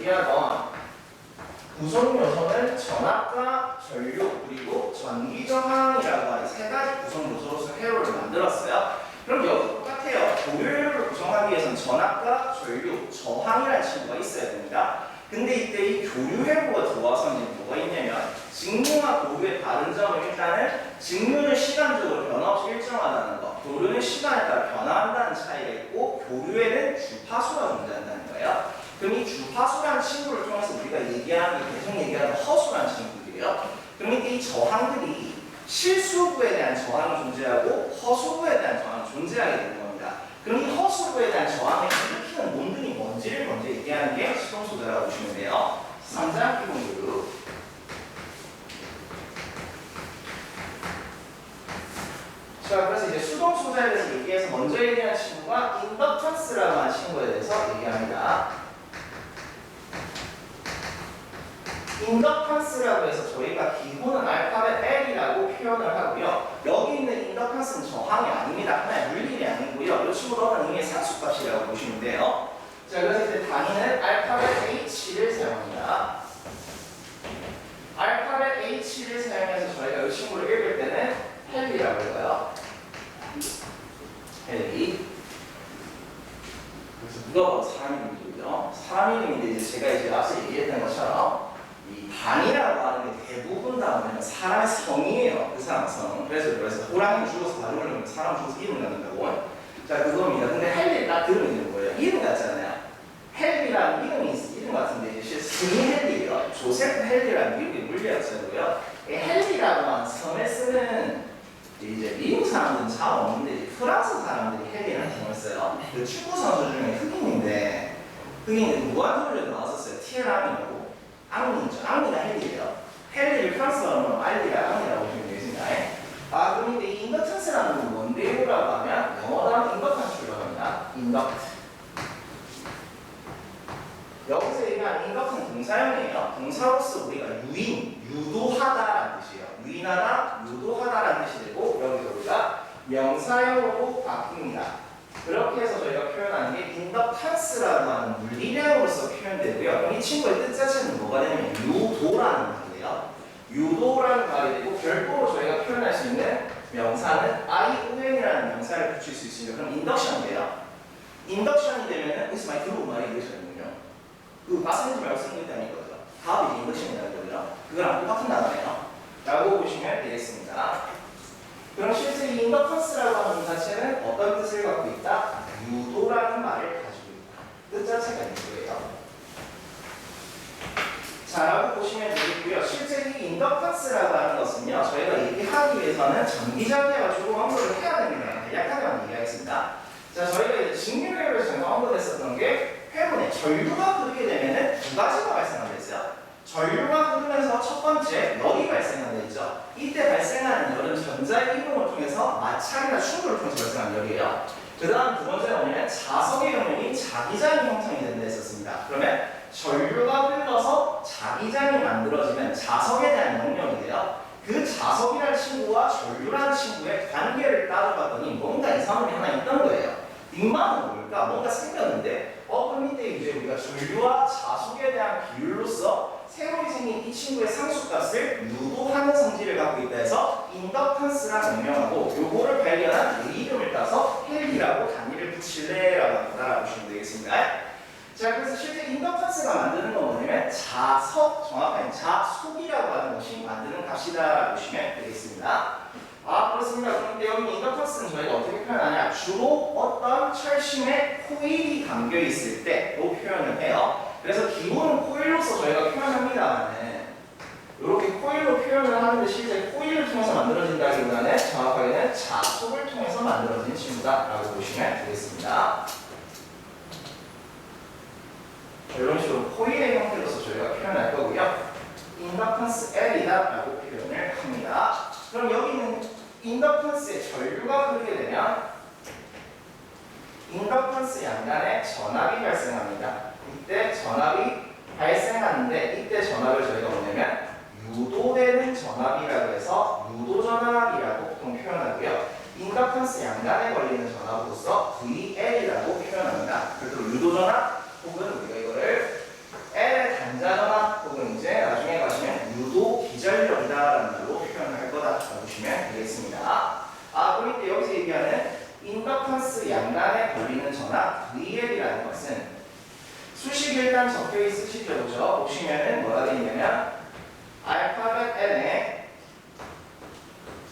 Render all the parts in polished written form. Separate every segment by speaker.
Speaker 1: 얘기하던 구성 요소는 전압과 전류 그리고 전기 저항이라고 하는 세 가지 구성 요소로서 회로를 만들었어요. 그럼 여기도 똑같아요. 교류회로를 구성하기 위해서는 전압과 전류, 저항이라는 친구가 있어야 됩니다. 근데 이때 이 교류회로가 들어와서는 뭐가 있냐면 직류와 교류의 다른 점은 일단은 직류는 시간적으로 변화없이 일정하다는 거, 교류는 시간에 따라 변화한다는 차이가 있고 교류에는 주파수가 존재한다는 거예요. 그럼 이 주파수라는 친구를 통해서 우리가 계속 얘기하는 허수라는 친구들이에요. 그럼 이때 이 저항들이 실수부에 대한 저항은 존재하고 허수부에 대한 저항은 존재하게 되는 겁니다. 그럼 이 허수부에 대한 저항을 일으키는 몬등이 뭔지를 먼저 얘기하는 게 수동소자라고 보시면 돼요. 3장 기본교류. 자, 그래서 이제 수동소자에 대해서 얘기해서 먼저 얘기하는 친구가 인덕턴스라고 하는 친구에 대해서 얘기합니다. 인덕턴스라고 해서 저희가 기본은 알파벳 L이라고 표현을 하고요. 여기 있는 인덕턴스는 저항이 아닙니다. 하나의 물리이 아니고요. 이 친구도 어떤 의미의 상수값이라고 보시면 돼요. 자, 그래서 이제 단위는 알파벳 H를 사용합니다. 알파벳 H를 사용해서 저희가 이 친구를 읽을 때는 헬리라고 읽어요. 헬리. 그래서 누가 봐도 사람 이름이죠. 사람 이름인데 이제 제가 이제 앞서 얘기했던 것처럼 이 단이라고 하는 게 대부분 다 뭐냐면 사람의 성이에요. 그 사람 성. 그래서 호랑이 죽어서 발음을 하면 사람 죽어서 이름 갖는다고. 자, 그겁니다. 근데 헬리 딱 들으면 이제 뭐예요? 이름 같잖아요. 헬리라는 이름 같은데 이제 스미 헬리예요. 조세프 헬리라는 미국의 물리학자고요. 헬리라고 하는 성을 쓰는 이제 미국 사람들은 잘 없는데 프랑스 사람들이 헬리라는 성을 써요. 그 축구 선수 중에 흑인인데 무한도전에 나왔었어요. 티에라미라고. 앙리죠. 앙리가 헬리예요. 헬리를 프랑스어로 알리라 앙리라고 보시면 되겠습니다. 그런데 이 인덕턴스라는 건 뭔데요라고 하면 영어로 하면 인덕턴스라고 합니다. 인덕트. 여기서 얘기하는 인덕트는 동사형이에요. 동사로서 우리가 유도하다라는 뜻이에요. 유인하다, 유도하다라는 뜻이 되고 여기서 우리가 명사형으로 바뀝니다. 그렇게 해서 저희가 표현하는 게 인덕턴스라고 하는 물리량으로서 표현되고요. 이 친구의 뜻 자체는 뭐가 되냐면 유도라는 말이에요. 유도라는 말이 되고 별도로 저희가 표현할 수 있는 명사는 ION이라는 명사를 붙일 수 있습니다. 그럼 인덕션이에요. 인덕션이 되면은 여기서 많이 들어본 말이 이거거든요. 그 마찬가지 말고 쓰는 게 아닌 거죠. 답이 인덕션이라는 거죠. 그거랑 똑같은 단어예요. 라고 보시면 되겠습니다. 그럼 실제 이 인덕턴스라고 하는 자체는 어떤 뜻을 갖고 있다? 유도라는 말을 가지고 있다. 뜻 자체가 이거예요. 자, 라고 보시면 되겠고요. 실제 이 인덕턴스라고 하는 것은요, 저희가 얘기하기 위해서는 전기장애와 조금 언급을 해야 됩니다. 약하게만 얘기하겠습니다. 자, 저희가 이제 직류회로에서 제가 언급했었던 게 회로에 전류가 흐르게 되면은 두 가지가 발생한다 했어요. 전류가 흐르면서 첫 번째 열이 발생한다 했죠. 이때 발생하는 열은 전자의 이동을 통해서 마찰이나 충돌을 통해서 발생하는 열이에요. 그 다음 두 번째는 뭐냐면 자석의 영역이 자기장이 형성이 된다 했었습니다. 그러면 전류가 흘러서 자기장이 만들어지면 자석에 대한 영역이 돼요. 그 자석이라는 친구와 전류라는 친구의 관계를 따져봤더니 뭔가 이상한 게 하나 있던 거예요. 빅망은 뭘까? 뭔가 생겼는데 그럼 이때 이제 우리가 전류와 자석에 대한 비율로서 새로이 생긴 이 친구의 상수값을 유도하는 성질을 갖고 있다 해서 인덕턴스라 명명하고 요거를 발견한 그 이름을 따서 헬리라고 단위를 붙일래라고 알아보시면 되겠습니다. 자, 그래서 실제 인덕턴스가 만드는 건 뭐냐면 자석, 정확하게 자속이라고 하는 것이 만드는 값이다라고 보시면 되겠습니다. 그렇습니다. 그런데 여기 인덕턴스는 저희가 어떻게 표현하냐? 주로 어떤 철심에 코일이 감겨 있을 때로 표현을 해요. 그래서 기본은 코일로서 저희가 표현합니다만은 이렇게 코일로 표현을 하는데 실제 코일을 통해서 만들어진다기보다는 정확하게는 자속을 통해서 만들어진 친구다라고 보시면 되겠습니다. 이런 식으로 코일의 형태로서 저희가 표현할 거고요. 인덕턴스 L이다라고 표현을 합니다. 그럼 여기는 인덕턴스의 전류가 흐르게 되면 인덕턴스 양단에 전압이 발생합니다. 이때 전압이 발생하는데 이때 전압을 저희가 뭐냐면 유도되는 전압이라고 해서 유도전압이라고 보통 표현하고요. 인덕턴스 양단에 걸리는 전압으로서 VL이라고 표현합니다. 그래서 유도전압 혹은 우리가 이거를 L 적혀 있으시죠, 그죠? 보시면은 뭐가 되어 있냐면 알파벳 n에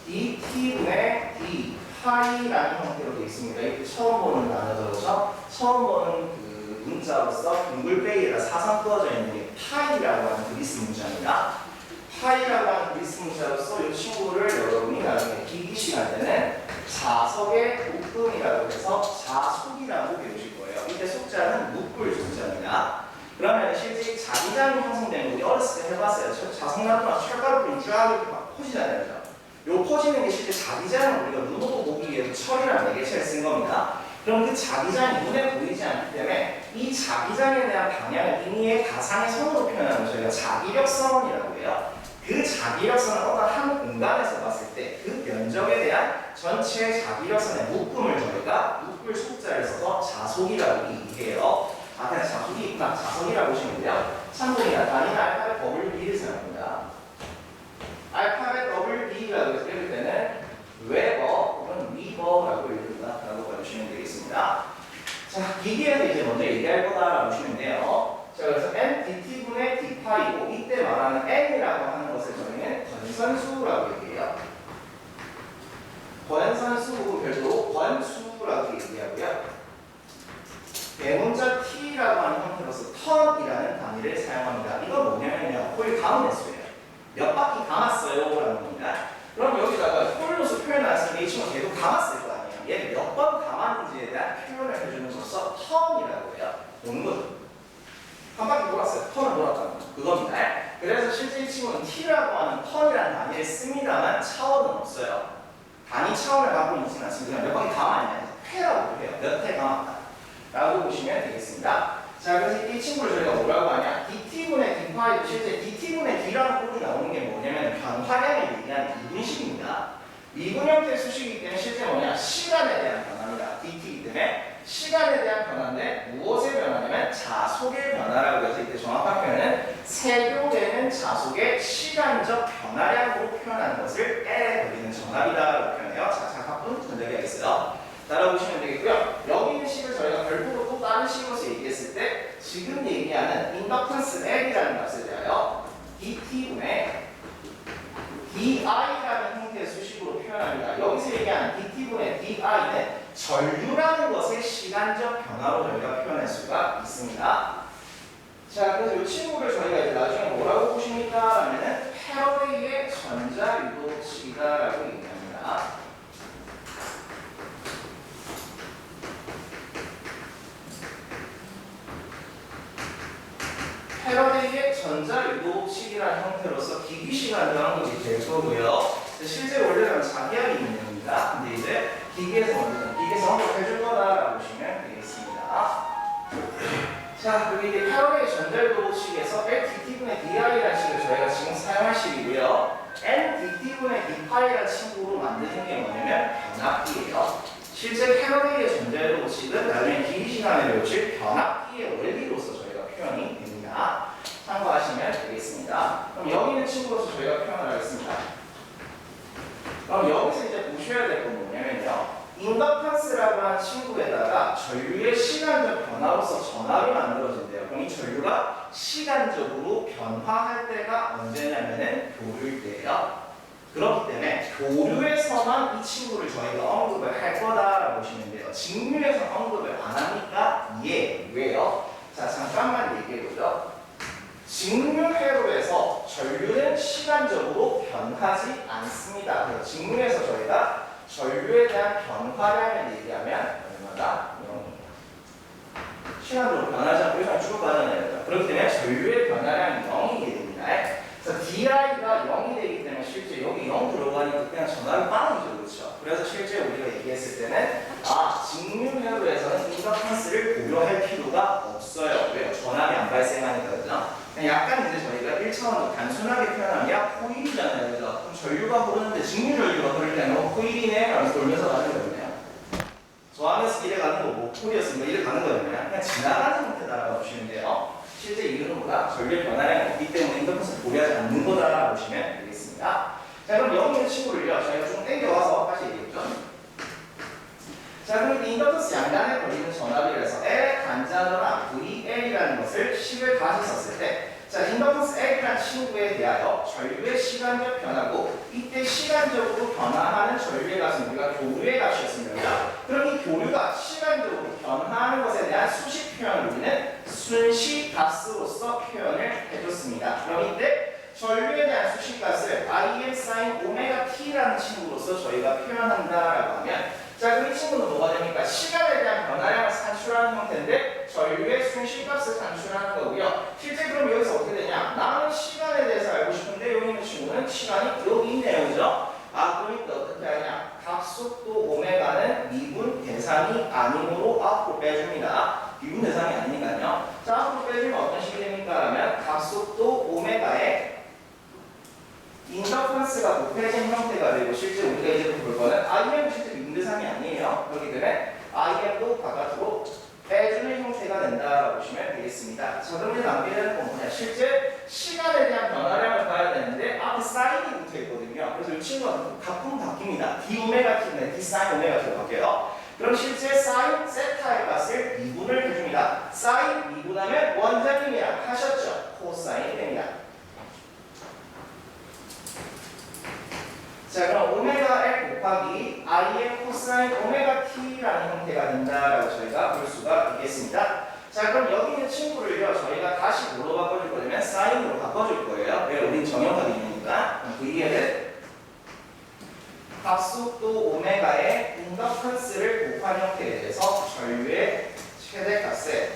Speaker 1: dt분의 d 파이라는 형태로 되어 있습니다. 이렇게 처음 보는 단어죠, 그죠? 처음 보는 그 문자로서 둥글베이에다 사선 그어져 있는 게 파이라고 하는 그리스 문자입니다. 파이라고 하는 그리스 문자로서 이 친구를 여러분이 나중에 기기 시간 때는 자석의 묶음이라고 해서 자속이라고 배우실 거예요. 이때 속자는 묶을 속자입니다. 그러면 실제 자기장이 형성되는 거 우리 어렸을 때 해봤어요. 자석나무나 철가루를 쫙 이렇게 막 퍼지잖아요. 그죠? 요 퍼지는 게 실제 자기장을 우리가 눈으로 보기 위해서 철이라는 매개체를 쓴 겁니다. 그럼 그 자기장이 눈에 보이지 않기 때문에 이 자기장에 대한 방향을 임의의 가상의 선으로 표현하는 걸 저희가 자기력선이라고 해요. 그 자기력선을 어떤 한 공간에서 봤을 때 그 면적에 대한 전체 자기력선의 묶음을 저희가 묶을 속자를 써서 자속이라고 얘기해요. 아, 그냥 자속이 있구나. 자속이라고 보시면 돼요. 참고입니다. 단위는 알파벳 WB를 사용합니다. 알파벳 WB라고 해서 읽을 때는 웨버 혹은 리버라고 읽는다라고 봐주시면 되겠습니다. 자, 기기에서 이제 먼저 얘기할 거다라고 보시면 돼요. 자, 그래서 n dt분의 d파이고 이때 말하는 n이라고 하는 것을 저희는 권선수라고 얘기해요. 권선수 별도로 권수라고 얘기하고요. 대문자 t라고 하는 형태로서 턴이라는 단위를 사용합니다. 이건 뭐냐면요, 홀 감은 횟수예요. 몇 바퀴 감았어요 라는 겁니다. 그럼 여기다가 홀로서 표현을 했으면 이 친구가 계속 감았을 거 아니에요. 얘를 몇 번 감았는지에 대한 표현을 해주는 것으로서 턴이라고 해요. 도는 거죠. 한 바퀴 돌았어요. 턴을 돌았다는 거. 그겁니다. 그래서 실제 이 친구는 t라고 하는 턴이라는 단위를 씁니다만 차원은 없어요. 단위 차원을 갖고 있지는 않습니다. 몇 바퀴 감았냐. 회라고 해요. 몇 회 감았다. 라고 보시면 되겠습니다. 자, 그래서 이 친구를 저희가 뭐라고 하냐? dt분의 d파이도 실제 dt분의 d라는 꼴이 나오는 게 뭐냐면 변화량을 얘기하는 미분식입니다. 미분 형태의 수식이기 때문에 실제 뭐냐? 시간에 대한 변화입니다. dt이기 때문에 시간에 대한 변화인데 무엇의 변화냐면 자속의 변화라고 해서 이때 정확한 표현은 세교되는 자속의 시간적 변화량으로 표현하는 것을 L에 걸리는 정답이다라고 표현해요. 자, 잠깐만 전달해야겠어요. 따라보시면 되겠고요. 여기 있는 식을 저희가 별도로 또 다른 식으로서 얘기했을 때 지금 얘기하는 인덕턴스 L이라는 값에 대하여 dt분의 di라는 형태의 수식으로 표현합니다. 여기서 얘기하는 dt분의 di는 전류라는 것의 시간적 변화로 저희가 표현할 수가 있습니다. 자, 그래서 이 친구를 저희가 이제 나중에 뭐라고 보십니까? 하면은 패러데이의 전자유도식이다라고 얘기합니다. 패러데이의 전자유도식이라는 형태로서 기기 시간을 하는 것이 될 거고요. 실제 원래는 자기하기 문제입니다. 근데 이제 기계에서 언급해 줄 거다라고 보시면 되겠습니다. 자, 그리고 이게 패러데이 전자유도식에서 LDT분의 DI라는 식을 저희가 지금 사용할 식이고요. NDT분의 D파이라는 친구로 만드는 게 뭐냐면 변압기예요. 실제 패러데이의 전자유도식은 나중에 기기 시간에 배우실 변압기의 원리로서 저희가 표현이 됩니다. 참고하시면 되겠습니다. 그럼 여기 있는 친구로서 저희가 표현을 하겠습니다. 그럼 여기서 이제 보셔야 될 건 뭐냐면요. 인덕턴스라고 하는 친구에다가 전류의 시간적 변화로서 전압이 만들어진대요. 그럼 이 전류가 시간적으로 변화할 때가 언제냐면은 교류일 때예요. 그렇기 때문에 교류에서만 이 친구를 저희가 언급을 할 거다라고 보시면 돼요. 직류에서 언급을 안 하니까 왜요? 자, 잠깐만 얘기해보죠. 직류회로에서 전류는 시간적으로 변하지 않습니다. 그래서 직류에서 저희가 전류에 대한 변화량을 얘기하면 얼마다? 0이에요. 시간적으로 변하지 않고 일단 쭉 가잖아요. 그렇기 때문에 전류의 변화량이 0이게 됩니다. 그래서 DI가 0이 되기 때문에 실제 여기 0 들어가니까 그냥 전압이 빵이죠. 그렇죠? 그래서 실제 우리가 얘기했을 때는 직류회로에서는 인덕턴스를 고려할 필요가 없어요. 왜요? 전압이 안 발생하니까 그죠? 약간 이제 저희가 1차원으로 단순하게 표현하면 코일이잖아요. 그죠? 그럼 전류가 흐르는데 직류 전류가 흐를 때는 코일이네 라면서 돌면서 가는 거였네요. 저 안에서 이래 가는 거고 코일이었으니까 이래 가는 거였네요. 그냥 지나가는 형태다라고 보시면 돼요. 실제 이유는 뭐다? 전류의 변화량이 없기 때문에 인덕턴스를 고려하지 않는 거다라고 보시면 되겠습니다. 자, 그럼 여기 있는 친구를요 저희가 좀 땡겨와서 다시 얘기했죠. 자, 그럼 인덕턴스 양단에 걸리는 전압이라서 L 단자로나 VL이라는 것을 식을 다시 썼을 때, 자, 인덕턴스 L이라는 친구에 대하여 전류의 시간적 변화고, 이때 시간적으로 변화하는 전류의 값은 우리가 교류의 값이었습니다. 그럼 이 교류가 시간적으로 변화하는 것에 대한 수식 표현을 우리는 순시 값으로서 표현을 해줬습니다. 그럼 이때 전류에 대한 수식 값을 Im sin 오메가 t라는 친구로서 저희가 표현한다라고 하면, 자, 그럼 이 친구는 뭐가 됩니까? 시간에 대한 변화량을 산출하는 형태인데 전류의 순식값을 산출하는 거고요. 실제 그럼 여기서 어떻게 되냐? 나는 시간에 대해서 알고 싶은데 여기 있는 친구는 시간이 여기 있네요. 그죠? 아, 그러니까 어떻게 하냐? 각속도 오메가는 미분 대상이 아니므로 앞으로 빼줍니다. 미분 대상이 아니니까요. 자, 앞으로 빼주면 어떤 식이 됩니까? 라면 각속도 오메가의 인덕턴스가 곱해진 형태가 되고, 실제 우리가 이제 볼 거는 IM은 실제 미분 대상이 아니에요. 그렇기 때문에 IM도 바깥으로 빼주는 형태가 된다라고 보시면 되겠습니다. 자, 그럼 이제 남기되는 건 뭐냐? 실제 시간에 대한 변화량을 봐야 되는데 앞에 사인이 붙어 있거든요. 그래서 이 친구가 가끔 바뀝니다. d 오메가 t인데 d 사인 오메가 t로 바뀌어요. 그럼 실제 사인 세타의 값을 미분을 해줍니다. 사인 미분하면 원장님이랑 하셨죠? 코사인이 됩니다. 자, 그럼 오메가 L 곱하기 I의 코사인 오메가 T라는 형태가 된다라고 저희가 볼 수가 있겠습니다. 자, 그럼 여기 있는 친구를요, 저희가 다시 뭘로 바꿔줄 거냐면 사인으로 바꿔줄 거예요. 왜? 우린 정형화되어 있으니까. VL은 각속도 오메가의 인덕턴스를 곱한 형태에 대해서 전류의 최대값에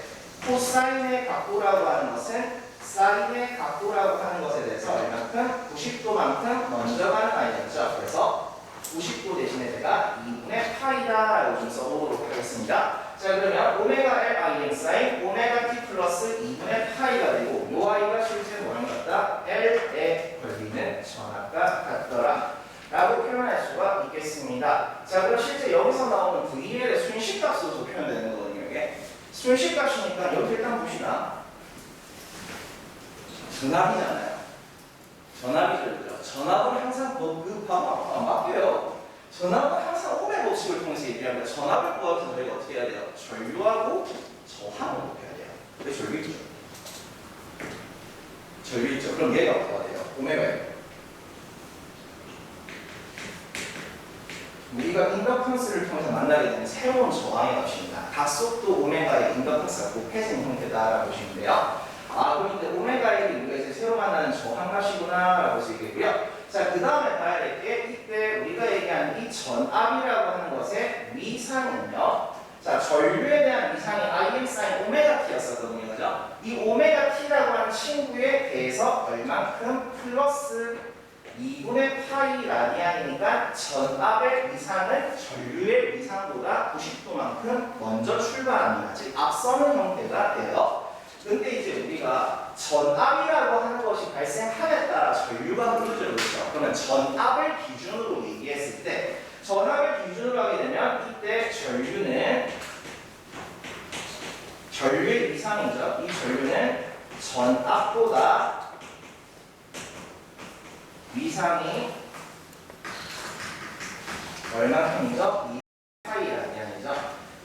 Speaker 1: 코사인의 각도라고 하는 것은 사인의 각도라고 하는 것에 대해서 얼만큼? 90도만큼 먼저 가는 아이였죠. 그래서 90도 대신에 제가 2분의 파이다라고 좀 써보도록 하겠습니다. 자, 그러면 오메가 L Im 사인 오메가 T 플러스 2분의 파이가 되고, 요 아이가 실제 뭐랑 같다? L에 걸리는 전압과 같더라 라고 표현할 수가 있겠습니다. 자, 그럼 실제 여기서 나오는 VL의 순식값으로 표현되는 거거든요. 이게 순식값이니까 여기 일단 봅시다. 전압이잖아요. 전압이죠. 전압은 항상 그 방법 안 바뀌어요. 전압은 항상 오메 법칙을 통해서 얘기합니다. 전압을 구하기 저희가 어떻게 해야 돼요? 전류하고 저항을 곱해야 돼요. 근데 전류 있죠. 전류 있죠. 그럼 얘가 어떻게 돼요? 오메가예요. 우리가 인덕턴스를 통해서 만나게 되는 새로운 저항의 값입니다. 각속도 오메가의 인덕턴스가 곱해진 형태다라고 보시면 돼요. 아, 그럼 이제 오메가의 우리가 이제 새로 만나는 저항값이구나 라고 해서 얘기했고요. 자, 그 다음에 봐야 될 게 이때 우리가 얘기한 이 전압이라고 하는 것의 위상은요. 자, 전류에 대한 위상이 Im sin 오메가 t였었거든요. 그죠? 이 오메가 t라고 하는 친구에 대해서 얼만큼 플러스 2분의 파이 라디안이니까 전압의 위상은 전류의 위상보다 90도만큼 먼저 출발합니다. 즉 앞서는 형태가 돼요. 근데 이제 우리가 전압이라고 하는 것이 발생함에 따라 전류가 흐르죠. 그렇죠? 그러면 전압을 기준으로 얘기했을 때, 전압을 기준으로 하게 되면 이때 전류의 위상이죠. 이 전류는 전압보다 위상이 얼마큼이죠? 2분의 파이 라디안이죠.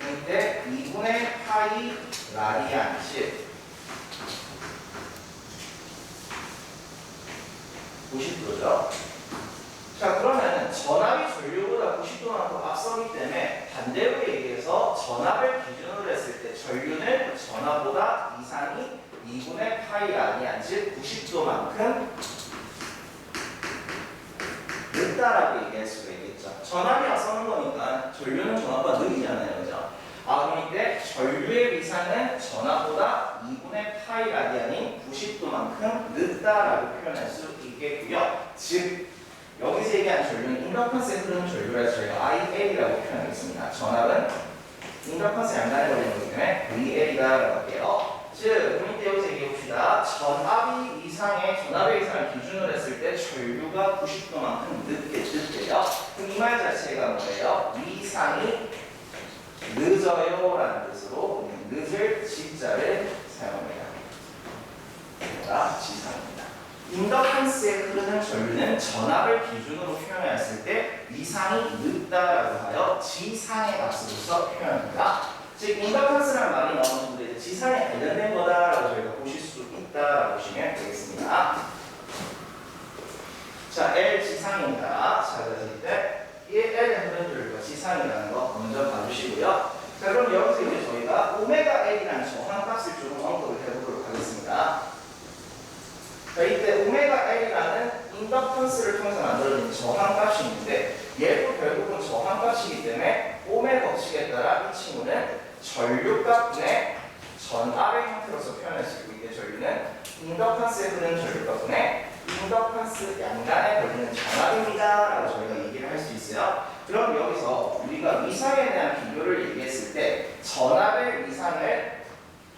Speaker 1: 이때 2분의 파이 라디안씩 90도죠. 자, 그러면 전압이 전류보다 90도만큼 앞서기 때문에 반대로 얘기해서 전압을 기준으로 했을 때 전류는 전압보다 이상이 2분의 파이 라디안, 즉 90도만큼 늦다라고 얘기할 수가 있겠죠. 전압이 앞서는 거니까 전류는 전압보다 느리잖아요. 그죠? 아, 그럼 이때 전류의 위상은 전압보다 2분의 파이 라디안인 90도만큼 늦다라고 표현할 수 있겠고요. 즉, 여기서 얘기한 전류는 인덕턴스에 흐르는 전류라서 저희가 IL이라고 표현하겠습니다. 전압은 인덕턴스 양단에 걸리는 거기 때문에 VL이다라고 할게요. 즉, 그럼 이때 여기서 얘기해 봅시다. 전압의 위상을 기준으로 했을 때 전류가 90도만큼 늦게 늦대요. 그럼 이 말 자체가 뭐예요? 위상이 늦어요 라는 뜻으로 늦을 지자를 사용합니다. 지상입니다. 인덕턴스에 흐르는 전류는 전압을 기준으로 표현했을 때 위상이 늦다라고 하여 지상의 값으로서 표현합니다. 즉 인덕턴스라는 말이 나오는 분들 지상에 관련된 거다라고 저희가 보실 수 있다라고 보시면 되겠습니다. 자, L 지상입니다. 자, 그래서 이때 이 L의 흐르는 전류가 지상이라는 거 먼저 봐주시고요. 자, 그럼 여기서 이제 저희가 오메가 L이라는 저항값을 조금 언급을 해보도록 하겠습니다. 자, 이때 오메가 L이라는 인덕턴스를 통해서 만들어진 저항값이 있는데 얘도 결국은 저항값이기 때문에 옴의 법칙에 따라 이 친구는 전류값분의 전압의 형태로서 표현할 수 있고 이때 전류는 인덕턴스에 흐르는 전류값분의 인덕턴스 양간에 걸리는 전압입니다 라고 저희가 얘기를 할 수 있어요. 그럼 여기서 우리가 위상에 대한 비교를 얘기했을 때 전압의 위상을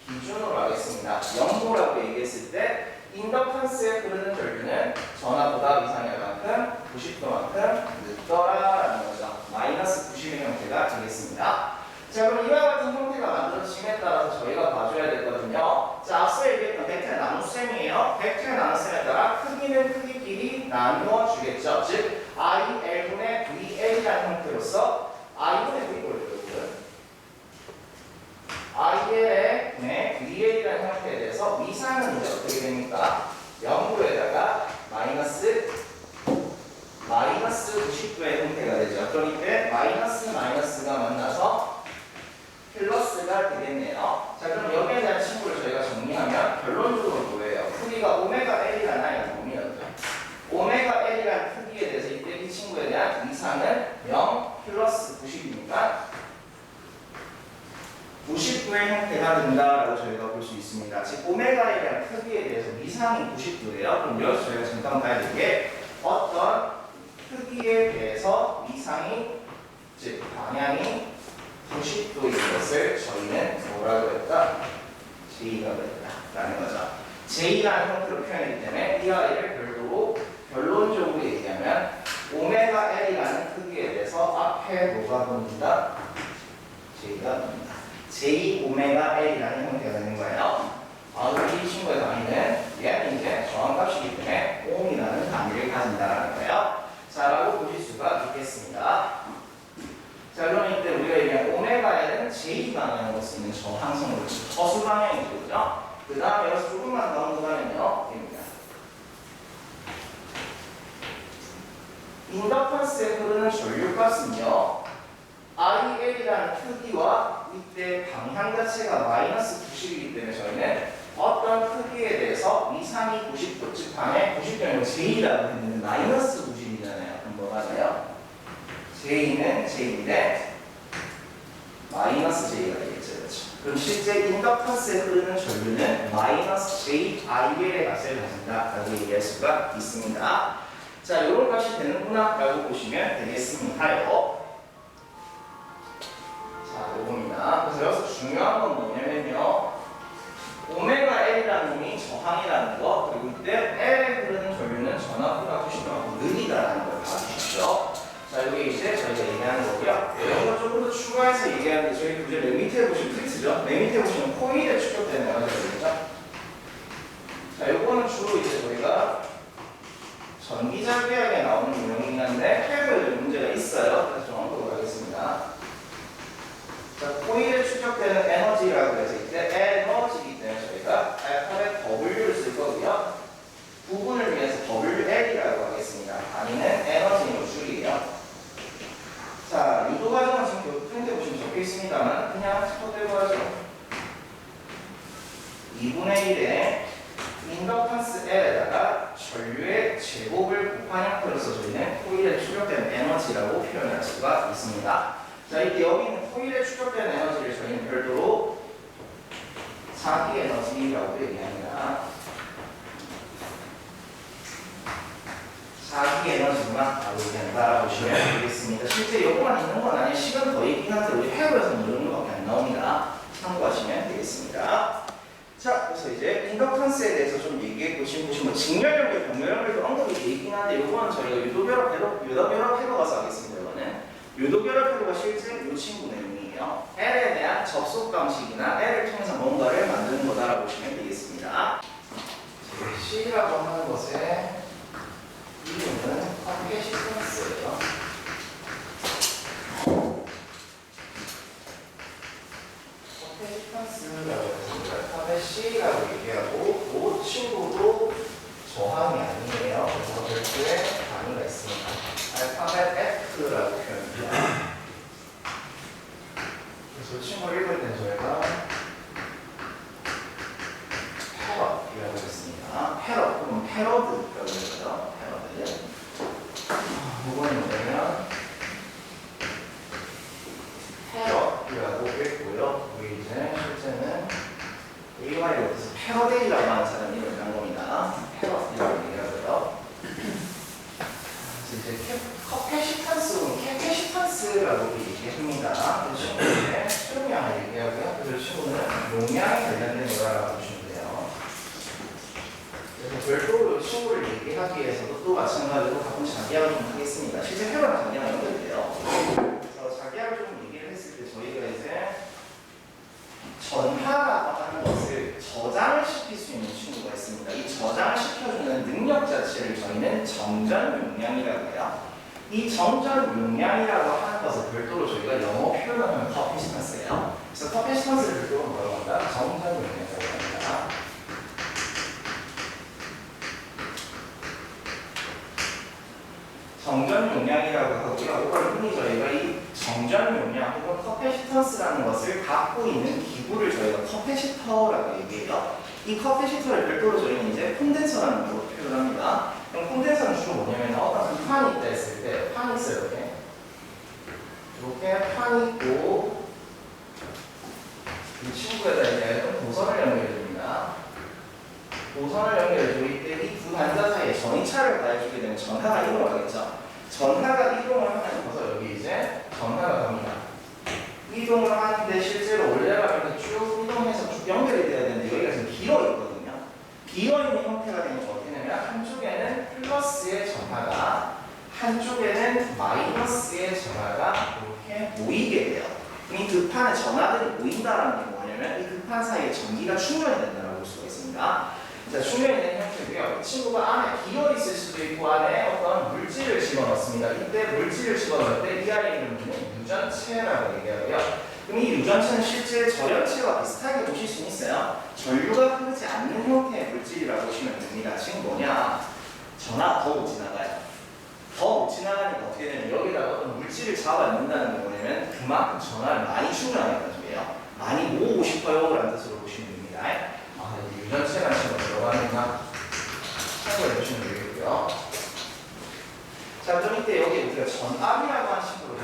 Speaker 1: 기준으로 하겠습니다. 0도라고 얘기했을 때 인덕턴스에 흐르는 전류는 전압보다 위상의 만큼 90도만큼 늦더라라는 거죠. 마이너스 90의 형태가 되겠습니다. 자, 그럼 이와 같은 형태가 만들어짐에 따라서 저희가 봐줘야 되거든요. 자, 앞서 얘기했던 벡터의 나눗셈이에요. 벡터의 나눗셈에 따라 크기는 크기끼리 나누어 주겠죠. 즉, IL분의 VL이라는 형태로서 I분의 V를 IL의 분의 VL이라는 형태에 대해서 위상은 이제 어떻게 됩니까? 0도에다가 마이너스 90도의 형태가 되죠. 그럼 이때 마이너스가 만나서 플러스가 되겠네요. 자, 그럼 여기에 대한 친구를 저희가 정리하면 결론적으로 뭐예요? 크기가 오메가 L이라는 범위였죠. 오메가 L이라는 크기에 대해서 이때 이 친구에 대한 위상은 0 플러스 90이니까 90도의 형태가 된다라고 저희가 볼 수 있습니다. 즉 오메가 L이라는 크기에 대해서 위상이 90도예요. 그럼 여기서 저희가 잠깐 봐야 될 게 어떤 크기에 대해서 위상이 즉 방향이 90도인 것을 저희는 뭐라고 했다? J가 됐다라는 거죠. J라는 형태로 표현하기 때문에 이 아이를 결론적으로 얘기하면 오메가 L이라는 크기에 대해서 앞에 뭐가 붙는다? J가 붙는다. J 오메가 L이라는 형태가 되는 거예요. 이 친구의 단위는 얘는 이제 저항값이기 때문에 옴이라는 단위를 가진다는 거예요. 자, 라고 보실 수가 있겠습니다. 자, 그럼 이때 우리가 얘기한 오메가 L은 J 방향으로 쓰이는 저항성으로 허수 방향이죠, 그죠? 그 다음에 여기서 조금만 더 언급하면요, 됩니다. 인덕턴스에 흐르는 전류값은요, IL이라는 크기와 이때 방향 자체가 마이너스 90이기 때문에 저희는 어떤 크기에 대해서 위상이 90도, 즉 방향 90도는 J라고 했는데 마이너스 90이잖아요. 그럼 뭐가 나요? J는 J인데 마이너스 J가 되겠죠. 그렇죠? 그럼 실제 인덕턴스에 흐르는 전류는 마이너스 J IL의 값을 가진다라고 얘기할 수가 있습니다. 자, 이런 값이 되는구나 라고 보시면 되겠습니다요. 자, 요겁니다. 그래서 여기서 중요한 건 뭐냐면요. 오메가 L이라는 놈이 저항이라는 거, 그리고 이때 L에 흐르는 전류는 전압보다 90도만큼 느리다라는 걸 봐주십시오. 자, 여기 이제 저희가 얘기하는 거고요. 이런 걸 조금 더 추가해서 얘기하는데 저희 이제 맨 밑에 보시면 프리트죠. 맨 밑에 보시면 코일에 축적되는 에너지거든요. 자, 요거는 주로 이제 저희가 전기절개학에 나오는 유형이긴 한데 해부에 문제가 있어요. 그래서 좀 언급을 하겠습니다. 자, 코일에 축적되는 에너지라고 해서 이때 에너지이기 때문에 저희가 알파벳 W를 쓸 거고요. 부분을 위해서 WL이라고 하겠습니다. 아니면 에너지로 줄이에요. 자, 유도 과정은 지금 프린트에 보시면 적혀 있습니다만 그냥 스포대로 하죠. 2분의 1의 인덕턴스 L에다가 전류의 제곱을 곱한 형태로서 저희는 코일에 축적되는 에너지라고 표현할 수가 있습니다. 자, 이때 여기 있는 코일에 축적되는 에너지를 저희는 별도로 사기 에너지라고 얘기합니다. 사기 에너지만 라고 얘기한다라고 보시면 되겠습니다. 실제 요거만 있는 건 아니에요. 시간 더 있긴 한데 우리 해부에서는 이 정도밖에 안 나옵니다. 참고하시면 되겠습니다. 자, 그래서 이제 인덕턴스에 대해서 좀 얘기했고 지금 보시면 직렬연결, 병렬연결도 언급이 돼 있긴 한데 요거는 저희가 유도결합 해로 가서 하겠습니다. 이거는 유도결합 해로가 실제 이 친구 내용이에요. L에 대한 접속 방식이나 L을 통해서 뭔가를 만드는 거다라고 보시면 되겠습니다. C라고 하는 것의 이름은 커피시퀀스예요. 커피시퀀스라고 해서 탑의 C라고 얘기하고 이 친구도 저항이 아니에요. 그래서 별도의 단위가 있습니다. 알파벳 F라고 표현합니다. 그래서 이 친구를 읽을 땐 저희가 패럿이라고 했습니다. 패럿 혹은 패러드라고 했어요. 패러드. 이거는 뭐냐면 패럿이라고 읽고요. 우리 이제 실제는 AY를 못해서 패러데이라고 하는 사람이 이렇게 한 겁니다. 패럿이라고 얘기하고요. 이제 커페시탄스, 캐페시탄스라고 얘기합니다. 그 친구는 수용량을 얘기하고요. 그 친구는 용량에 관련된 거라고 보시면 돼요. 그래서 별도로 친구를 얘기하기 위해서도 또 마찬가지로 가끔 자기야를 좀 하겠습니다. 실제 회화랑 자기야가 연결돼요. 그래서 자기야를 좀 얘기를 했을 때 저희가 이제 전하라고 하는 것을 저장을 시킬 수 있는 친구가 있습니다. 이 저장을 시켜주는 능력 자체를 저희는 정전 용량이라고 해요. 이 정전 용량이라고 하는 것을 별도로 저희가 영어 표현하면 커피시턴스예요. 그래서 커피시턴스를 별도로 뭐라고 한다? 정전 용량이라고 합니다. 정전 용량이라고 하고요. 이걸 흔히 저희가 이 정전 용량 혹은 커패시턴스라는 것을 갖고 있는 기구를 저희가 커패시터라고 얘기해요. 이 커패시터를 별도로 저희는 이제 콘덴서라는 걸로 표현합니다. 그럼 콘덴서는 주로 뭐냐면 어떤 판이 있다 했을 때 판이 있어요. 이렇게 판이 있고 이 친구에다 이제 도선을 연결해줍니다. 도선을 연결해주고 이때 이 두 단자 사이에 전이차를 가해주게 되면 전하가 이동을 하겠죠. 전하가 이동을 하면서 여기 이제 전하가 갑니다. 이동을 하는데 실제로 올라가면서 쭉 이동해서 쭉 연결이 돼야 되는데 여기가 지금 길어 있거든요. 길어 있는 형태가 되면 어떻게 되냐면 한쪽에는 플러스의 전하가 한쪽에는 마이너스의 전하가 이렇게 모이게 돼요. 이 두 판의 전하들이 모인다는 게 뭐냐면 이 두 판 사이에 전기가 충전이 된다고 볼 수가 있습니다. 자, 충전이 된 형태고요. 이 친구가 안에 기어 있을 수도 있고 안에 어떤 물질을 집어넣습니다. 이때 물질을 집어넣을 때 이 안에 있는 물질은 유전체라고 얘기하고요. 그럼 이 유전체는 실제 저연체와 비슷하게 보실 수 있어요. 전류가 흐르지 않는 형태의 물질이라고 보시면 됩니다. 지금 뭐냐? 전하가 더 못 지나가요. 더 못 지나가니까 어떻게 되냐면 여기다가 어떤 물질을 잡아넣는다는 게 뭐냐면 그만큼 전하를 많이 충전하겠다는 소리예요. 많이 모으고 싶어요 라는 뜻으로 보시면 됩니다. 유전체라는 식으로 들어가니까 참고해 주시면 되겠고요. 자, 그럼 이때 여기 우리가 전압이라고 하는 식으로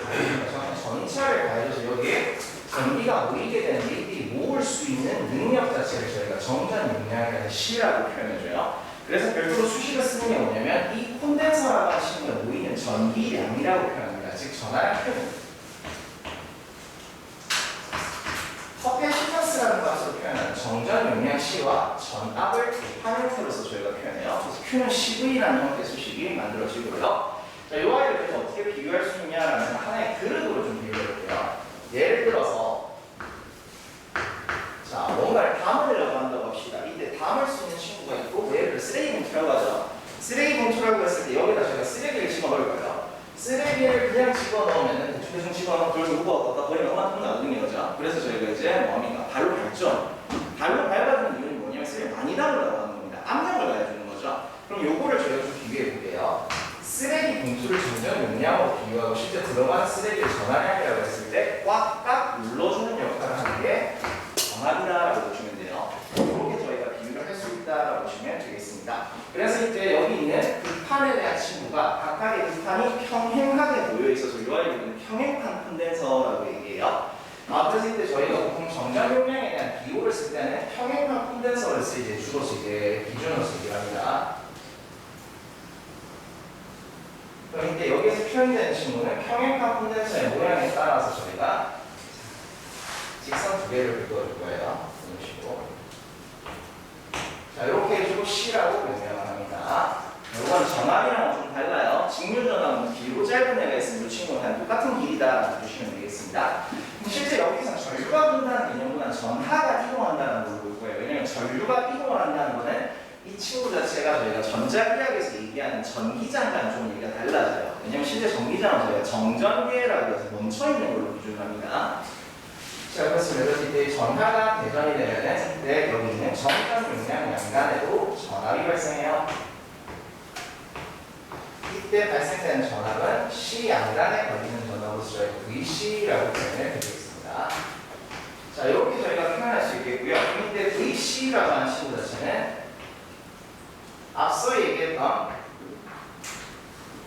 Speaker 1: 전차를 가해줘서 여기에 전기가 모이게 되는 이 모을 수 있는 능력 자체를 저희가 정전 용량이라는 C라고 표현해줘요. 그래서 별도로 수식을 쓰는 게 뭐냐면 이 콘덴서라고 하는 식으로 모이는 전기량이라고 표현합니다. 즉 전하를 표현합니다. 커패시턴스라는 것으로 표현하는 정전 용량 C와 전압을 한 형태로서 저희가 표현해요. 그래서 Q는 CV라는 형태의 수식이 만들어지고요. 자, 이 아이를 그래서 어떻게 비교할 수 있냐면 하나의 그릇으로 좀 비교해볼게요. 예를 들어서 자, 뭔가를 담으려고 한다고 합시다. 이때 담을 수 있는 친구가 있고 예를 들어 쓰레기 봉투라고 하죠. 쓰레기 봉투라고 했을 때 여기다 저희가 쓰레기를 집어넣을 거예요. 쓰레기를 그냥 집어넣으면 대충 집어넣으면 돌고 무거웠다 버리면 그만큼 나오는 거죠. 그래서 저희가 이제 뭡니까? 발로 밟죠. 발로 밟아주는 이유는 뭐냐면 쓰레기 많이 담으려고 하는 겁니다. 압력을 가해주는 거죠. 그럼 요거를 저희가 좀 비교해 볼게요. 쓰레기 봉투를 정전 용량으로 비교하고 실제 들어가는 쓰레기를 전화량이라고 했을 때 꽉꽉 눌러주는 역할을 하는 게 전압이다라고 보시면 돼요. 이렇게 저희가 비교를 할 수 있다라고 보시면 되겠습니다. 그래서 이제 여기 있는 그 판에 대한 친구가 각각의 그 판이 평행하게 모여 있어서 이 아이들은 평행판 콘덴서라고 얘기해요. 그래서 이때 저희가 보통 정전 용량에 대한 비호를 쓸 때는 평행판 콘덴서를 이제 주로 쓰게 기준으로 쓰기를 합니다. 그럼 이때 여기에서 표현되는 친구는 평행판 콘덴서의 모양에 따라서 저희가 직선 두 개를 그어줄 거예요. 이런 식으로. 자, 이렇게 해주고 C라고 명명을 합니다. 이건 전압이랑 좀 달라요. 직류전압은 길고 짧은 애가 있으면 이 친구는 다 똑같은 길이다라고 보시면 되겠습니다. 실제 여기서 전류가 돈다는 개념보다는 전하가 이동한다는 걸 볼 거예요. 왜냐하면 전류가 이동을 한다는 거는 이 친구 자체가 저희가 전자기학에서 얘기하는 전기장과는 좀 얘기가 달라져요. 왜냐면 실제 전기장은 저희가 정전계라고 해서 멈춰있는 걸로 기준을 합니다. 자, 그렇습니다. 이때 전하가 대전이 되면은 이때 여기 있는 정전 용량 양간에도 전압이 발생해요. 이때 발생되는 전압은 C 양간에 걸리는 전압으로서 저희가 VC라고 표현을 드리겠습니다. 자, 이렇게 저희가 표현할 수 있겠고요. 이때 VC라고 하는 친구 자체는 앞서 얘기했던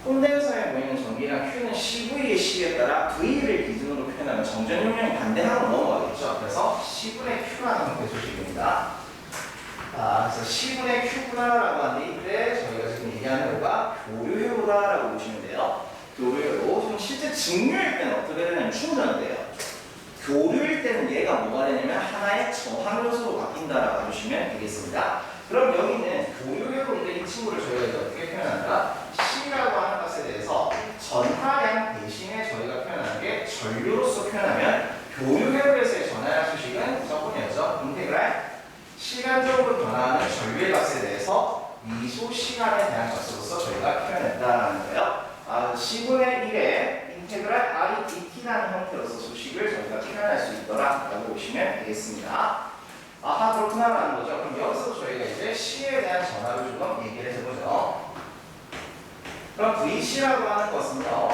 Speaker 1: 콘덴서에 보이는 전기량 Q는 CV의 C에 따라 V를 기준으로 표현하면 정전 용량이 반대하고 넘어가겠죠. 그래서 C분의 Q라는 형태의 조식입니다. 그래서 C분의 Q구나라고 하는데 이때 저희가 지금 얘기하는 거가 교류회로다라고 보시면 돼요. 교류회로. 지금 실제 직류일 때는 어떻게 되냐면 충전이 돼요. 교류일 때는 얘가 뭐가 되냐면 하나의 저항 요소로 바뀐다라고 봐주시면 되겠습니다. 그럼 여기는 교류회로인데 이 친구를 저희가 이제 어떻게 표현한다? C라고 하는 것에 대해서 전하량 대신에 저희가 표현하는 게 전류로서 표현하면 교류회로에서의 전하량 수식은 무조건이었죠. 인테그랄 시간적으로 변화하는 전류의 값에 대해서 미소 시간에 대한 값으로서 저희가 표현했다라는 거예요. C분의 1의 인테그랄 R이 dt라는 형태로서 수식을 저희가 표현할 수 있더라라고 보시면 되겠습니다. 아하, 그렇구나라는 거죠. 그럼 여기서 저희가 이제 C에 대한 전압을 조금 얘기를 해보죠. 그럼 VC라고 하는 것은요,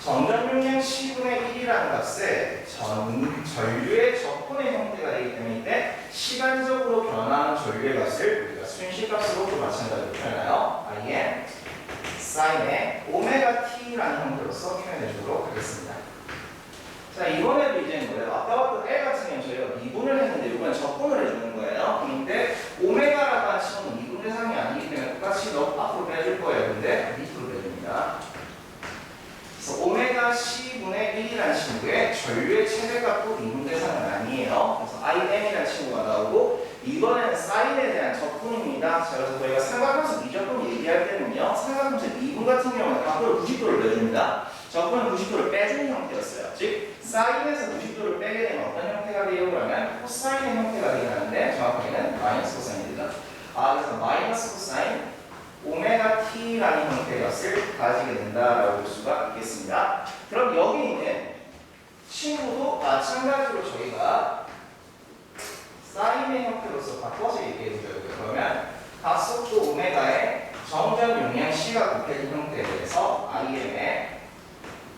Speaker 1: 정전 용량 C분의 1이라는 값에 전류의 적분의 형태가 되기 때문에 이때 시간적으로 변하는 전류의 값을 우리가 순식값으로 또 마찬가지로 표현해요. IM 사인의 오메가 t라는 형태로서 표현해 주도록 하겠습니다. 자, 이번에도 이제 뭐예요? 아까 봤던 L 같은 경우는 저희가 미분을 했는데 이번엔 적분을 해주는 거예요. 근데 오메가라고 하는 식은 미분 대상이 아니기 때문에 똑같이 앞으로 빼줄 거예요. 근데 밑으로 빼줍니다. 그래서 오메가 C분의 1이라는 친구의 전류의 최대값도 미분 대상은 아니에요. 그래서 IM이라는 친구가 나오고 이번에는 사인에 대한 적분입니다. 자, 그래서 저희가 삼각함수 미적분 얘기할 때는요, 삼각함수 미분 같은 경우는 각도를 90도를 내줍니다. 적분은 90도를 빼주는 형태였어요. 즉, 사인에서 90도를 빼게 되면 어떤 형태가 돼요? 그러면 코사인의 형태가 되긴 하는데 정확하게는 마이너스 코사인이 되죠. 그래서 마이너스 코사인 오메가 t라는 형태의 것을 가지게 된다라고 볼 수가 있겠습니다. 그럼 여기 있는 친구도 마찬가지로 저희가 사인의 형태로서 바꿔서 얘기해보죠. 그러면 가속도 오메가의 정전 용량 C가 곱해진 형태에 대해서 IM의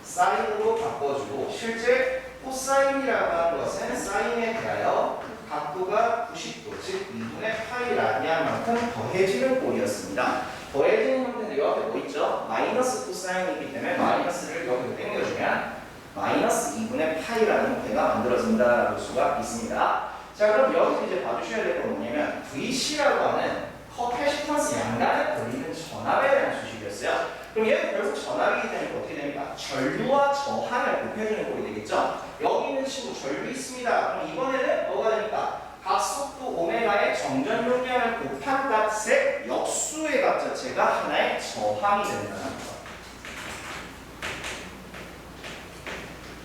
Speaker 1: 사인으로 바꿔주고 실제 코사인이라고 하는 것은 사인에 대하여 각도가 90도, 즉 2분의 파이 라디안만큼 더해지는 꼴이었습니다. 더해지는 형태인데 여기 앞에 뭐 있죠? 마이너스 코사인이기 때문에 마이너스를 여기로 당겨주면 마이너스 2분의 파이라는 형태가 만들어진다라고 볼 수가 있습니다. 자, 그럼 여기서 이제 봐주셔야 될 건 뭐냐면 VC라고 하는 커패시턴스 양단에 걸리는 전압에 대한 수식이었어요. 그럼 얘는 결국 전압이기 때문에 어떻게 됩니까? 전류와 저항을 곱해주는 꼴이 되겠죠? 여기 있는 친구 전류 있습니다. 그럼 이번에는 뭐가 됩니까? 각속도 오메가의 정전 용량을 곱한 값의 역수의 값 자체가 하나의 저항이 된다는 거.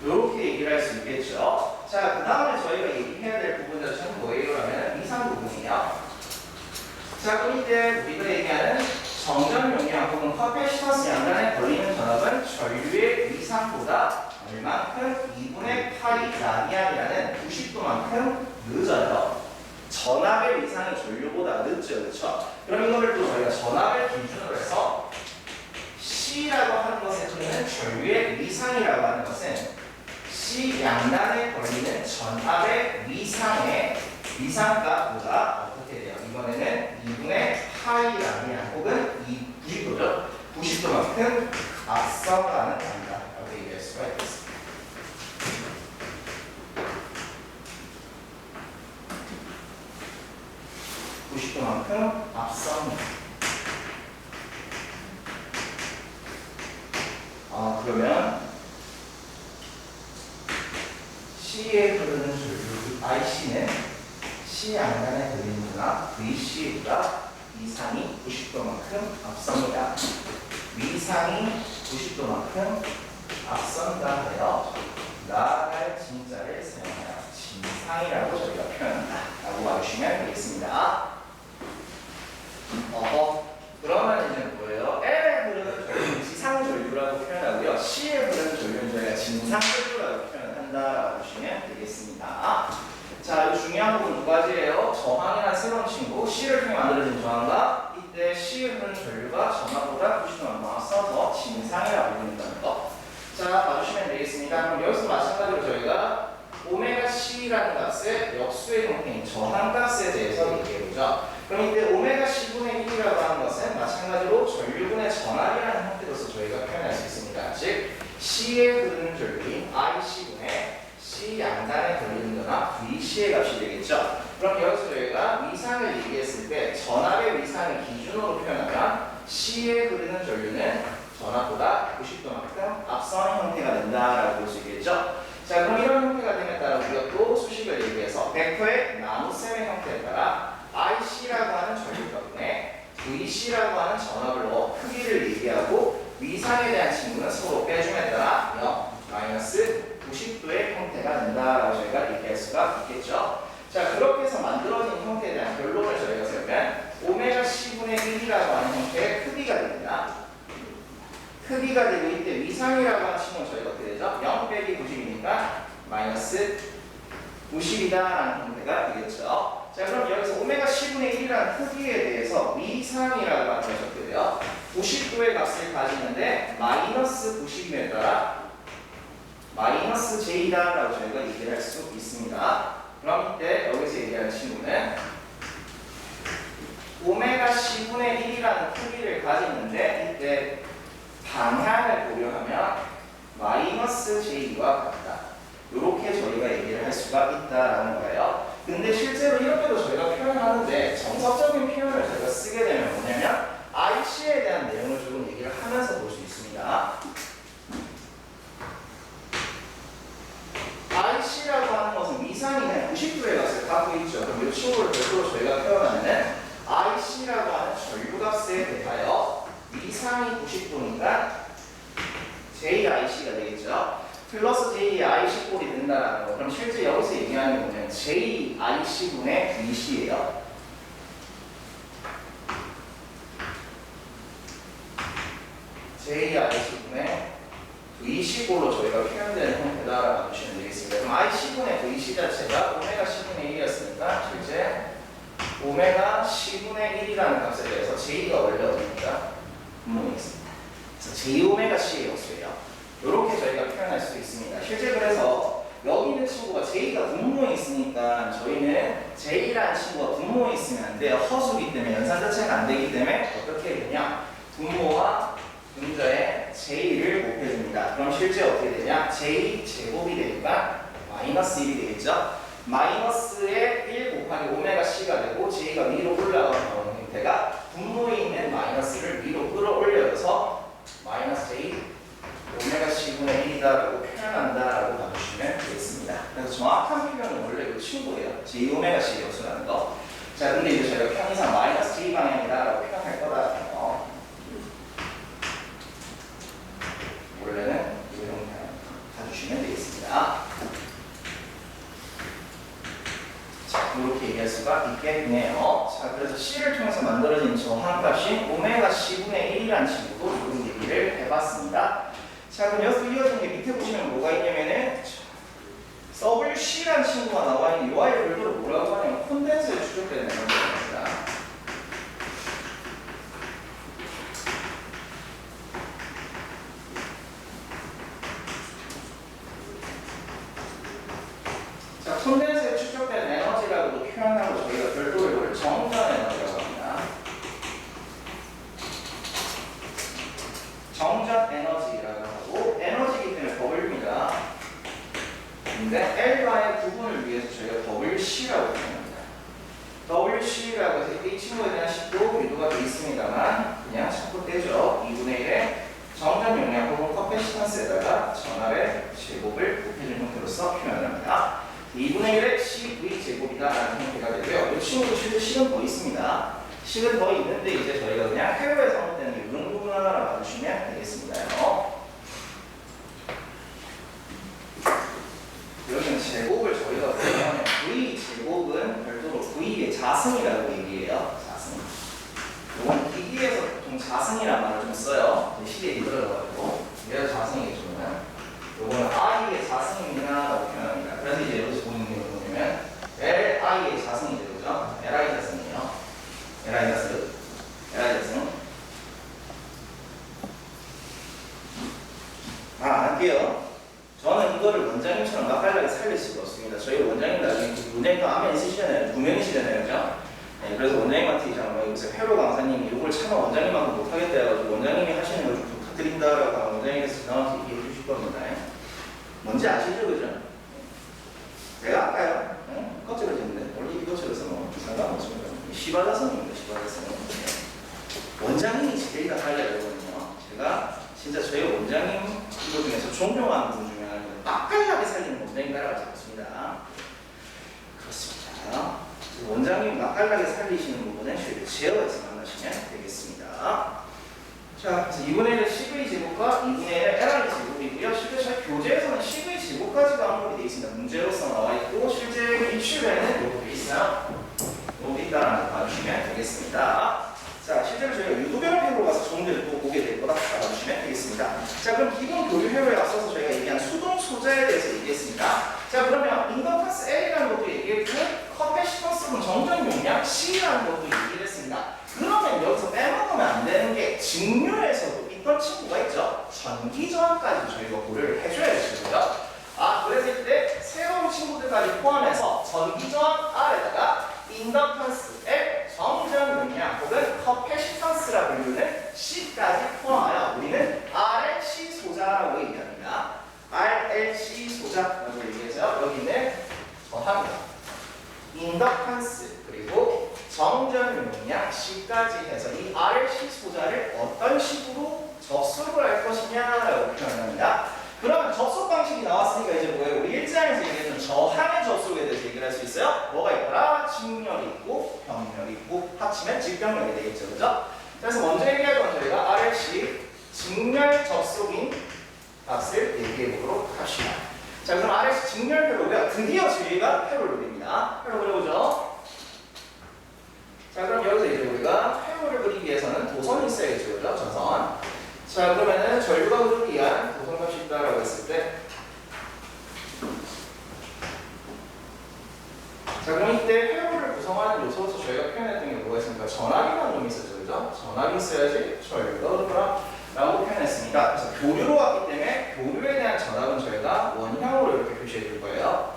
Speaker 1: 이렇게 얘기를 할 수 있겠죠. 자, 그 다음에 저희가 얘기해야 될 부분 자체는 뭐예요? 그러면 이상 부분이요. 자, 그럼 이때 우리가 얘기하는 정전 용량 혹은 커패시턴스 양단에 걸리는 전압은 전류의 위상보다 얼만큼 2분의 파이 라디안이라는 90도만큼 늦어요. 전압의 위상이 전류보다 늦죠, 그렇죠? 그럼 이거를 또 저희가 전압을 기준으로 해서 C라고 하는 것에 흐르는 전류의 위상이라고 하는 것은 C 양단에 걸리는 전압의 위상의 위상값보다 어떻게 돼요? 이번에는 2분의 파이 라디안 혹은 90도죠. 90도만큼 앞서가는 단다라고 얘기할 수가 있겠습니다. 만큼 앞섭니다. 그러면 C에 흐르는 전류 IC는 C 양단에 걸리는 전압 VC보다 위상이 90도만큼 앞섭니다. 위상이 90도만큼 앞선다 하여 나아갈 진자를 사용하여 진상이라고 저희가 표현한다 라고 봐주시면 되겠습니다. 그러면 이제 뭐예요? L의 흐르는 전류는 지상전류라고 표현하고요. C의 흐르는 전류는 저희가 진상전류라고 표현한다라고 보시면 되겠습니다. 자, 이 중요한 부분 두 가지예요. 저항이란 새로운 친구, C를 통해 만들어진 저항과 이때 C의 흐르는 전류가 전압보다 90도 넘어서 더 진상이라고 부른다는 거. 자, 봐주시면 되겠습니다. 그럼 여기서 마찬가지로 저희가 오메가 C라는 값의 역수의 형태인 저항값에 대해서 얘기해보죠. 그럼 이때 오메가 C분의 1이라고 하는 것은 마찬가지로 전류분의 전압이라는 형태로서 저희가 표현할 수 있습니다. 즉, C에 흐르는 전류인 IC분의 C 양단에 걸리는 전압 VC의 값이 되겠죠. 그럼 여기서 저희가 위상을 얘기했을 때 전압의 위상을 기준으로 표현하면 C에 흐르는 전류는 전압보다 90도만큼 앞선 형태가 된다라고 볼 수 있겠죠. 자, 그럼 이런 형태가 됨에 따라 우리가 또 수식을 얘기해서 벡터의 나눗셈의 형태에 따라 IC라고 하는 전류값분에 VC라고 하는 전압을 넣어 크기를 얘기하고 위상에 대한 친구는 서로 빼줌에 따라 0, 마이너스 90도의 형태가 된다라고 저희가 얘기할 수가 있겠죠. 자, 그렇게 해서 만들어진 형태에 대한 결론을 저희가 세우면 오메가 C분의 1이라고 하는 형태의 크기가 됩니다. 크기가 되고 이때 위상이라고 하는 친구는 저희가 어떻게 되죠? 0 빼기 90이니까 마이너스 90이다라는 형태가 되겠죠. 자, 그럼 여기서 오메가 C분의 1이라는 크기에 대해서 위상이라고 하는 것이 어떻게 돼요? 90도의 값을 가지는데 마이너스 90이에 따라 마이너스 J다라고 저희가 얘기를 할 수 있습니다. 그럼 이때 여기서 얘기하는 친구는 오메가 C분의 1이라는 크기를 가지는데 이때 방향을 고려하면 마이너스 J와 같다. 이렇게 저희가 얘기를 할 수가 있다라는 거예요. 근데 실제로 이렇게도 저희가 표현하는데 정석적인 표현을 저희가 쓰게 되면 뭐냐면 IC에 대한 내용을 조금 얘기를 하면서 볼 수 있습니다. IC라고 하는 것은 위상이는 90도의 값을 갖고 있죠. 그럼 이 친구를 별도로 저희가 표현하면 IC라고 하는 전류값에 대하여 위상이 90도니까 JIC가 되겠죠. 플러스 JIC꼴이 된다라는 거. 그럼 실제 여기서 얘기하는 게 뭐냐면 JIC분의 VC예요. JIC분의 VC꼴로 저희가 표현되는 형태다라고 보시면 되겠습니다. 그럼 IC분의 VC 자체가 오메가 C분의 1이었으니까 실제 오메가 C분의 1이라는 값에 대해서 J가 원래 어디입니까? 분모에 있습니다. 그래서 J 오메가 C의 역수예요. 이렇게 저희가 표현할 수 있습니다. 실제 그래서 여기 있는 친구가 J가 분모에 있으니까 저희는 J라는 친구가 분모에 있으면 안 돼요. 허수기 때문에 연산 자체가 안 되기 때문에 어떻게 되냐? 분모와 분자에 J를 곱해줍니다. 그럼 실제 어떻게 되냐? J 제곱이 되니까 마이너스 1이 되겠죠? 마이너스에 1 곱하기 오메가 C가 되고 J가 위로 올라가는 형태가 분모에 있는 마이너스를 위로 끌어올려서 마이너스 J 오메가 C분의 1이다라고 표현한다라고 봐주시면 되겠습니다. 그래서 정확한 표현은 원래 이 친구예요. J 오메가 C의 역수라는 거. 자, 근데 이제 저희가 편의상 마이너스 J 방향이다라고 표현할 거다라는 거. 원래는 이 형태 봐주시면 되겠습니다. 자, 이렇게 얘기할 수가 있겠네요. 자, 그래서 C를 통해서 만들어진 저항값인 오메가 C분의 1이라는 친구도 이런 얘기를 해봤습니다. 자, 그럼 여기서 이어진 게 밑에 보시면 뭐가 있냐면은 WC라는 친구가 나와 있는 이 아이를 별도로 뭐라고 하냐면 콘덴서에 추적되는 에너지입니다. 자, 콘덴서에 추적되는 에너지라고도 표현하고 저희가 별도로 이걸 정전 에너지라고 합니다. 정전 에너지라고 하고 에너지이기 때문에 W입니다. 근데 L과의 구분을 위해서 저희가 WC라고 표현합니다. WC라고 해서 이 친구에 대한 식도 유도가 되어 있습니다만 그냥 자꾸 떼죠. 2분의 1의 정전 용량 혹은 커패시턴스에다가 전압의 제곱을 곱해준 형태로서 표현을 합니다. 2분의 1의 CV 제곱이다라는 형태가 되고요. 이 친구도 실제 식은 더 있습니다. 식은 더 있는데 이제 저희가 그냥 회로에 사용되는 이런 부분 하나를 봐주시면 되겠습니다. 여기는 제곱을 저희가 보면 V 제곱은 별도로 V의 자승이라고 얘기해요. 자승. 자승이란 말을 좀 써요. 시대에 들어가가지고 얘가 자승이겠죠. 요거는 I의 자승입니다라고 표현합니다. 그래서 이제 여기서 보이는 게 뭐냐면 Li의 자승이 되죠. Li 자승이에요. Li 자승. Li 자승. 할게요. 저는 이거를 원장님처럼 맛깔나게 살릴 수가 없습니다. 저희 원장님 나중에 원장님 또 안에 있으시잖아요. 2명이시잖아요. 그죠? 네, 그래서 원장님한테 이제 요새 회로 강사님이 이걸 차마 원장님만큼 못하겠다 해가지고 원장님이 하시는 걸 좀 부탁드린다라고 하면 원장님께서 저한테 얘기해 주실 겁니다. 뭔지 아시죠? 그죠? 제가 아까요. 껍질어졌는데 원래 이 껍질어서 뭐 상관없습니다. 시발라성입니다. 시발라성. 원장님이 제일 다 살려야거든요. 제가 진짜 저희 원장님 이거 중에서 존경하는 분 중에 하나는 맛깔나게 살리는 원장님 따라가지 않습니다. 그렇습니다. 원장님 맛깔나게 살리시는 부분은 제어에서 만나시면 되겠습니다. 자, 그래서 2분의 1의 CV 제곱과 2분의 1의 LI 제곱이고요. 실제 저희 교재에서는 CV 제곱까지가 암호이 되어 있습니다. 문제로서 나와 있고 실제 기출에는 요거 되어 있어요. 요거 있다라는 거 봐주시면 되겠습니다. 자, 실제로 저희가 유도변화 회로로 가서 좋은 데를 또 보게 될 거다 알아주시면 되겠습니다. 자, 그럼 기본 교류 회로에 앞서서 저희가 얘기한 수동 소자에 대해서 얘기했습니다. 자, 그러면 인덕턴스 L이라는 것도 얘기했고 커패시턴스는 정전 용량 C라는 것도 얘기를 했습니다. 그러면 여기서 빼먹으면 안 되는 게 직류에서도 있던 친구가 있죠. 전기 저항까지 저희가 고려를 해줘야 되죠. 그래서 이때 새로운 친구들까지 포함해서 전기 저항 R에다가 인덕턴스 L, 정전 용량 혹은 커패시턴스라고 부르는 C까지 포함하여 우리는 RLC 소자라고 얘기합니다. RLC 소자라고 얘기해서 여기는 저항, 인덕턴스 그리고 정전 용량 C까지 해서 이 RLC 소자를 어떤 식으로 접속을 할 것이냐라고 표현합니다. 그러면 접속 방식이 나왔으니까 이제 뭐예요? 우리 1장에서 얘기했던 저항의 접속에 대해서 얘기를 할 수 있어요. 뭐가 있더라? 직렬이 있고 병렬이 있고 합치면 직병렬이 되겠죠. 그죠? 그래서 먼저 얘기할 건 저희가 RLC 직렬 접속인 값을 얘기해 보도록 합시다. 자, 그럼 RLC 직렬 회로고요. 드디어 저희가 회로를 그립니다. 회로 그려보죠. 자, 그럼 여기서 이제 우리가 회로를 그리기 위해서는 도선이 있어야겠죠. 그죠? 전선. 자, 그러면은 전류가 흐르기 위한 도선값이 있다라고 했을 때 자, 그럼 이때 회로를 구성하는 요소로서 저희가 표현했던 게 뭐가 있습니까? 전압이라는 놈이 있었죠. 그죠? 전압이 있어야지 전류가 흐르더라 라고 표현했습니다. 그래서 교류로 왔기 때문에 교류에 대한 전압은 저희가 원형으로 이렇게 표시해 줄 거예요.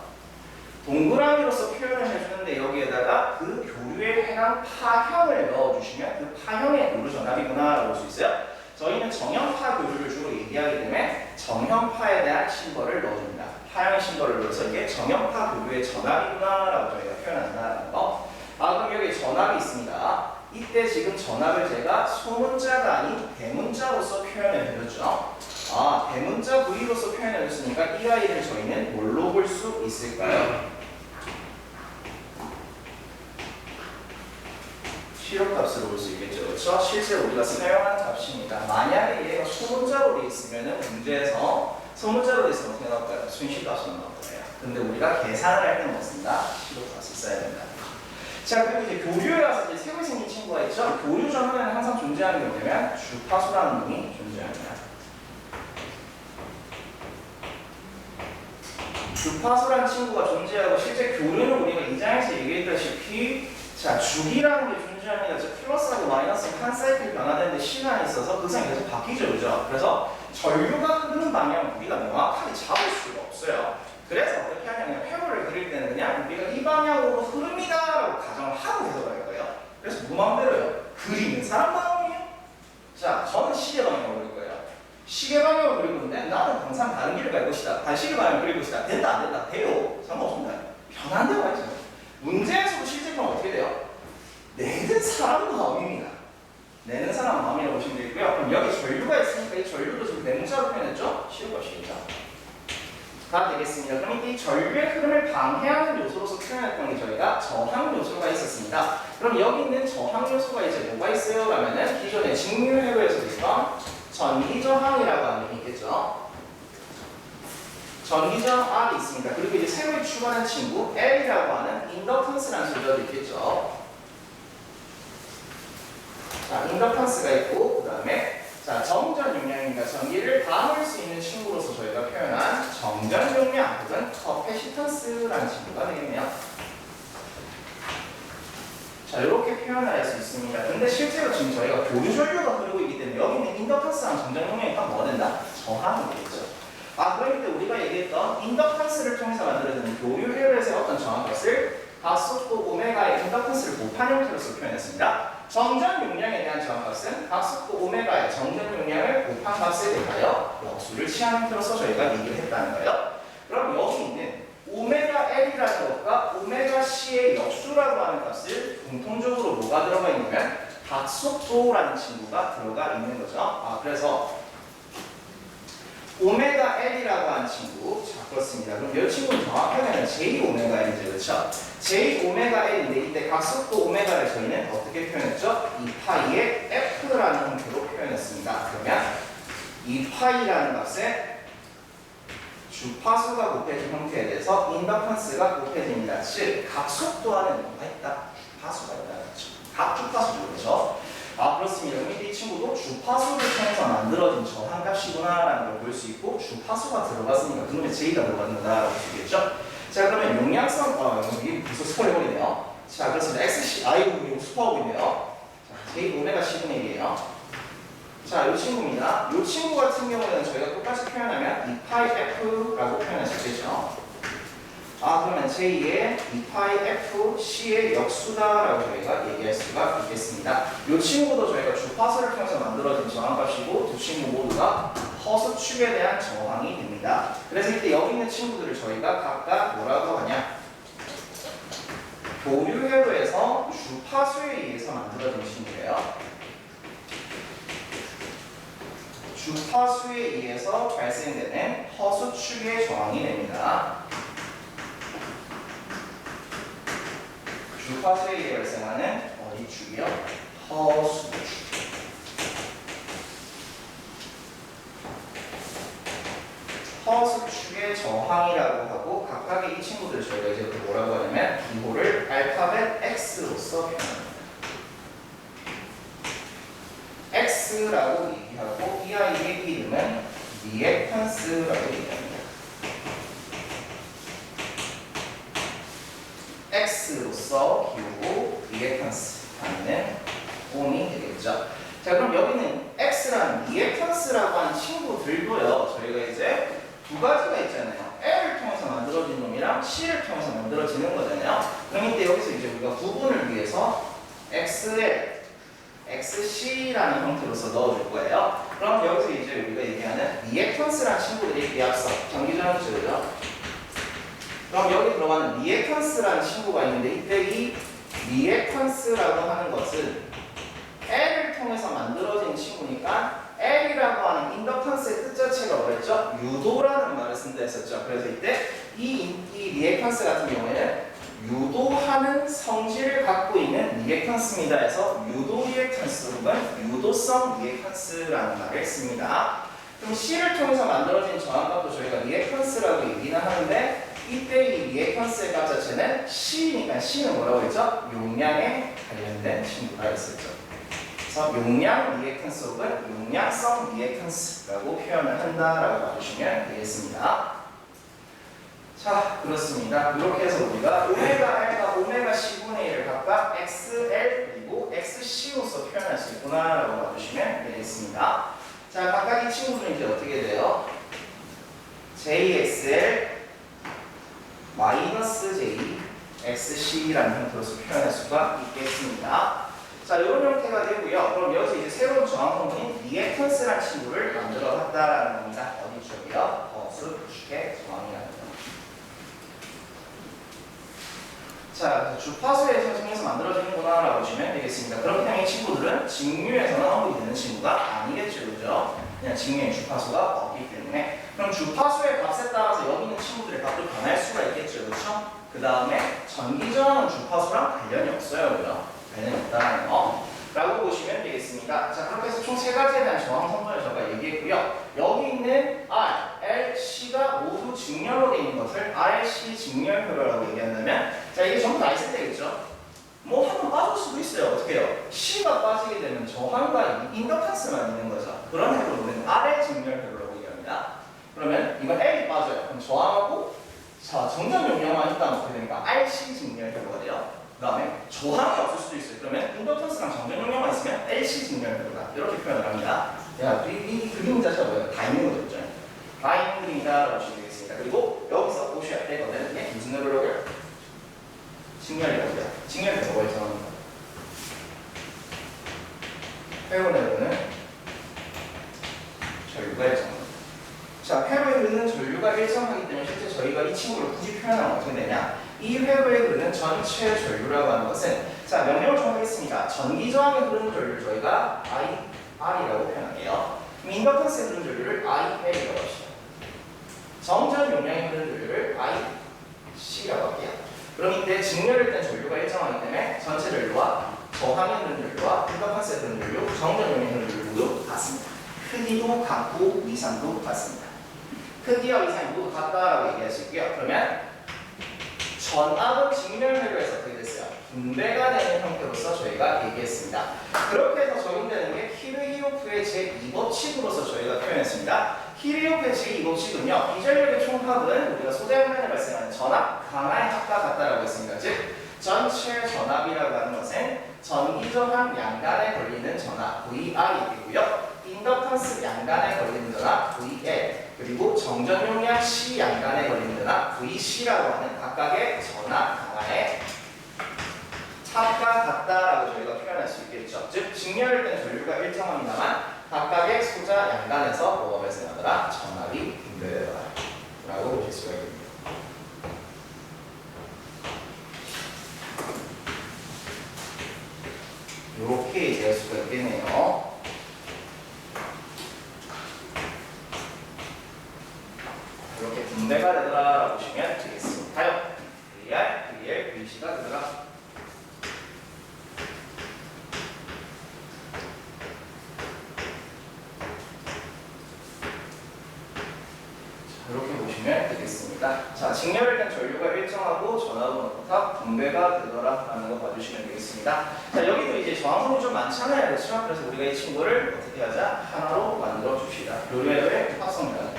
Speaker 1: 동그라미로서 표현을 해주는데 여기에다가 그 교류에 해당 파형을 넣어주시면 그 파형의 교류 전압이구나 라고 볼 수 있어요. 저희는 정형파 교류를 주로 얘기하기 때문에 정형파에 대한 심벌을 넣어줍니다. 파형의 심벌을 넣어서 이게 정형파 교류의 전압이구나 라고 저희가 표현한다는 거. 그럼 여기 전압이 있습니다. 이때 지금 전압을 제가 소문자가 아닌 대문자로서 표현을 해줬죠. 대문자 V로서 표현해 줬으니까 이 아이를 저희는 뭘로 볼 수 있을까요? 실효값으로 볼 수 있겠죠. 그렇죠? 실제 우리가 사용하는 값입니다. 만약에 얘가 소문자로 되어 있으면 문제에서 소문자로 되어 있으면 어떻게 나올까요? 순실값으로 나올 거예요. 근데 우리가 계산을 할 때는 없습니다. 실효값을 써야 된다. 자, 그리고 이제 교류에 와서 이제 새로 생긴 친구가 있죠. 교류 전원에는 항상 존재하는 게 뭐냐면 주파수라는 놈이 존재합니다. 주파수라는 친구가 존재하고 실제 교류는 우리가 이 장에서 얘기했다시피 자, 주기라는 게 존재합니다. 즉 플러스하고 마이너스 한 사이클 변화되는데 시간이 있어서 그 상이 계속 바뀌죠. 그죠? 그래서 전류가 흐르는 방향을 우리가 명확하게 잡을 수가 없어요. 그래서 어떻게 하냐면 회로를 그릴 때는 그냥 우리가 이 방향으로 흐릅니다 라고 가정을 하고 계속 할 거예요. 그래서 뭐 마음대로요? 그리는 사람 마음이에요. 자, 저는 시계 방향으로 그릴 거예요. 시계 방향으로 그리고 있는데 나는 항상 다른 길을 갈 것이다. 반시계 방향을 그릴 것이다. 된다 안 된다? 돼요. 상관없습니다. 변한다고 하죠. 문제에서도 실제로는 어떻게 돼요? 내는 사람 마음입니다. 내는 사람 마음이라고 보시면 되고요. 그럼 여기 전류가 있으니까 이 전류도 지금 대문자로 표현했죠? 실효값이겠죠. 다 되겠습니다. 그럼 이 전류의 흐름을 방해하는 요소로서 표현했던 게 저희가 저항 요소가 있었습니다. 그럼 여기 있는 저항 요소가 이제 뭐가 있어요? 라면은 기존의 직류 회로에서 있던 전기 저항이라고 하는 게 있겠죠. 전기 저항 R이 있습니다. 그리고 이제 새로 추가한 친구 L이라고 하는 인덕턴스라는 소리도 있겠죠. 자, 인덕턴스가 있고 다음에 자 정전 용량이니까 전기를 담을 수 있는 친구로서 저희가 표현한 정전 용량 혹은 커패시턴스라는 친구가 되겠네요. 자 이렇게 표현할 수 있습니다. 근데 실제로 지금 저희가 교류 전류가 흐르고 있기 때문에 여기 있는 인덕턴스랑 정전 용량이 딱 뭐가 된다? 저항이 되겠죠. 그러기 때문에 우리가 얘기했던 인덕턴스를 통해서 만들어지는 교류 회로에서의 어떤 저항값을 각속도 오메가의 인덕턴스를 곱한 형태로서 표현했습니다. 정전 용량에 대한 저항값은 각속도 오메가의 정전 용량을 곱한 값에 대하여 역수를 취한 형태로서 저희가 얘기를 했다는 거예요. 그럼 여기 있는 오메가 L이라는 것과 오메가 C의 역수라고 하는 값을 공통적으로 뭐가 들어가 있냐면 각속도라는 친구가 들어가 있는 거죠. 그래서 오메가 L이라고 하는 친구. 자, 그렇습니다. 그럼 이 친구는 정확하게는 J 오메가 L이죠. 그렇죠? J 오메가 L인데 이때 각속도 오메가를 저희는 어떻게 표현했죠? 2파이의 F라는 형태로 표현했습니다. 그러면 2파이라는 값에 주파수가 곱해진 형태에 대해서 인덕턴스가 곱해집니다. 즉, 각속도 안에 뭐가 있다? 주파수가 있다는 거죠. 각주파수죠. 그렇죠? 그렇습니다. 그럼 이 친구도 주파수를 통해서 만들어진 저항값이구나라는 걸 볼 수 있고 주파수가 들어갔으니까 그놈의 J가 들어갔는다라고 볼 수 있겠죠? 자 그러면 용량성, 여기 벌써 스포해버리네요. 자 그렇습니다. XC, 이거 스포하고 있네요. 자, J 오메가 C분의 1이에요. 자, 이 친구입니다. 이 친구 같은 경우에는 저희가 똑같이 표현하면 2파이 F라고 표현할 수 있겠죠? 그러면 J의 2파이 F, C의 역수다라고 저희가 얘기할 수가 있겠습니다. 이 친구도 저희가 주파수를 통해서 만들어진 저항값이고 두 친구 모두가 허수축에 대한 저항이 됩니다. 그래서 이때 여기 있는 친구들을 저희가 각각 뭐라고 하냐? 교류 회로에서 주파수에 의해서 만들어진 친구예요. 주파수에 의해서 발생되는 허수축의 저항이 됩니다. 주파수에 의해 발생하는 어디 축이요? 허수축. 허수축의 저항이라고 하고 각각의 이 친구들 저희가 이제 뭐라고 하냐면 기호를 알파벳 X로서 표현합니다. X라고 얘기하고 이 아이의 이름은 리액턴스라고 얘기합니다. X로서 기호고 리액턴스 하는 옴이 되겠죠. 자 그럼 여기는 X라는 리액턴스라고 하는 친구들도요 저희가 이제 두 가지가 있잖아요. L을 통해서 만들어진 놈이랑 C를 통해서 만들어지는 거잖아요. 그럼 이때 여기서 이제 우리가 구분을 위해서 XL, XC라는 형태로서 넣어줄 거예요. 그럼 여기서 이제 우리가 얘기하는 리액턴스라는 친구들이 리압성, 전기저항이죠. 그럼 여기 들어가는 리액턴스라는 친구가 있는데 이때 이 리액턴스라고 하는 것은 L을 통해서 만들어진 친구니까 L이라고 하는 인덕턴스의 뜻 자체가 뭐였죠? 유도라는 말을 쓴다 했었죠. 그래서 이때 이 리액턴스 같은 경우에는 유도하는 성질을 갖고 있는 리액턴스입니다 해서 유도 리액턴스 혹은 유도성 리액턴스라는 말을 씁니다. 그럼 C를 통해서 만들어진 저항값도 저희가 리액턴스라고 얘기는 하는데 이때 이 리액턴스의 값 자체는 C니까 C는 뭐라고 했죠? 용량에 관련된 친구가 있었죠. 그래서 용량 리액턴스 혹은 용량성 리액턴스라고 표현을 한다라고 봐주시면 되겠습니다. 자, 그렇습니다. 이렇게 해서 우리가 오메가 L과 오메가 C분의 1을 각각 XL 그리고 XC로서 표현할 수 있구나라고 봐주시면 되겠습니다. 자, 각각 이 친구들은 이제 어떻게 돼요? JXL 마이너스 J XC라는 형태로서 표현할 수가 있겠습니다. 자, 이런 형태가 되고요. 그럼 여기서 이제 새로운 저항 성분인 리액턴스라는 친구를 만들어 봤다라는 겁니다. 어디 쪽이요? 허수축의 저항이라는 거. 자, 주파수의 형성에서 만들어지는구나라고 보시면 되겠습니다. 그렇기 때문에 이 친구들은 직류에서는 언급이 되는 친구가 아니겠죠, 그죠? 그냥 직류의 주파수가 없기 때문에. 그럼 주파수의 값에 따라서 여기 있는 친구들의 값도 변할 수가 있겠죠, 그렇죠? 그 다음에 전기저항은 주파수랑 관련이 없어요, 그죠? 관련이 없다는 거. 라고 보시면 되겠습니다. 자, 그렇게 해서 총 세 가지에 대한 저항 성분을 제가 얘기했고요. 여기 있는 R, L, C가 모두 직렬로 되어 있는 것을 RC 직렬표라고 얘기한다면, 자, 이게 전부 다 있을 때겠죠? 뭐 한 번 빠질 수도 있어요. 어떻게 해요? C가 빠지게 되면 저항과 저항이 인덕턴스만 있는 거죠. 그런 회로는 R의 직렬회로라고 얘기합니다. 그러면 이건 L이 빠져요. 그럼 저항하고 자 정전 용량만 있다면 어떻게 되니까 RC 직렬회로가 돼요. 그 다음에 저항이 없을 수도 있어요. 그러면 인덕턴스랑 정전 용량만 있으면 LC 직렬회로다. 이렇게 표현을 합니다. 야, 이 그림 자체가 뭐예요? 다 있는 거죠. 그죠? 다 있는 그림이다라고 보시면 되겠습니다. 그리고 여기서 보셔야 되거든요. 이게 무슨 회로라고요? 직렬이라고요. 직렬회로가 있어요. 회로는 전류가 일정합니다. 자, 회로에 흐르는 전류가 일정하기 때문에 실제 저희가 이 친구를 굳이 표현하면 어떻게 되냐? 이 회로에 흐르는 전체 전류라고 하는 것은 자, 명령을 좀 하겠습니다. 전기 저항에 흐르는 전류를 저희가 IR이라고 표현할게요. 인덕턴스에 흐르는 전류를 IL이라고 합시다. 정전 용량에 흐르는 전류를 IC라고 할게요. 그럼 이때 직렬일 땐 전류가 일정하기 때문에 전체 전류와 저항에 흐르는 전류와 인덕턴스에 흐르는 전류, 정전 용량에 흐르는 전류 모두 같습니다. 크기도 같고 위상도 같습니다. 크기와 위상이 모두 같다라고 얘기할 수 있고요. 그러면 전압은 직렬회로에서 어떻게 됐어요? 분배가 되는 형태로서 저희가 얘기했습니다. 그렇게 해서 적용되는 게 키르히오프의 제2법칙으로서 저희가 표현했습니다. 키르히오프의 제2법칙은요. 비전력의 총합은 우리가 소자연면에 발생하는 전압, 강하의 합과 같다라고 했습니다. 즉 전체 전압이라고 하는 것은 전기저항 양단에 걸리는 전압 VI이고요. 인덕턴스 양단에 걸리는 전압 VL 그리고 정전 용량 C 양단에 걸리는 전압 VC라고 하는 각각의 전압 강하의 합과 같다라고 저희가 표현할 수 있겠죠. 즉 직렬일 때는 전류가 일정합니다만 각각의 소자 양단에서 뭐가 발생하더라? 전압이 분배되더라 라고 보실 수가 있습니다. 이렇게 얘기할 수가 있겠네요. 이렇게 분배가 되더라라고 보시면 되겠습니다. VR, VL, VC가 되더라. 이렇게 보시면 되겠습니다. 자, 직렬일 땐 전류가 일정하고 전압은 어떻다? 분배가 되더라라는 거 봐주시면 되겠습니다. 자, 여기도 이제 저항성이 좀 많잖아요. 그렇죠? 그래서 우리가 이 친구를 어떻게 하자? 하나로 만들어 줍시다. 요래요래 합성이라는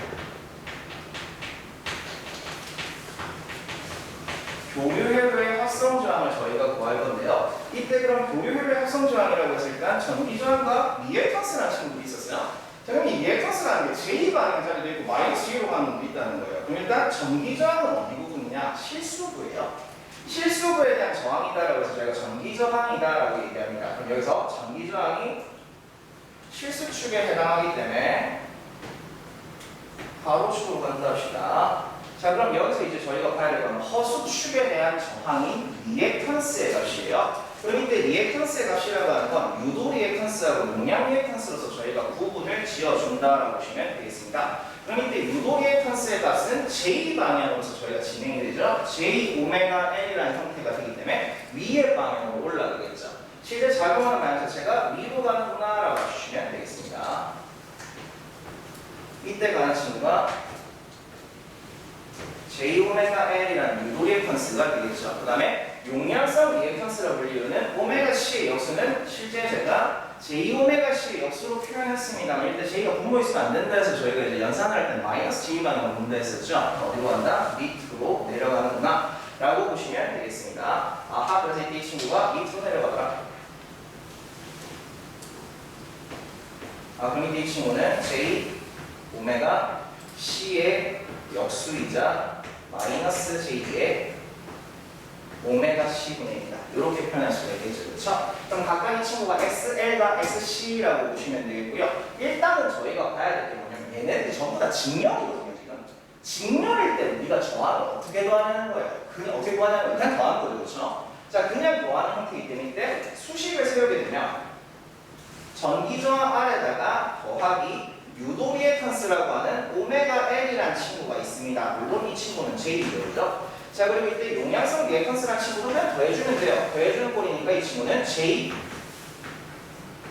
Speaker 1: 교류회로의 합성저항을 저희가 구할 건데요. 이때 그럼 교류회로의 합성저항이라고 했을 때 전기저항과 리액턴스라는 친구들이 있었어요. 자, 그럼 이 리액턴스라는 게 J 반응자리도 있고 마이너스 J로 가는 놈도 있다는 거예요. 그럼 일단 전기저항은 어디 부분이냐? 실수부예요. 실수부에 대한 저항이다라고 해서 저희가 전기저항이다라고 얘기합니다. 그럼 여기서 전기저항이 실수축에 해당하기 때문에 가로축으로 간다 합시다. 자, 그럼 여기서 이제 저희가 봐야 될 건 허수축에 대한 저항인 리액턴스의 값이에요. 그럼 이때 리액턴스의 값이라고 하는 건 유도 리액턴스하고 용량 리액턴스로서 저희가 구분을 지어준다라고 보시면 되겠습니다. 그럼 이때 유도 리액턴스의 값은 J 방향으로서 저희가 진행이 되죠. J 오메가 L이라는 형태가 되기 때문에 위의 방향으로 올라가겠죠. 실제 작용하는 방향 자체가 위로 가는구나라고 봐주시면 되겠습니다. 이때 가는 친구가 J오메가 L이라는 유도 리액턴스가 되겠죠. 그 다음에 용량성 리액턴스라고 불리우는 오메가 C의 역수는 실제 제가 J오메가 C의 역수로 표현했습니다만 일단 J가 분모 있으면 안 된다 해서 저희가 이제 연산을 할 때 마이너스 J 방향으로 분배했었죠. 어디로 간다? 밑으로 내려가는구나 라고 보시면 되겠습니다. 아하, 그래서 이때 이 친구가 밑으로 내려가더라. 그럼 이때 이 친구는 J 오메가 C의 역수이자 마이너스 J의 오메가 C분의 1이다. 이렇게 표현할 수가 있겠죠. 그렇죠? 그럼 각각 이 친구가 XL과 XC라고 보시면 되겠고요. 일단은 저희가 봐야 될 게 뭐냐면 얘네들이 전부 다 직렬이거든요. 지금. 직렬일 때 우리가 저항을 어떻게 더하냐는 거예요. 그냥 어떻게 더하냐는 거예요. 그냥 더하는 거죠. 그렇죠? 자, 그냥 더하는 형태이기 때문에 이때 수식을 세우게 되면 전기저항 R에다가 더하기 유도 리액턴스라고 하는 오메가 L이라는 친구가 있습니다. 물론 이 친구는 J이죠. 자, 그리고 이때 용량성 리액턴스라는 친구도 그냥 더해주면 돼요. 더해주는 꼴이니까 이 친구는 J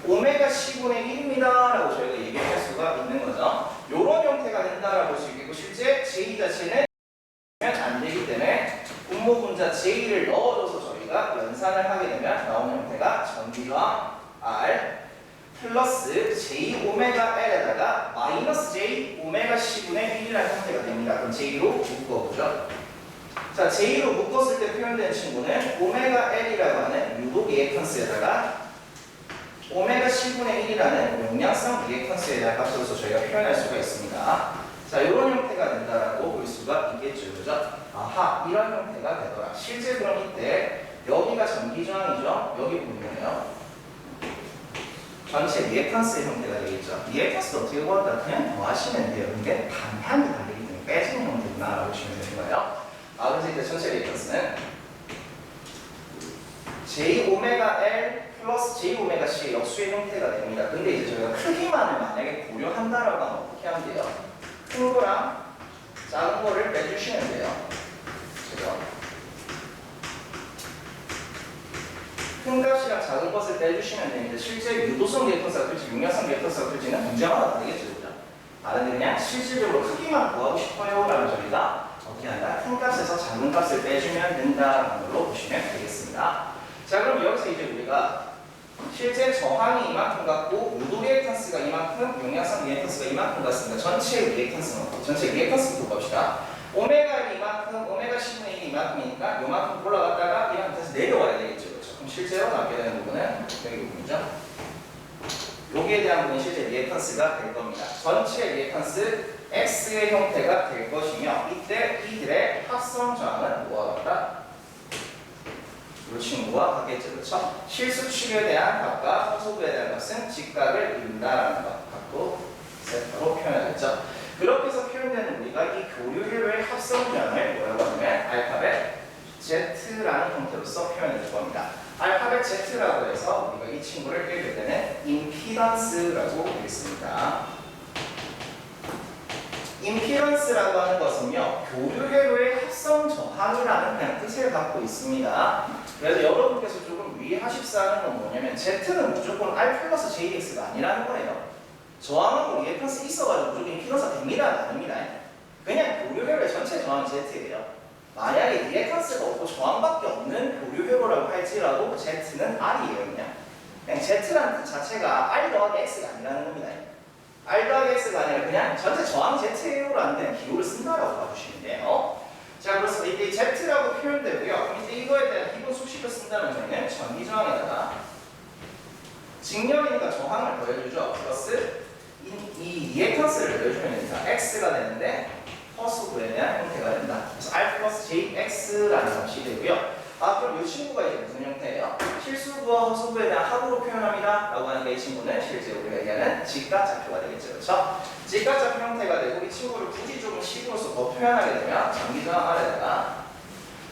Speaker 1: 오메가 C분의 1입니다 라고 저희가 얘기할 수가 있는 거죠. 요런 형태가 된다라고 볼 수 있겠고 실제 J 자체는 안 되기 때문에 분모 분자 J를 넣어줘서 저희가 연산을 하게 되면 나오는 형태가 전기저항 R 플러스 j 오메가 l에다가 마이너스 j 오메가 c분의 1이라는 형태가 됩니다. 그럼 j로 묶어보죠. 자, j로 묶었을 때 표현된 친구는 오메가 l이라고 하는 유도 리액턴스에다가 오메가 c분의 1이라는 용량성 리액턴스에 대한 값으로서 저희가 표현할 수가 있습니다. 자, 이런 형태가 된다라고 볼 수가 있겠죠. 그죠? 아하, 이런 형태가 되더라. 실제 그럼 이때 여기가 전기저항이죠. 여기 부분이에요. 전체 리액턴스의 형태가 되겠죠. 리액턴스도 어떻게 구한다? 그냥 더하시면 돼요. 근데 방향이 다르기 때문에 빼지는 형태구나 라고 보시면 되는 거예요. 그래서 이때 전체 리액턴스는 j 오메가 l 플러스 j 오메가 c의 역수의 형태가 됩니다. 근데 이제 저희가 크기만을 만약에 고려한다라고 하면 어떻게 하면 돼요? 큰 거랑 작은 거를 빼주시면 돼요. 그죠? 큰 값이랑 작은 것을 빼주시면 되는데 실제 유도성 리액턴스가 될지 용량성 리액턴스가 될지는 문제마다 다르겠죠. 그죠? 다른데 그냥 실질적으로 크기만 구하고 싶어요 라는 저희가 어떻게 한다? 큰 값에서 작은 값을 빼주면 된다는 걸로 보시면 되겠습니다. 자, 그럼 여기서 이제 우리가 실제 저항이 이만큼 같고 유도 리액턴스가 이만큼, 용량성 리액턴스가 이만큼 같습니다. 전체 리액턴스부터 봅시다. 오메가 이만큼, 오메가 10분의 1이 이만큼이니까 요만큼 올라갔다가 이만큼 다시 내려와야 되겠죠. 그렇죠? 그럼 실제로 남게 되는 부분은 여기 부분이죠. 여기에 대한 부분이 실제 리액턴스가 될 겁니다. 전체 리액턴스 X의 형태가 될 것이며 이때 이들의 합성 저항은 뭐와 같다? 이 친구와 같겠죠. 그렇죠? 실수축에 대한 값과 허소부에 대한 값은 직각을 이룬다라는 것 갖고 세타로 표현하겠죠. 그렇게 해서 표현되는 우리가 이 교류회로의 합성 저항을 뭐라고 하냐면 알파벳 Z라는 형태로서 표현해 줄 겁니다. 알파벳 Z라고 해서 우리가 이 친구를 읽을 때는 임피던스라고 읽습니다. 임피던스라고 하는 것은요, 교류회로의 합성 저항이라는 그냥 뜻을 갖고 있습니다. 그래서 여러분께서 조금 유의하십사 하는 건 뭐냐면 Z는 무조건 R 플러스 JX가 아니라는 거예요. 저항하고 리액턴스 있어가지고 무조건 임피던스가 됩니다. 아닙니다. 그냥 교류회로의 전체 저항이 Z예요. 만약에 리액턴스가 없고 저항밖에 없는 교류회로라고 할지라도 Z는 R이에요. 그냥 Z라는 뜻 자체가 R 더하기 X가 아니라는 겁니다. R 더하기 X가 아니라 그냥 전체 저항 Z라는 그냥 기호를 쓴다라고 봐주시면 돼요. 자, 그렇습니다. 이때 Z라고 표현되고요. 그럼 이제 이거에 대한 기본 수식을 쓴다는 저희는 전기 저항에다가 직렬이니까 저항을 더해주죠. 플러스 이 리액턴스를 더해주면 됩니다. X가 되는데 허수부에 대한 형태가 된다. 그래서 R 플러스 JX라는 값이 되고요. 그럼 이 친구가 이제 무슨 형태예요? 실수부와 허수부에 대한 합으로 표현합니다. 라고 하니까 이 친구는 실제 우리가 얘기하는 직각좌표가 되겠죠. 그렇죠? 직각좌표 형태가 되고 이 친구를 굳이 조금 식으로서 더 표현하게 되면 전기저항 R에다가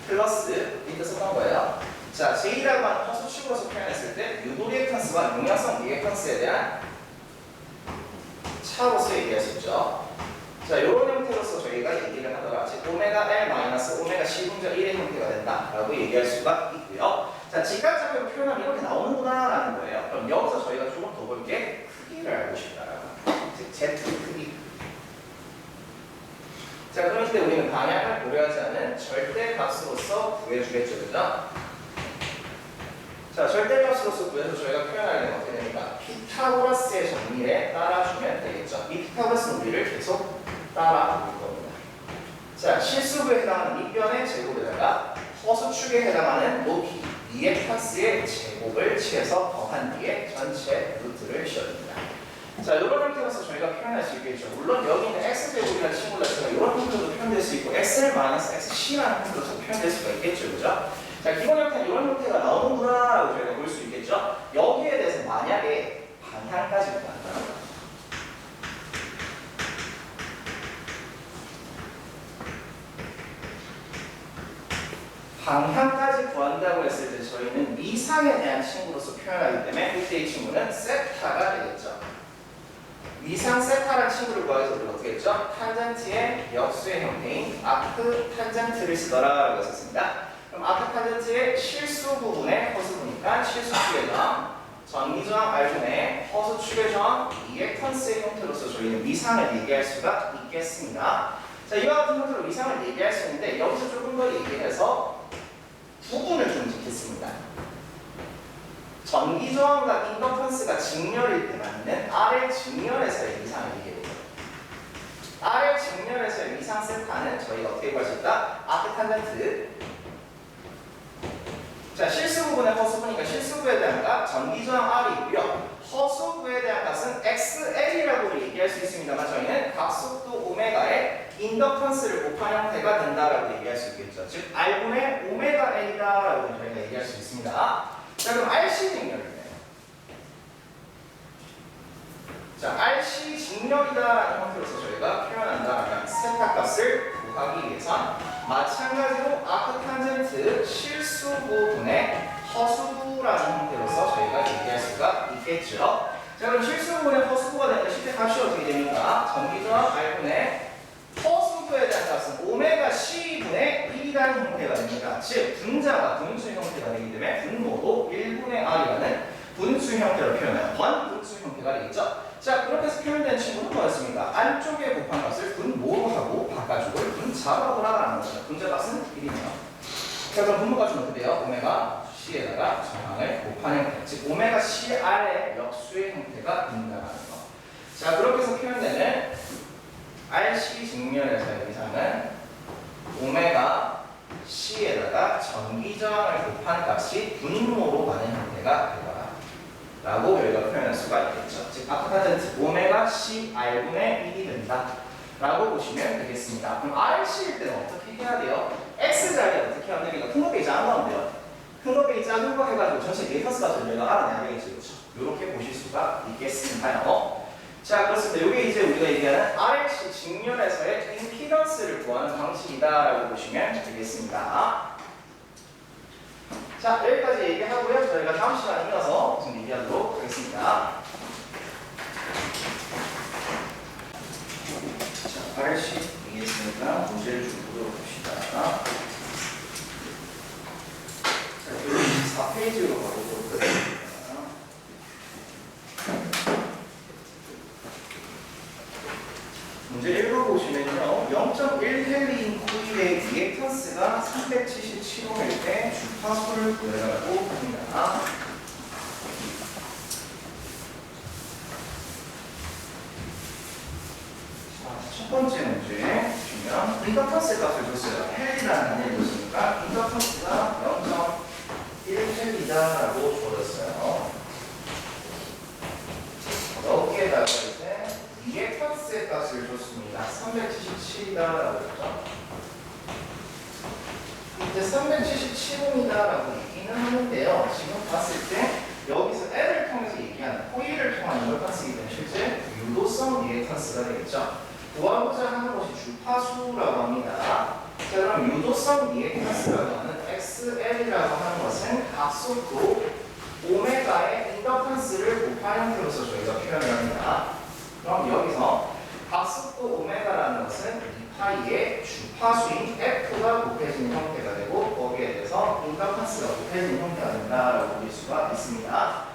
Speaker 1: 플러스 이때 썼던 거예요. 자, J라고 하는 허수축으로서 표현했을 때 유도 리액턴스와 용량성 리액턴스에 대한 차로서 얘기할 수 있죠. 자, 이런 형태로서 저희가 얘기를 하더라. 즉, 오메가 L 마이너스 오메가 C분절 1의 형태가 된다라고 얘기할 수가 있고요. 자, 직각좌표 표현하면 이렇게 나오는구나라는 거예요. 그럼 여기서 저희가 조금 더 볼 게 크기를 알고 싶다라고. 즉, Z 크기. 자, 그럼 이때 우리는 방향을 고려하지 않은 절대값으로서 구해주겠죠, 그죠? 자, 절대값으로서 구해서 저희가 표현하려면 어떻게 됩니까? 피타고라스의 정리에 따라주면 되겠죠. 이 피타고라스 논리를 계속 따라 볼 겁니다. 자, 실수부에 해당하는 밑변의 제곱에다가 허수축에 해당하는 높이 리액턴스의 제곱을 취해서 더한 뒤에 전체 루트를 씌워줍니다. 자, 이런 형태로서 저희가 표현할 수 있겠죠. 물론 여기 있는 x제곱이라는 친구 자체가 이런 형태로도 표현될 수 있고 xl 마이너스 xc라는 형태로도 표현될 수가 있겠죠. 그죠? 자, 기본 형태는 이런 형태가 나오는구나라고 저희가 볼 수 있겠죠. 여기에 대해서 만약에 방향까지 구한다는 거. 방향까지 구한다고 했을 때 저희는 미상에 대한 친구로서 표현하기 때문에 이때 이 친구는 세타가 되겠죠. 미상 세타라는 친구를 구해서 우리가 어떻게 했죠? 탄젠트의 역수의 형태인 아크 탄젠트를 쓰더라라고 했었습니다. 그럼 아크 탄젠트의 실수 부분의 허수부니까 실수축의 저항, 전기저항 R분의 허수축의 저항, 리액턴스의 형태로서 저희는 미상을 얘기할 수가 있겠습니다. 자, 이와 같은 형태로 미상을 얘기할 수 있는데 여기서 조금 더 얘기해서 부분을 좀 짓겠습니다. 전기 저항과 인덕턴스가 직렬일 때만은 R의 직렬에서의 이상을 얘기해요. R의 직렬에서의 이상 세타는 저희가 어떻게 구할 수 있다? 아크 탄젠트. 자, 실수부분의 허수부니까 실수부에 대한 값 전기 저항 R이고요. 허수부에 대한 값은 XL이라고 얘기할 수 있습니다만 저희는 각속도 오메가에 인덕턴스를 곱한 형태가 된다라고 얘기할 수 있겠죠. 즉 R분의 오메가 L이다라고 저희가 얘기할 수 있습니다. 자, 그럼 RC 직렬이네요. 자, RC 직렬이다라는 형태로서 저희가 표현한다면 세타 값을 구하기 위해선 마찬가지로 아크 탄젠트 실수부분의 허수부라는 형태로서 저희가 얘기할 수가 있겠죠. 자, 그럼 실수부분의 허수부가 되니까 실제 값이 어떻게 됩니까? 전기저항 R분의 허수부에 대한 값은 오메가 C분의 2라는 형태가 됩니다. 즉 분자가 분수 형태가 되기 때문에 분모도 1분의 R이라는 분수 형태로 표현해요. 번분수 형태가 되겠죠. 자, 그렇게 해서 표현된 친구는 뭐였습니까? 안쪽에 곱한 값을 분모로 하고 바깥쪽을 분자로 하라는 거죠. 분자 값은 1이네요. 자, 그럼 분모 값은 어떻게 돼요? 오메가 C에다가 저항을 곱한 형태, 즉 오메가 CR의 역수의 형태가 된다는 거. 자, 그렇게 해서 표현되는 RC 직렬에서의 이상은 오메가 C에다가 전기 저항을 곱한 값이 분모로 가는 형태가 되거나 라고 여기가 표현할 수가 있겠죠. 즉 아크 탄젠트 오메가 C R분의 1이 된다 라고 보시면 되겠습니다. 그럼 RC일 때는 어떻게 해야 돼요? X자리에 어떻게 하면 됩니까? 큰 거 빼기 작은 거 하면 돼요. 큰 거 빼기 작은 거 해가지고 전체 리터스 값을 저희가 알아내야 되겠죠. 그렇죠? 이렇게 보실 수가 있겠습니다요. 자, 그렇습니다. 이게 이제 우리가 얘기하는 RC 직렬에서의 임피던스를 구하는 방식이다라고 보시면 되겠습니다. 자, 여기까지 얘기하고요. 저희가 다음 시간에 이어서 좀 얘기하도록 하겠습니다. 자, RC 이해했으니까 문제를 좀 보도록 합시다. 자, 여기 4페이지로 가보도록 하겠습니다. 문제 1번 보시면요. 0.1헬리인 코일의 리액턴스가 377옴일 때 주파수를 구해라고 합니다. 첫 번째 문제 보시면 인덕턴스 값을 줬어요. 헬리라는 단위를 줬으니까 인덕턴스가 0.1헬리다라고 주어졌어요. 여기에다가 이제 리액턴스의 값을 줬습니다. 377이다라고 했죠. 이제 377옴이다라고 얘기는 하는데요. 지금 봤을 때 여기서 L을 통해서 얘기하는 코일을 통한 인덕턴스이기 때문에 실제 유도성 리액턴스가 되겠죠. 구하고자 하는 것이 주파수라고 합니다. 자, 그럼 유도성 리액턴스라고 하는 XL이라고 하는 것은 각속도 오메가의 인덕턴스를 곱한 형태로서 저희가 표현을 합니다. 그럼 여기서 각속도 오메가라는 것은 2파이의 주파수인 F가 곱해지는 형태가 되고 거기에 대해서 인덕턴스가 곱해지는 형태가 된다라고 볼 수가 있습니다.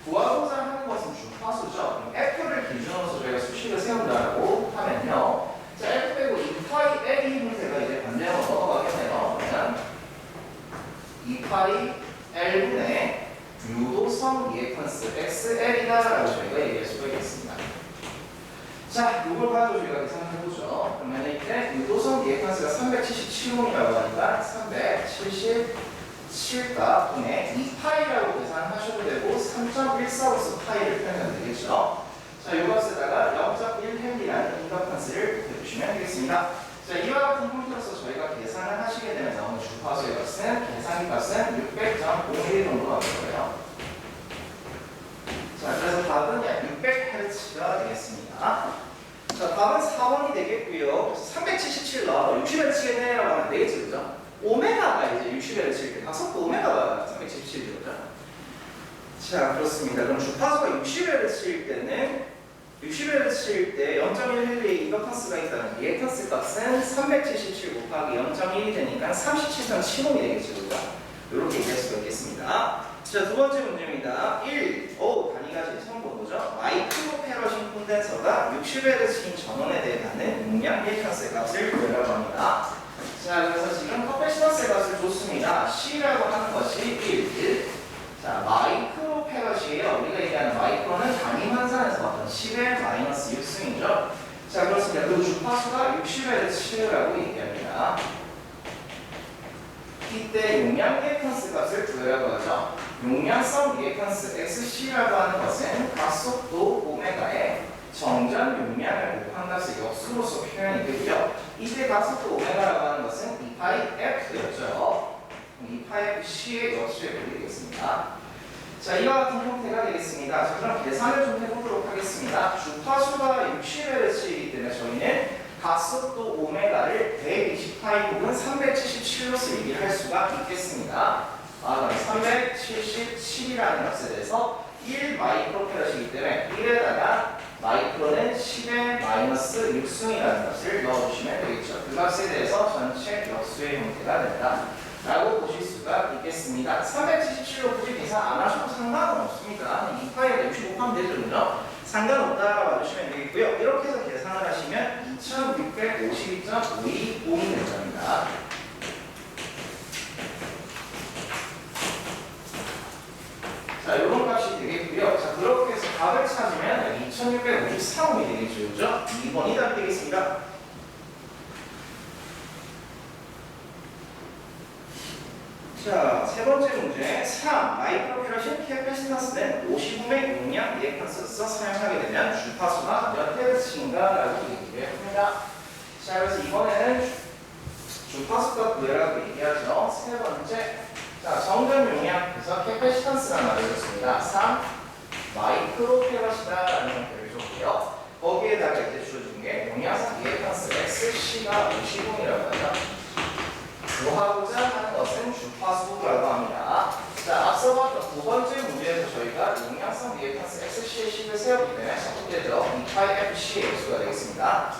Speaker 1: 구하고자 하는 것은 주파수죠. 그럼 F를 기준으로 저희가 수식을 세운다고 하면요. 자, F 빼고 2파이 L이 형태가 이제 반대로 넘어가겠네요. 그러면 2파이 L분의 유도성 리액턴스 XL이다라고 저희가 얘기할 수가 있겠습니다. 자, 이걸 가지고 저희가 계산을 해보죠. 그러면 이때 유도성 리액턴스가 377옴이라고 하니까 377가 분의 2파이라고 계산하셔도 되고 3.14로서 파이를 표현하면 되겠죠. 자, 이 값에다가 0.1헬리라는 인덕턴스를 곱해주시면 되겠습니다. 자, 이와 같은 형태로서 저희가 계산을 하시게 되면 나오는 주파수의 값은 계산기 값은 600.01 정도가 되고요. 자, 그래서 답은 600Hz가 되겠습니다. 자, 답은 4번이 되겠고요. 377 나와서 60H겠네라고 하면 되겠죠, 그죠? 오메가가 이제 60H일 때, 각속도 오메가가 377이죠, 그죠? 자, 그렇습니다. 그럼 주파수가 60Hz일 때는 60Hz일 때 0.1헬리의 인덕턴스가 있다는 리액턴스 값은 377 곱하기 0.1이 되니까 37.75이 되겠죠, 그죠? 이렇게 얘기할 수가 있겠습니다. 자, 두 번째 문제입니다. 1. 단위가 제일 처음 본 거죠. 마이크로페러신 콘덴서가 60Hz인 전원에 대해 가는 용량 리액턴스의 값을 구하라고 합니다. 자, 그래서 지금 커패시턴스의 값을 줬습니다. C라고 하는 것이 1. 자, 마이크로 페럿이에요. 우리가 얘기하는 마이크로는 단위 환산에서 봤던 10의 마이너스 6승이죠. 자, 그렇습니다. 그 주파수가 60Hz라고 얘기합니다. 이때 용량 리액턴스 값을 구하라고 하죠. 용량성 리액턴스 XC라고 하는 것은 가속도 오메가의 정전 용량을 곱한 값의 역수로서 표현이 되고요. 이때 가속도 오메가라고 하는 것은 2파이 F였죠. 2파이 FC의 역수에 걸리겠습니다. 자, 이와 같은 형태가 되겠습니다. 자, 그럼 계산을 좀 해보도록 하겠습니다. 주파수가 60Hz이기 때문에 저희는 가속도 오메가를 120파이 혹은 377로서 얘기를 할 수가 있겠습니다. 그럼 377이라는 값에 대해서 1 마이크로페럿이기 때문에 1에다가 마이크로는 10의 마이너스 6승이라는 값을 넣어주시면 되겠죠. 그 값에 대해서 전체 역수의 형태가 된다 라고 보실 수가 있겠습니다. 377로 굳이 계산 안 하셔도 상관은 없습니다. 2파이에 65 하면 되죠. 그죠? 상관없다라고 봐주시면 되겠고요. 이렇게 해서 계산을 하시면 2652.520이 된답니다. 자, 이런 값이 되겠고요. 자, 그렇게 해서 답을 찾으면 2653이 되겠죠. 그죠? 2번이 답이 되겠습니다. 자, 세 번째 문제. 3. 마이크로페럿인 캐패시턴스는 50ohm의 용량 리액턴스로서 사용하게 되면 주파수가 몇 헤르츠인가? 라고 얘기를 합니다. 자, 그래서 이번에는 주파수값 구해라고 얘기하죠. 세 번째. 자, 정전 용량, 그래서 캐패시턴스라는 말을 줬습니다. 3. 마이크로페럿이다 라는 형태를 줬고요. 거기에다가 이제 주어진 게 용량상 리액턴스 XC가 50ohm이라고 하죠. 구하고자 하는 것은 주파수라고 합니다. 자, 앞서 봤던 두 번째 문제에서 저희가 용량성 리액턴스 XC의 식을 세웠기 때문에 첫 번째죠. 2파이 FC의 역수가 되겠습니다.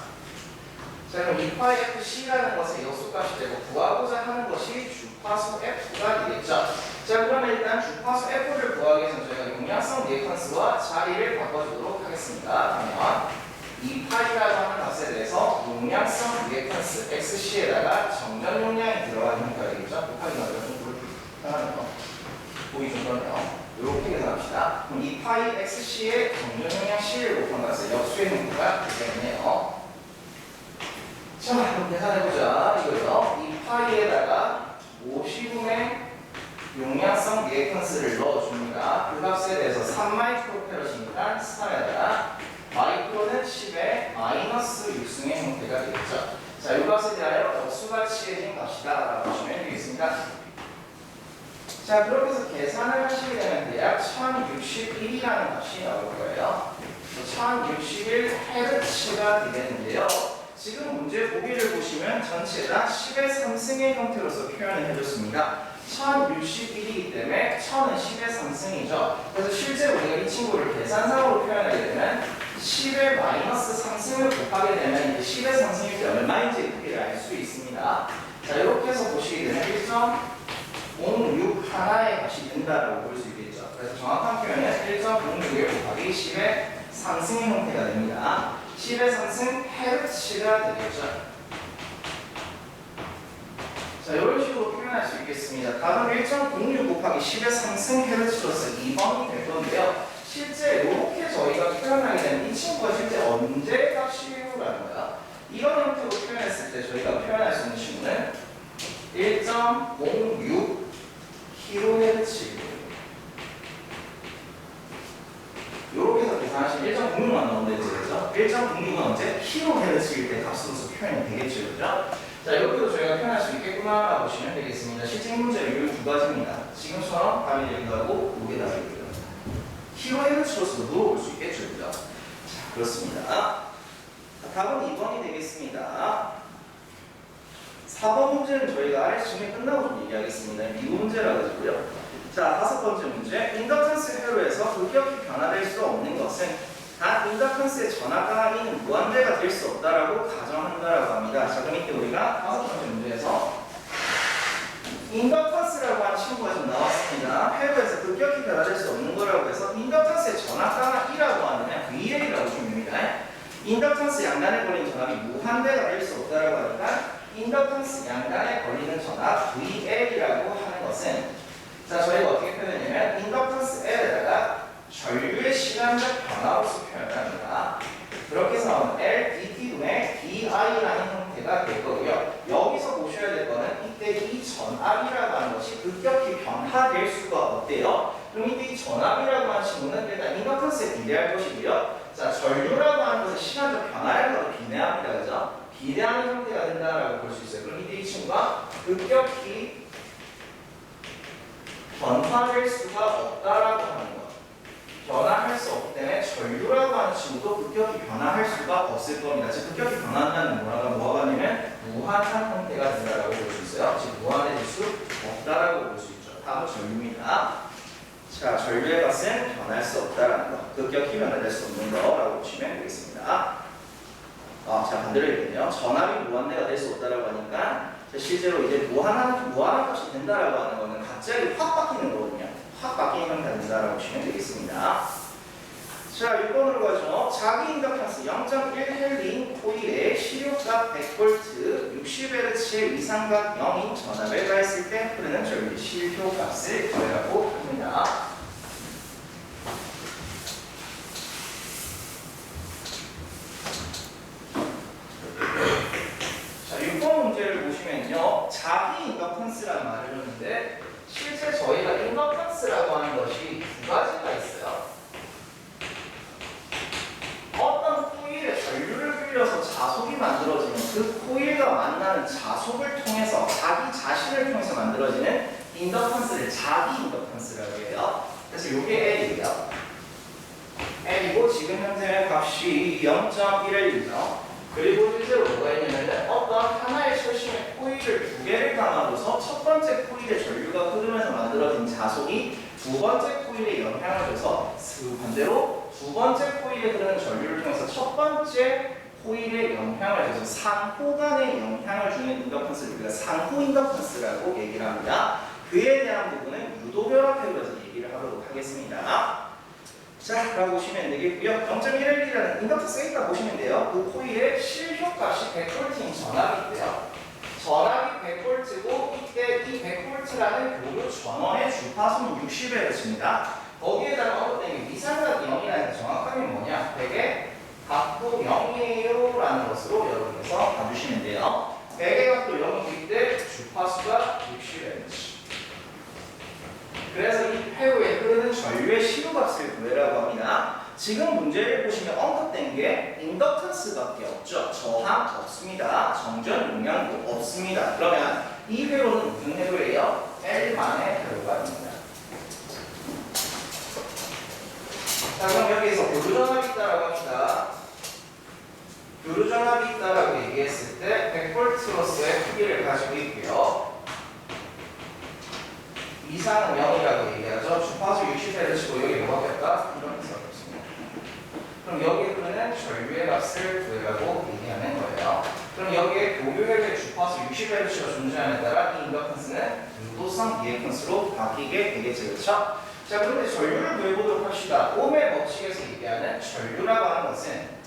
Speaker 1: 자, 그럼 2파이 FC라는 것의 역수값이 되고 구하고자 하는 것이 주파수 F가 되겠죠. 자, 그러면 일단 주파수 F를 구하기 위해서는 저희가 용량성 리액턴스와 자리를 바꿔주도록 하겠습니다. 그러면 2파이라고 하는 값에 대해서 용량성 리액턴스 XC에다가 정전 용량이 들어가는 형태가 되겠죠. 곱하기 나누면 좀 편하네요. 보기 좀 그러네요. 이렇게 계산합시다. 그럼 2파이 XC의 정전 용량 C를 곱한 값의 역수의 형태가 되겠네요. 자, 그럼 계산해보자. 이거요. 2파이에다가 50ohm의 용량성 리액턴스를 넣어줍니다. 그 값에 대해서 3마이크로페럿이니까 3에다가 마이크로는 10의 마이너스 6승의 형태가 되겠죠. 자, 이 값에 대하여 역수가 취해진 값이다 라고 보시면 되겠습니다. 자, 그렇게 해서 계산을 하시게 되면 대략 1061이라는 값이 나올 거예요. 1061Hz가 되겠는데요. 지금 문제 보기를 보시면 전체 다 10의 3승의 형태로서 표현을 해줬습니다. 1061이기 때문에 1000은 10의 3승이죠. 그래서 실제 우리가 이 친구를 계산상으로 표현하게 되면 10의 마이너스 3승을 곱하게 되면 10의 3승일 때 얼마인지 크게 알 수 있습니다. 자, 이렇게 해서 보시게 되면 1.06 하나의 값이 된다라고 볼 수 있겠죠. 그래서 정확한 표현은 1.06을 곱하기 10의 3승의 형태가 됩니다. 10의 3승 헤르츠가 되겠죠. 자, 이런 식으로 표현할 수 있겠습니다. 답은 1.06 곱하기 10의 3승 헤르츠로서 2번이 될 건데요. 실제 이렇게 저희가 표현하게 되면 이 친구가 실제 언제 값이라는 거야. 이런 형태로 표현했을 때 저희가 표현할 수 있는 친구는 1.06 kHz. 이렇게 해서 계산하시면 1.06만 나오면 되죠. 1.06은 언제? kHz일 때 값으로서 표현이 되겠죠. 그죠? 자, 이렇게도 저희가 표현할 수 있겠구나 라고 보시면 되겠습니다. 실제 문제는 이 두 가지입니다. 지금처럼 답이 되기도 하고 요게 답이 되기도 합니다. kHz로서도 물어볼 수 있겠죠. 그죠? 자, 그렇습니다. 답은 2번이 되겠습니다. 4번 문제는 저희가 시험이 끝나고 좀 얘기하겠습니다. 미분 문제라 가지고요. 자, 5번째 문제. 인덕턴스 회로에서 급격히 변화될 수 없는 것은 단 인덕턴스의 전압 이는 무한대가 될 수 없다라고 가정한다라고 합니다. 자, 그럼 이때 우리가 5번째 문제에서 인덕턴스라고 하는 친구가 좀 나왔습니다. 회로에서 급격히 변화될 수 없는 거라고 해서 인덕턴스의 전압 이라고 하는 VL이라고 좀 됩니다. 인덕턴스 양단에 걸린 전압이 무한대가 될 수 없다라고 하니까 인덕턴스 양단에 걸리는 전압 VL이라고 하는 것은 자, 저희가 어떻게 표현하냐면 인덕턴스 L에다가 전류의 시간적 변화로서 표현을 합니다. 그렇게 해서 나오는 L, DT분의 DI라는 형태가 될 거고요. 여기서 보셔야 될 거는 이때 이 전압이라고 하는 것이 급격히 변화될 수가 없대요. 그럼 이때 이 전압이라고 하는 친구는 일단 인덕턴스에 비례할 것이고요. 자, 전류라고 하는 것은 시간적 변화를 거로 비례합니다. 그죠? 비례하는 형태가 된다라고 볼 수 있어요. 그럼 이때 이 친구가 급격히 변화될 수가 없다라고 하는 것. 변화할 수 없기 때문에 전류라고 하는 친구도 급격히 변화할 수가 없을 겁니다. 즉 급격히 변한다는 뭐가 아니면 무한한 형태가 된다라고 볼 수 있어요. 즉 무한해질 수 없다라고 볼 수 있죠. 다음 전류입니다. 자, 전류의 값은 변할 수 없다라는 거, 급격히 변화될 수 없는 거라고 보시면 되겠습니다. 자, 반대로 얘기해요. 전압이 무한대가 될 수 없다라고 하니까 실제로 이제 무한한 값이 된다라고 하는 거는 갑자기 확 바뀌는 거거든요. 확 바뀌는 형태가 된다라고 보시면 되겠습니다. 자, 6번으로 가죠. 자기 인덕턴스 0.1헬린 코일에 시료값 100V 60Hz의 위상각 0인 전압을 가했을 때 흐르는 전류의 실효값을 구하라고 합니다. 자, 6번 문제를 보시면요. 자기 인덕턴스라는 말을 했는데 실제 저희가 인덕턴스라고 하는 것이 두 가지가 있어요. 어떤 코일에 전류를 끌려서 자속이 만들어지는 그 코일과 만나는 자속을 통해서 자기 자신을 통해서 만들어지는 인덕턴스를 자기 인덕턴스라고 해요. 그래서 이게 L이에요. L이고 지금 현재 값이 0.1L이죠. 그리고 실제로 뭐가 있냐면 어떤 하나의 철심에 코일을 두 개를 담아줘서 첫 번째 코일의 전류가 흐르면서 만들어진 자속이 두 번째 코일에 영향을 줘서 반대로 두 번째 코일에 흐르는 전류를 통해서 첫 번째 코일에 영향을 줘서 상호 간에 영향을 주는 인덕턴스를 우리가 상호 인덕턴스라고 얘기를 합니다. 그에 대한 부분은 유도결합 해서 얘기를 하도록 하겠습니다. 자, 라고 보시면 되겠고요. 0.1L이라는 인덕턴스가 있다 보시면 돼요. 그 코일의 실효값이 100V인 전압이 있대요. 전압이 100V고 이때 이 100V라는 교류 전원의 주파수는 60Hz입니다. 거기에다가 언급된 게 위상각 0이라는 게 정확하게 뭐냐? 100의 각도 0이에요 라는 것으로 여러분께서 봐주시면 돼요. 100의 각도 0이기 때 주파수가 60Hz. 그래서 이 폐후에 흐르는 전류의 시료값을 구해라고 합니다. 지금 문제를 보시면 언급된 게 인덕턴스밖에 없죠. 저항 없습니다. 정전 용량도 없습니다. 그러면 이 회로는 무슨 회로예요? L만의 회로가 됩니다. 자, 그럼 여기에서 교류전압이 있다라고 합니다. 교류전압이 있다라고 얘기했을 때 100V로서의 크기를 가지고 있고요. 이상은 0이라고 얘기하죠. 주파수 60Hz고 여기 뭐가 될까? 이런 게 없습니다. 그럼 여기에 흐르는 전류의 값을 구해라고 얘기하는 거예요. 그럼 여기에 교류액의 주파수 60Hz가 존재함에 따라 이 인덕턴스는 유도성 리액턴스로 바뀌게 되겠죠. 그렇죠? 자, 그런데 전류를 구해보도록 합시다. 옴의 법칙에서 얘기하는 전류라고 하는 것은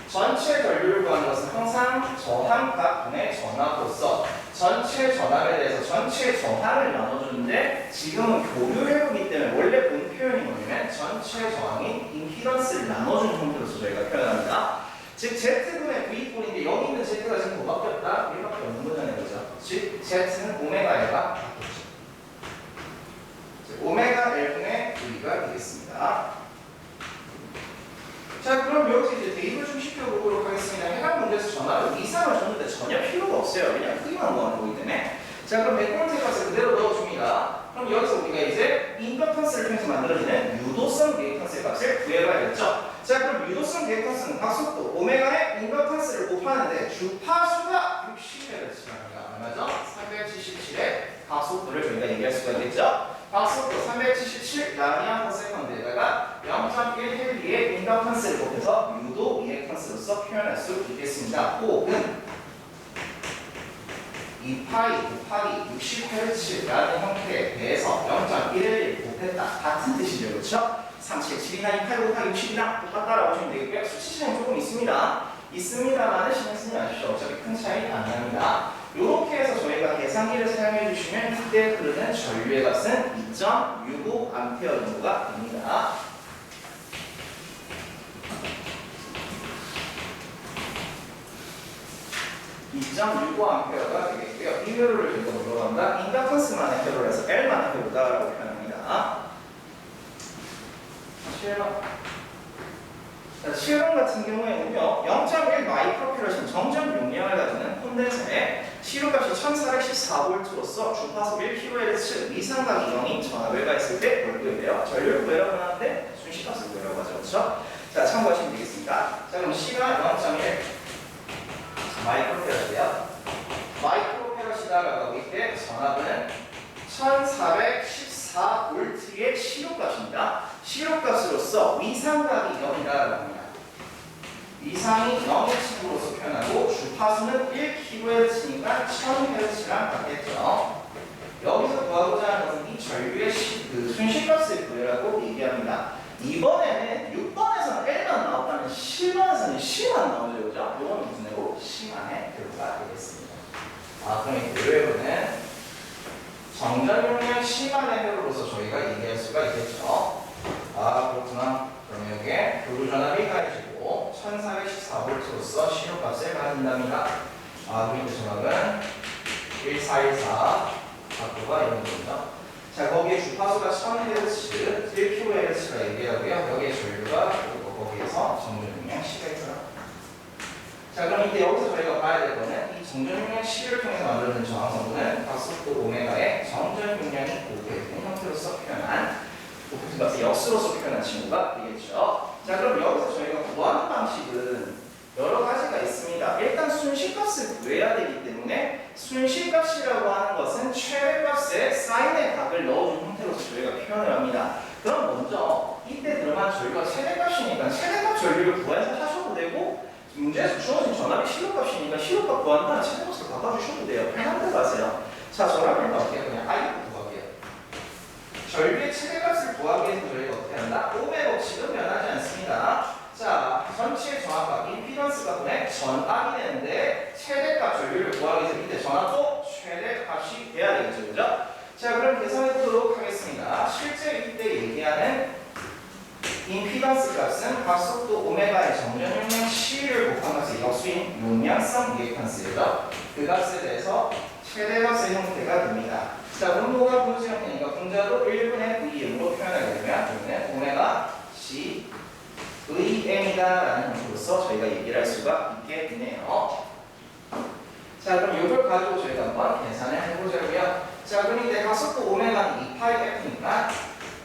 Speaker 1: 전체 전류를 구하는 것은 항상 저항값 분의 전압으로서 전체 전압에 대해서 전체 저항을 나눠주는데 지금은 교류회로이기 때문에 원래 본 표현이 뭐냐면 전체 저항인 임피던스를 나눠주는 형태로서 저희가 표현합니다. 즉 Z분의 V꼴인데 여기 있는 Z가 지금 뭐밖에 없다? 1밖에 없는 거잖아요. 그죠? 즉 Z는 오메가 L가 바뀌죠. 오메가 L분의 V가 되겠습니다. 자, 그럼 여기서 이제 대입을 좀 시켜보도록 하겠습니다. 해당 문제에서 전압을 이상을 줬는데 전혀 필요가 없어요. 그냥 크기만 구하는 거기 때문에. 자, 그럼 100V 값을 그대로 넣어줍니다. 그럼 여기서 우리가 이제 인덕턴스를 통해서 만들어지는 유도성 리액턴스의 값을 구해봐야겠죠. 자, 그럼 유도성 리액턴스는 각속도 오메가의 인덕턴스를 곱하는데 주파수가 60Hz입니다. 얼마죠? 377의 각속도를 저희가 얘기할 수가 있겠죠. 각속도 377 라니아 퍼 세컨드에다가 0.1헬리의 인덕턴스를 곱해서 유도 리액턴스로서 표현할 수 있겠습니다. 혹은 2파이 곱하기 60Hz라는 형태에 대해서 0.1을 곱했다. 같은 뜻이죠. 그렇죠? 377이나 2파이 곱하기 60이나 똑같다라고 보시면 되겠고요. 수치 차이는 조금 있습니다만은 신경 쓰지 마십시오. 어차피 큰 차이 안 납니다. 이렇게 해서 저희가 계산기를 사용해 주시면 이때 흐르는 전류의 값은 2.65A 정도가 됩니다. 2.65A가 되겠고요. 이 회로를 저희가 뭐라고 한다? 인덕턴스만의 회로를 해서 L만의 회로다라고 표현합니다. 7번 같은 경우에는요, 0.1 마이크로패러신 정전 용량을 가지는 콘덴서에 시료값이 1414V로서 주파수 1kHz 미상각이 0인 전압을 가했을 때 뭘 구해요? 전류를 구해라고 하는데 순시값을 구해라고 하죠. 그렇죠? 자, 참고하시면 되겠습니다. 자, 그럼 C가 0.1 마이크로패러시고요. 마이크로패러시다라고 하고 있때 전압은 1414V의 시료값입니다. 시료값으로서 위상각이 0이라고 합니다. 위상이 0의 친구로서 표현하고 주파수는 1kHz니까 1000Hz랑 같겠죠. 여기서 구하고자 하는 것은 이 전류의 순시값을 구해라고 얘기합니다. 이번에는 6번에서는 L만 나왔다면 7번에서는 C만 나오죠. 그죠? 이건 무슨 애고? C만의 결과가 되겠습니다. 그럼 이 교류회로는 정전 용량 C만의 회로로서 저희가 얘기할 수가 있겠죠. 그렇구나. 그러면 이게 교류전압이 가해지고 1414V로서 시료값을 가진답니다. 그럼 그 전압은 1414 각도가 이런 겁니다. 자, 거기에 주파수가 1000Hz, 1kHz가 얘기하고요. 여기에 전류가 그리고 거기에서 정전 용량 C가 있더라. 자, 그럼 이때 여기서 저희가 봐야 될 거는 이 정전 용량 C를 통해서 만들어진 저항성분은 각속도 오메가의 정전 용량이 곱해지는 형태로서 표현한 곱해진 값의 역수로서 표현한 친구가 되겠죠. 자, 그럼 여기서 저희가 구하는 방식은 여러 가지가 있습니다. 일단 순시값을 구해야 되기 때문에 순시값이라고 하는 것은 최대값에 사인의 각을 넣어준 형태로서 저희가 표현을 합니다. 그럼 먼저 이때 그러면 저희가 최대값이니까 최대값 전류를 구해서 하셔도 되고 문제에서 주어진 전압이 시료값이니까 시료값 구한다는 최대값을 바꿔주셔도 돼요. 편한 대로 하세요. 자, 전압을 어떻게 그냥 I부터 구할게요. 전류의 최대값을 구하기 위해서 저희가 어떻게 한다? 오메 법칙은 변하지 않습니다. 자, 전체의 정압과 임피던스 값분의 전압이 되는데 최대값 전류를 구하기 위해서 이때 전압도 최대값이 돼야 되겠죠. 그죠? 자, 그럼 계산해 보도록 하겠습니다. 실제 이때 얘기하는 임피던스 값은 각속도 오메가의 정전 용량 C를 곱한 값의 역수인 용량성 리액턴스예요. 그 값에 대해서 최대값의 형태가 됩니다. 자, 분모가 분수 형태니까 분자도 1분의 Vm으로 표현하게 되면 여기는 오메가 C Vm이다라는 형태로서 저희가 얘기를 할 수가 있게 되네요. 자, 그럼 이걸 가지고 저희가 한번 계산을 해보자고요. 자, 그럼 이때 각속도 오메가는 2파이F니까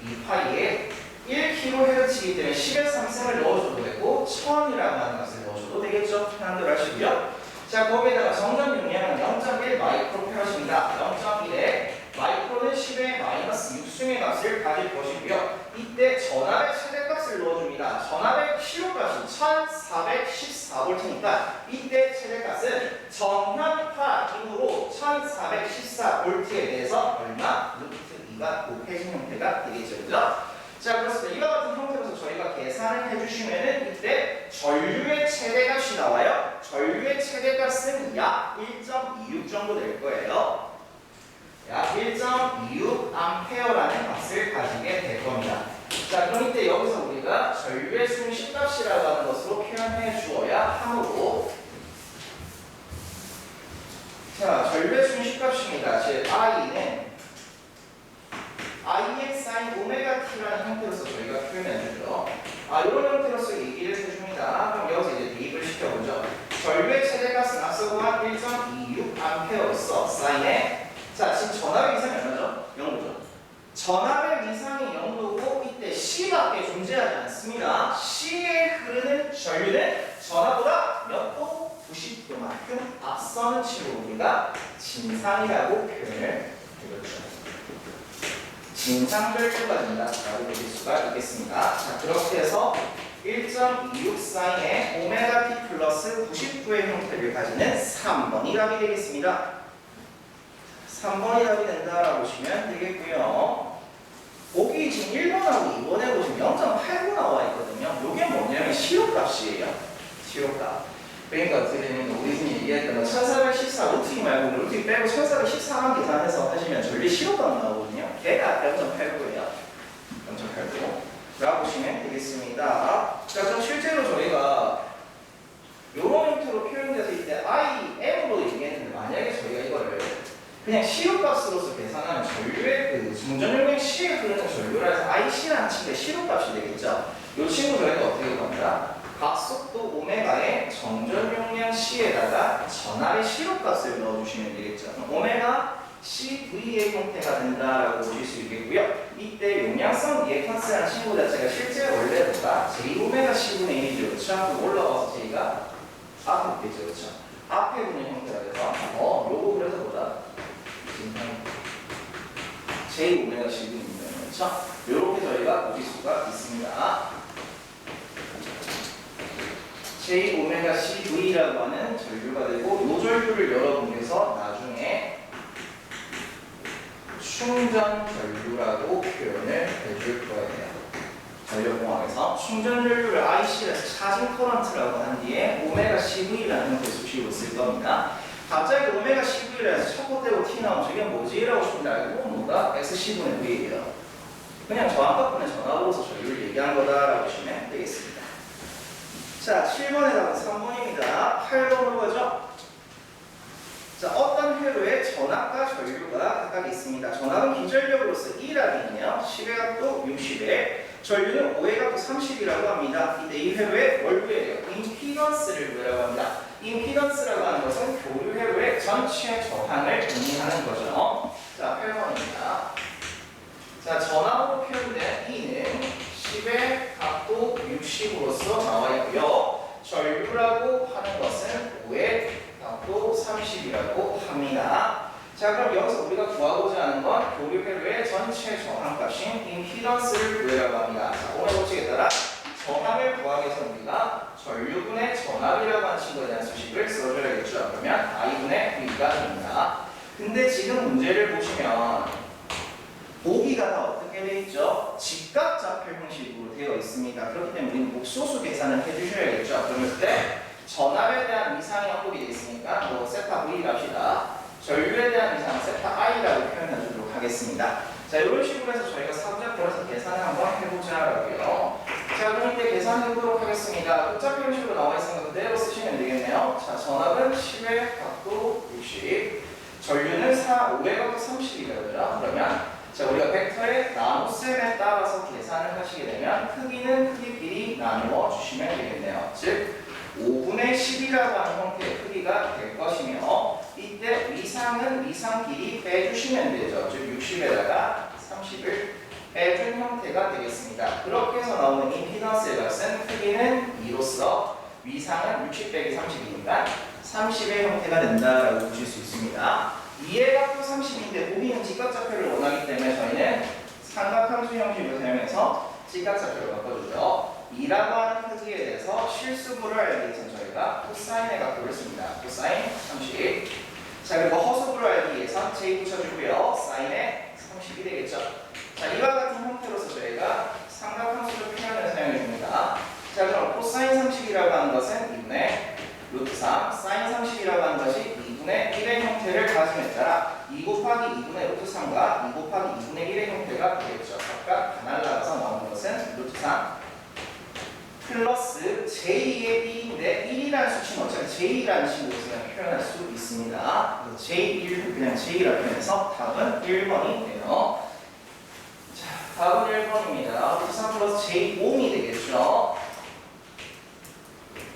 Speaker 1: 2파이에 1kHz이기 때문에 10의 3승을 넣어줘도 되고 1000이라고 하는 값을 넣어줘도 되겠죠. 편한 대로 하시고요. 자, 거기에다가 정전 용량은 0.1 마이크로패러시입니다. 0.1에 마이크로는 10의 마이너스 6승의 값을 가질 것이고요. 이때 전압의 최대값을 넣어줍니다. 전압의 시료값이 1414V니까 이때 최대값은 정현파임으로 1414V에 대해서 얼마? 루트 2가 곱해진 형태가 되겠죠. 그죠? 자, 그렇습니다. 이와 같은 형태로서 저희가 계산을 해주시면은 이때 전류의 최대값이 나와요. 전류의 최대값은 약 1.26 정도 될 거예요. 약 1.26A라는 값을 가지게 될 겁니다. 자, 그럼 이때 여기서 우리가 전류의 순시값이라고 하는 것으로 표현해 주어야 하므로 자, 전류의 순시값입니다. 즉 I는 I의 사인 오메가 T라는 형태로서 저희가 표현해주죠. 이런 형태로서 얘기를 해줍니다. 그럼 여기서 이제 대입을 시켜보죠. 전류의 최대값은 앞서 구한 1.26A로서 사인에 자, 지금 전압의 위상이 얼마죠? 0도죠. 전압의 위상이 0도고 이때 C밖에 존재하지 않습니다. C에 흐르는 전류는 전압보다 몇 도? 90도만큼 앞서는 층을 우리가 진상이라고 표현을 해줬죠. 진상절도가 된다라고 볼 수가 있겠습니다. 자, 그렇게 해서 1.26 사인의 오메가 t 플러스 90도의 형태를 가지는 3번이 답이 되겠습니다. 3번이 답이 된다라고 보시면 되겠고요. 보기 지금 1번하고 2번에 보시면 0.89 나와 있거든요. 이게 뭐냐면 시료값이에요. 시료값. 그러니까 어떻게 되냐면 우리 지금 얘기했던 1414 루트기 말고 루트기 빼고 1414만 계산해서 하시면 전리 시로가 나오거든요. 걔가 0.89예요. 0.89 라고 보시면 되겠습니다. 자, 그럼 실제로 저희가 요런 형태로 표현돼서 이때 IM으로 얘기했는데 만약에 저희가 이거를 그냥 시로값으로서 계산하면 전류의 그 중전용량 C에 흐르는 전류라 해서 IC라는 친구의 시로값이 되겠죠. 이 친구 저희가 어떻게 합니다. 각속도 오메가의 정전용량 C에다가 전압의 시로값을 넣어주시면 되겠죠. 오메가 CV의 형태가 된다라고 보실 수 있겠고요. 이때 용량성 리액턴스라는 친구 자체가 실제 원래보다 J오메가 C분의 1이죠. 그렇죠? 올라와서 J가 앞에 있겠죠. 그렇죠? 앞에 있는 형태가 돼서 요거 그래서 보다 J오메가 C분입니다. 그렇죠? 요렇게 저희가 보실 수가 있습니다. J오메가 CV라고 하는 전류가 되고 이 전류를 여러분께서 나중에 충전 전류라고 표현을 해줄 거예요. 전력공학에서 충전 전류를 IC에서 차징 커런트라고 한 뒤에 오메가 CV라는 형태로 수식으로 쓸 겁니다. 갑자기 오메가 CV라 해서 척고되고 T 나오면 저게 뭐지? 라고 싶은데 알고 뭐가 SC분의 V예요. 그냥 저항값분의 전압으로서 전류를 얘기한 거다라고 보시면 되겠습니다. 자, 7번에 답은 3번입니다. 8번으로 가죠. 자, 어떤 회로에 전압과 전류가 각각 있습니다. 전압은 기전력으로서 E라고 있네요. 10의 각도 60에 전류는 5의 각도 30이라고 합니다. 이때 이 회로의 월구예요. 임피던스를 구하라고 합니다. 임피던스라고 하는 것은 교류 회로의 전체 저항을 의미하는 거죠. 자, 8번입니다. 자, 전압으로 표현된 E는 10의 각도 60으로서 나와 있고요. 전류라고 하는 것은 5의 각도 30이라고 합니다. 자, 그럼 여기서 우리가 구하고자 하는 건 교류 회로의 전체 저항값인 임피던스를 구하라고 합니다. 자, 오늘 법칙에 따라 저항을 구하기 위해서 우리가 전류분의 전압이라고 하는 친구에 대한 수식을 써줘야겠죠. 그러면 I분의 V가 됩니다. 근데 지금 문제를 보시면 보기가 다 어떻게 되어 있죠? 직각좌표 형식으로 되어 있습니다. 그렇기 때문에 우리는 목소수 계산을 해주셔야겠죠. 그러면 그때 전압에 대한 이상이 항목이 되어 있으니까 뭐 세타 V를 합시다. 전류에 대한 이상은 세타 I라고 표현해 주도록 하겠습니다. 자, 이런 식으로 해서 저희가 사부작별에서 계산을 한번 해보자라고요. 자, 그럼 이때 계산해보도록 하겠습니다. 끝좌표 형식으로 나와 있으니까 그대로 쓰시면 되겠네요. 자, 전압은 10의 각도 60, 전류는 5의 각도 30이거든요. 그러면 자, 우리가 벡터의 나눗셈에 따라서 계산을 하시게 되면 크기는 크기끼리 나누어 주시면 되겠네요. 즉 5분의 10이라고 하는 형태의 크기가 될 것이며 이때 위상은 위상끼리 빼주시면 되죠. 즉 60에다가 30을 빼준 형태가 되겠습니다. 그렇게 해서 나오는 임피던스의 값은 크기는 2로서 위상은 60 빼기 30이니까 30의 형태가 된다라고 보실 수 있습니다. 2의 각도 30인데 보기는 직각좌표를 원하기 때문에 저희는 삼각함수 형식을 사용해서 직각좌표를 바꿔주죠. 2라고 하는 크기에 대해서 실수분을 알기 위해서 저희가 코사인의 각도를 씁니다. 코사인 30. 자, 그리고 허수분을 알기 위해서 J 붙여주고요. 사인의 30이 되겠죠. 자, 이와 같은 형태로서 저희가 삼각함수를 표현을 사용해줍니다. 자, 그럼 코사인 30이라고 하는 것은 2분의 루트 3, 사인 30이라고 하는 것이 2분의 1의 형태를 가짐에 따라 2 곱하기 2분의 루트 3과 2 곱하기 2분의 1의 형태가 되겠죠. 각각 다 날라가서 나오는 것은 루트 3 플러스 J의 B인데 1이라는 수치는 어차피 J라는 식으로 그냥 표현할 수 있습니다. 그래서 J1 그냥 J라고 표현해서 답은 1번이 돼요. 자, 답은 1번입니다. 루트 3 플러스 J5이 되겠죠.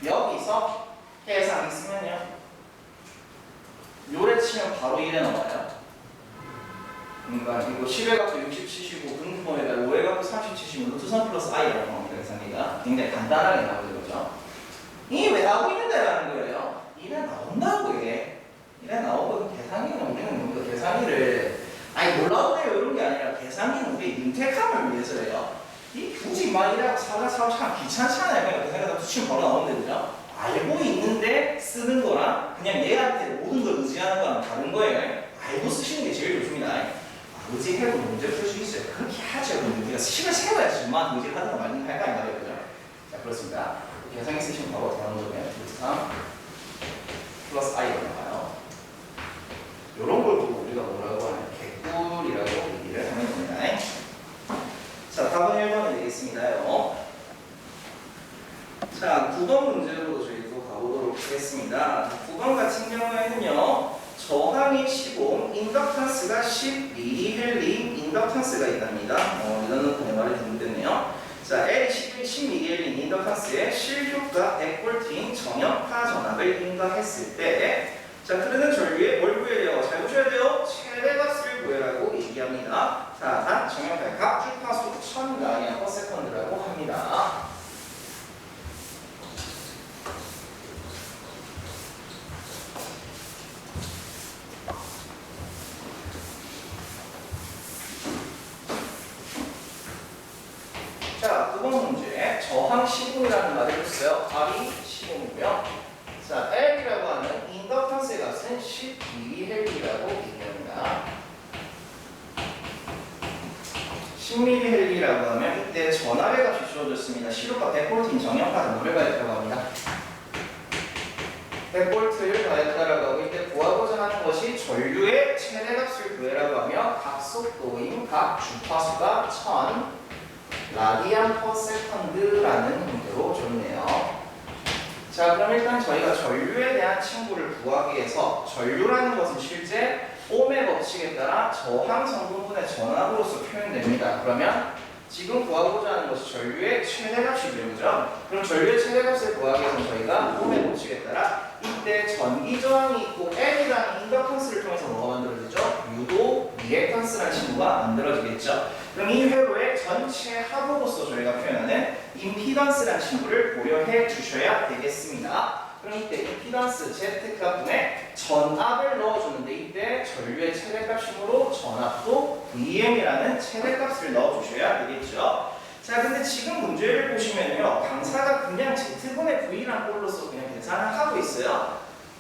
Speaker 1: 여기서 계산 있으면요. 요래 치면 바로 1에 나와요. 그러니까 이거 10의 각도 60 치시고 분모에다 5의 각도 30 치시면 루트 3 플러스 i라고 나옵니다. 계산기가 굉장히 간단하게 나오죠. 그죠? 이게 왜 나오고 있는데라는 거예요. 1에 나온다고 이게. 1에 나오고 계산기는 우리는 그 계산기를 아니 몰라도돼요 이런 게 아니라 계산기는 우리 윤택함을 위해서예요. 이 굳이 막 이라고 사고 참 귀찮잖아요. 그냥 그 생각하면 수치면 바로 나오는데 그죠? 알고 있는데 쓰는 거랑 그냥 얘한테 모든 걸 의지하는 거랑 다른 거예요. 알고 쓰시는 게 제일 좋습니다. 의지해도 문제 풀 수 있어요. 그렇게 하죠. 근데 우리가 식을 세워야지. 얼마나 의지를 하든가 말든가 할까 이 말이에요. 그죠? 자, 그렇습니다. 계산기 쓰시면 바로 다른 거예요. 루트 3 플러스 i가 나와요. 이런 걸 보고 우리가 뭐라고 하냐? 개꿀이라고 얘기를 하는 겁니다. 자, 답은 1번이 되겠습니다요. 자, 9번 문제로 저희 또 가보도록 하겠습니다. 9번 같은 경우에는요, 저항이 15, 인덕턴스가 10mH 인덕턴스가 있답니다. 이거는 그냥 말이 잘못됐네요. 자, L 10mH 인덕턴스에 실효가 100V인 정역파 전압을 인가했을 때, 자, 흐르는 전류의 뭘 구해야 돼요? 잘 보셔야 돼요. 최대값을 구해라고 얘기합니다. 자, 단 정역파의 각 주파수 1000라디안/세컨드라고 합니다. 자, 9번 문제. 저항 10옴이라는 말을 했어요. R이 10옴이고요. 자, L이라고 하는 인덕턴스의 값은 10mH라고 얘기합니다. 10mH라고 하면 이때 전압의 값이 주어졌습니다. 실효가 100V인 정역파는 뭐를 가했다고 합니다. 100V를 가했다라고 하고 이때 구하고자 하는 것이 전류의 최대값을 구해라고 하며 각 속도인 각 주파수가 1000 라디안 퍼 세컨드라는 형태로 줬네요. 자, 그럼 일단 저희가 전류에 대한 친구를 구하기 위해서 전류라는 것은 실제 옴의 법칙에 따라 저항 성분분의 전압으로서 표현됩니다. 그러면 지금 구하고자 하는 것이 전류의 최대값이죠. 그죠? 그럼 전류의 최대값을 구하기 위해서는 저희가 옴의 법칙에 따라 이때 전기 저항이 있고 L이라는 인덕턴스를 통해서 뭐가 만들어지죠? 유도 리액턴스라는 친구가 만들어지겠죠. 그럼 이 회로의 전체 합으로서 저희가 표현하는 임피던스라는 친구를 고려해 주셔야 되겠습니다. 그럼 이때 임피던스 Z값분에 전압을 넣어주는데 이때 전류의 최대값이므로 전압도 Vm이라는 최대값을 넣어주셔야 되겠죠. 자, 근데 지금 문제를 보시면요, 강사가 그냥 Z분의 V란 꼴로서 그냥 계산을 하고 있어요.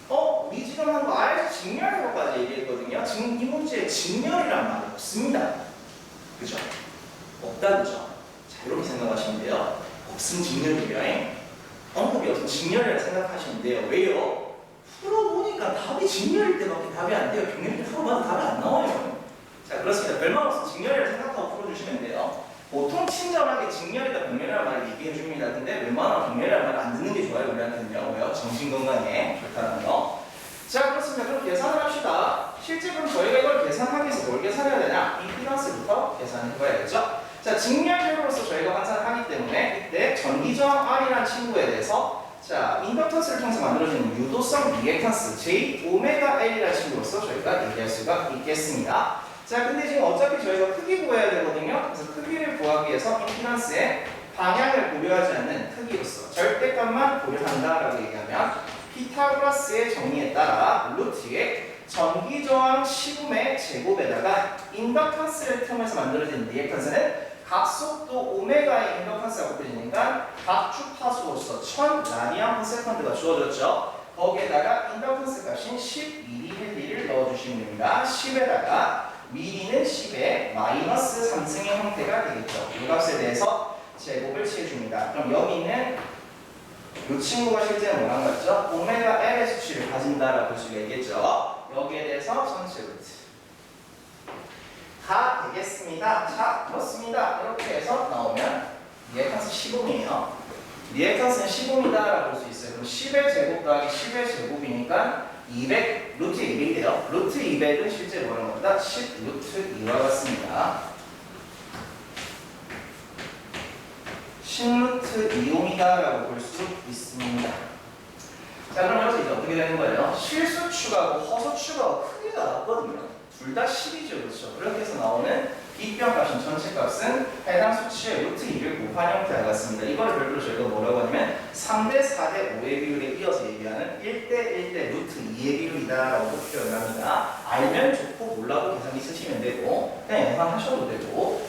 Speaker 1: 우리 지금 한 거 알지? 직렬회로까지 얘기했거든요. 지금 이 문제에 직렬이란 말이 없습니다. 그죠? 없다, 그죠? 자, 이렇게 생각하시면 돼요. 없음 직렬이야. 언급이 없음 직렬이라 생각하시면 돼요. 왜요? 풀어보니까 답이 직렬일 때밖에 답이 안 돼요. 병렬일 때 풀어봐도 답이 안 나와요. 자, 그렇습니다. 별말 없음 직렬이라 생각하고 풀어주시면 돼요. 보통 친절하게 직렬이다 병렬이라는 말을 얘기해 줍니다. 근데 웬만하면 병렬이라는 말을 안 듣는 게 좋아요. 우리한테는요. 왜요? 정신건강에 좋다는 거. 자, 그렇습니다. 그럼 계산을 합시다. 실제 그럼 저희가 이걸 계산하기 위해서 뭘 계산해야 되냐? 임피던스부터 계산해봐야겠죠? 자, 직렬회로로서 저희가 환산을 하기 때문에 이때 전기저항 R이라는 친구에 대해서 자, 인덕턴스를 통해서 만들어지는 유도성 리액턴스 J 오메가 L이라는 친구로서 저희가 얘기할 수가 있겠습니다. 자, 근데 지금 어차피 저희가 크기 구해야 되거든요. 그래서 크기를 구하기 위해서 임피던스의 방향을 고려하지 않는 크기로서 절대값만 고려한다라고 얘기하면 피타고라스의 정리에 따라 루트의 전기저항 10옴의 제곱에다가 인덕턴스를 통해서 만들어진 리액턴스는 각 속도 오메가의 인덕턴스가 곱해지니까 각 주파수로서 1000 라디안/세컨드가 주어졌죠. 거기에다가 인덕턴스 값인 10mH를 넣어주시면 됩니다. 10에다가 미리는 10의 마이너스 3승의 형태가 되겠죠. 이 값에 대해서 제곱을 취해줍니다. 그럼 여기 있는 이 친구가 실제는 뭐랑 같죠? 오메가 L의 수치를 가진다라고 볼 수가 있겠죠. 여기에 대해서 전체 루트 다 되겠습니다. 자, 그렇습니다. 이렇게 해서 나오면 리액턴스 10옴이에요. 리액턴스는 10옴이다라고 볼 수 있어요. 그럼 10의 제곱 더하기 10의 제곱이니까 200 루트 200이 돼요. 루트 200은 실제 뭐라는 겁니다? 10 루트 2와 같습니다. 10루트 2옴이다라고 볼 수 있습니다. 자, 그럼 여기서 이제 어떻게 되는 거예요? 실수축하고 허수축하고 크기가 같거든요. 둘 다 10이죠, 그렇죠? 그렇게 해서 나오는 빗변값인 전체값은 해당 수치의 루트 2를 곱한 형태와 같습니다. 이걸 별도로 저희가 뭐라고 하냐면 3대 4대 5의 비율에 이어서 얘기하는 1대 1대 루트 2의 비율이다라고 표현을 합니다. 알면 좋고 몰라도 계산기 쓰시면 되고 그냥 예상하셔도 되고.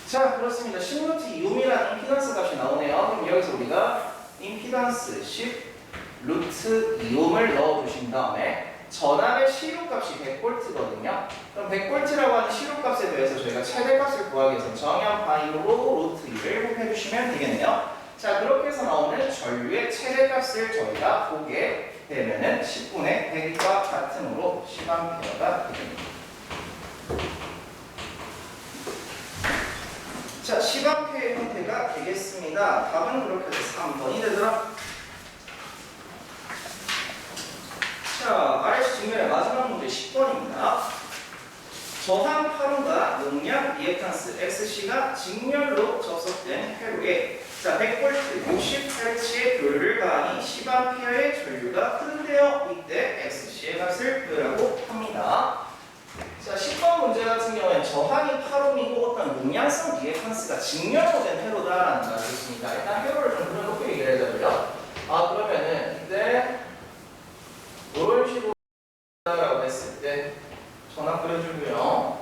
Speaker 1: 자, 그렇습니다. 10루트 2옴이라는 임피던스 값이 나오네요. 그럼 여기서 우리가 임피던스 10 루트 2옴을 넣어주신 다음에 전압의 실효값이 100V거든요. 그럼 100V라고 하는 실효값에 대해서 저희가 최대값을 구하기 위해서 정연 파이로 루트 2를 곱해주시면 되겠네요. 자, 그렇게 해서 나오는 전류의 최대값을 저희가 보게 되면은 10분의 100과 같음으로 10A가 됩니다. 자, 10A의 형태가 되겠습니다. 답은 그렇게 해서 3번이 되더라. 자, RC 직면의 마지막 문제 10번입니다. 저항 8홈과 용량 리액탄스 XC가 직렬로 접속된 회로에 자, 100V 68H의 교류를 가하니 10A의 전류가 흐른대요. 이때 XC의 값을 구하라고 합니다. 자, 10번 문제 같은 경우에는 저항이 8옴이고 어떤 용량성 리액탄스가 직렬로 된 회로다라는 걸 알겠습니다. 일단 회로를 좀 그려놓고 얘기를 해자고요. 그러면은 이때 이런 식으로 라고 했을 때 전압 그려주고요.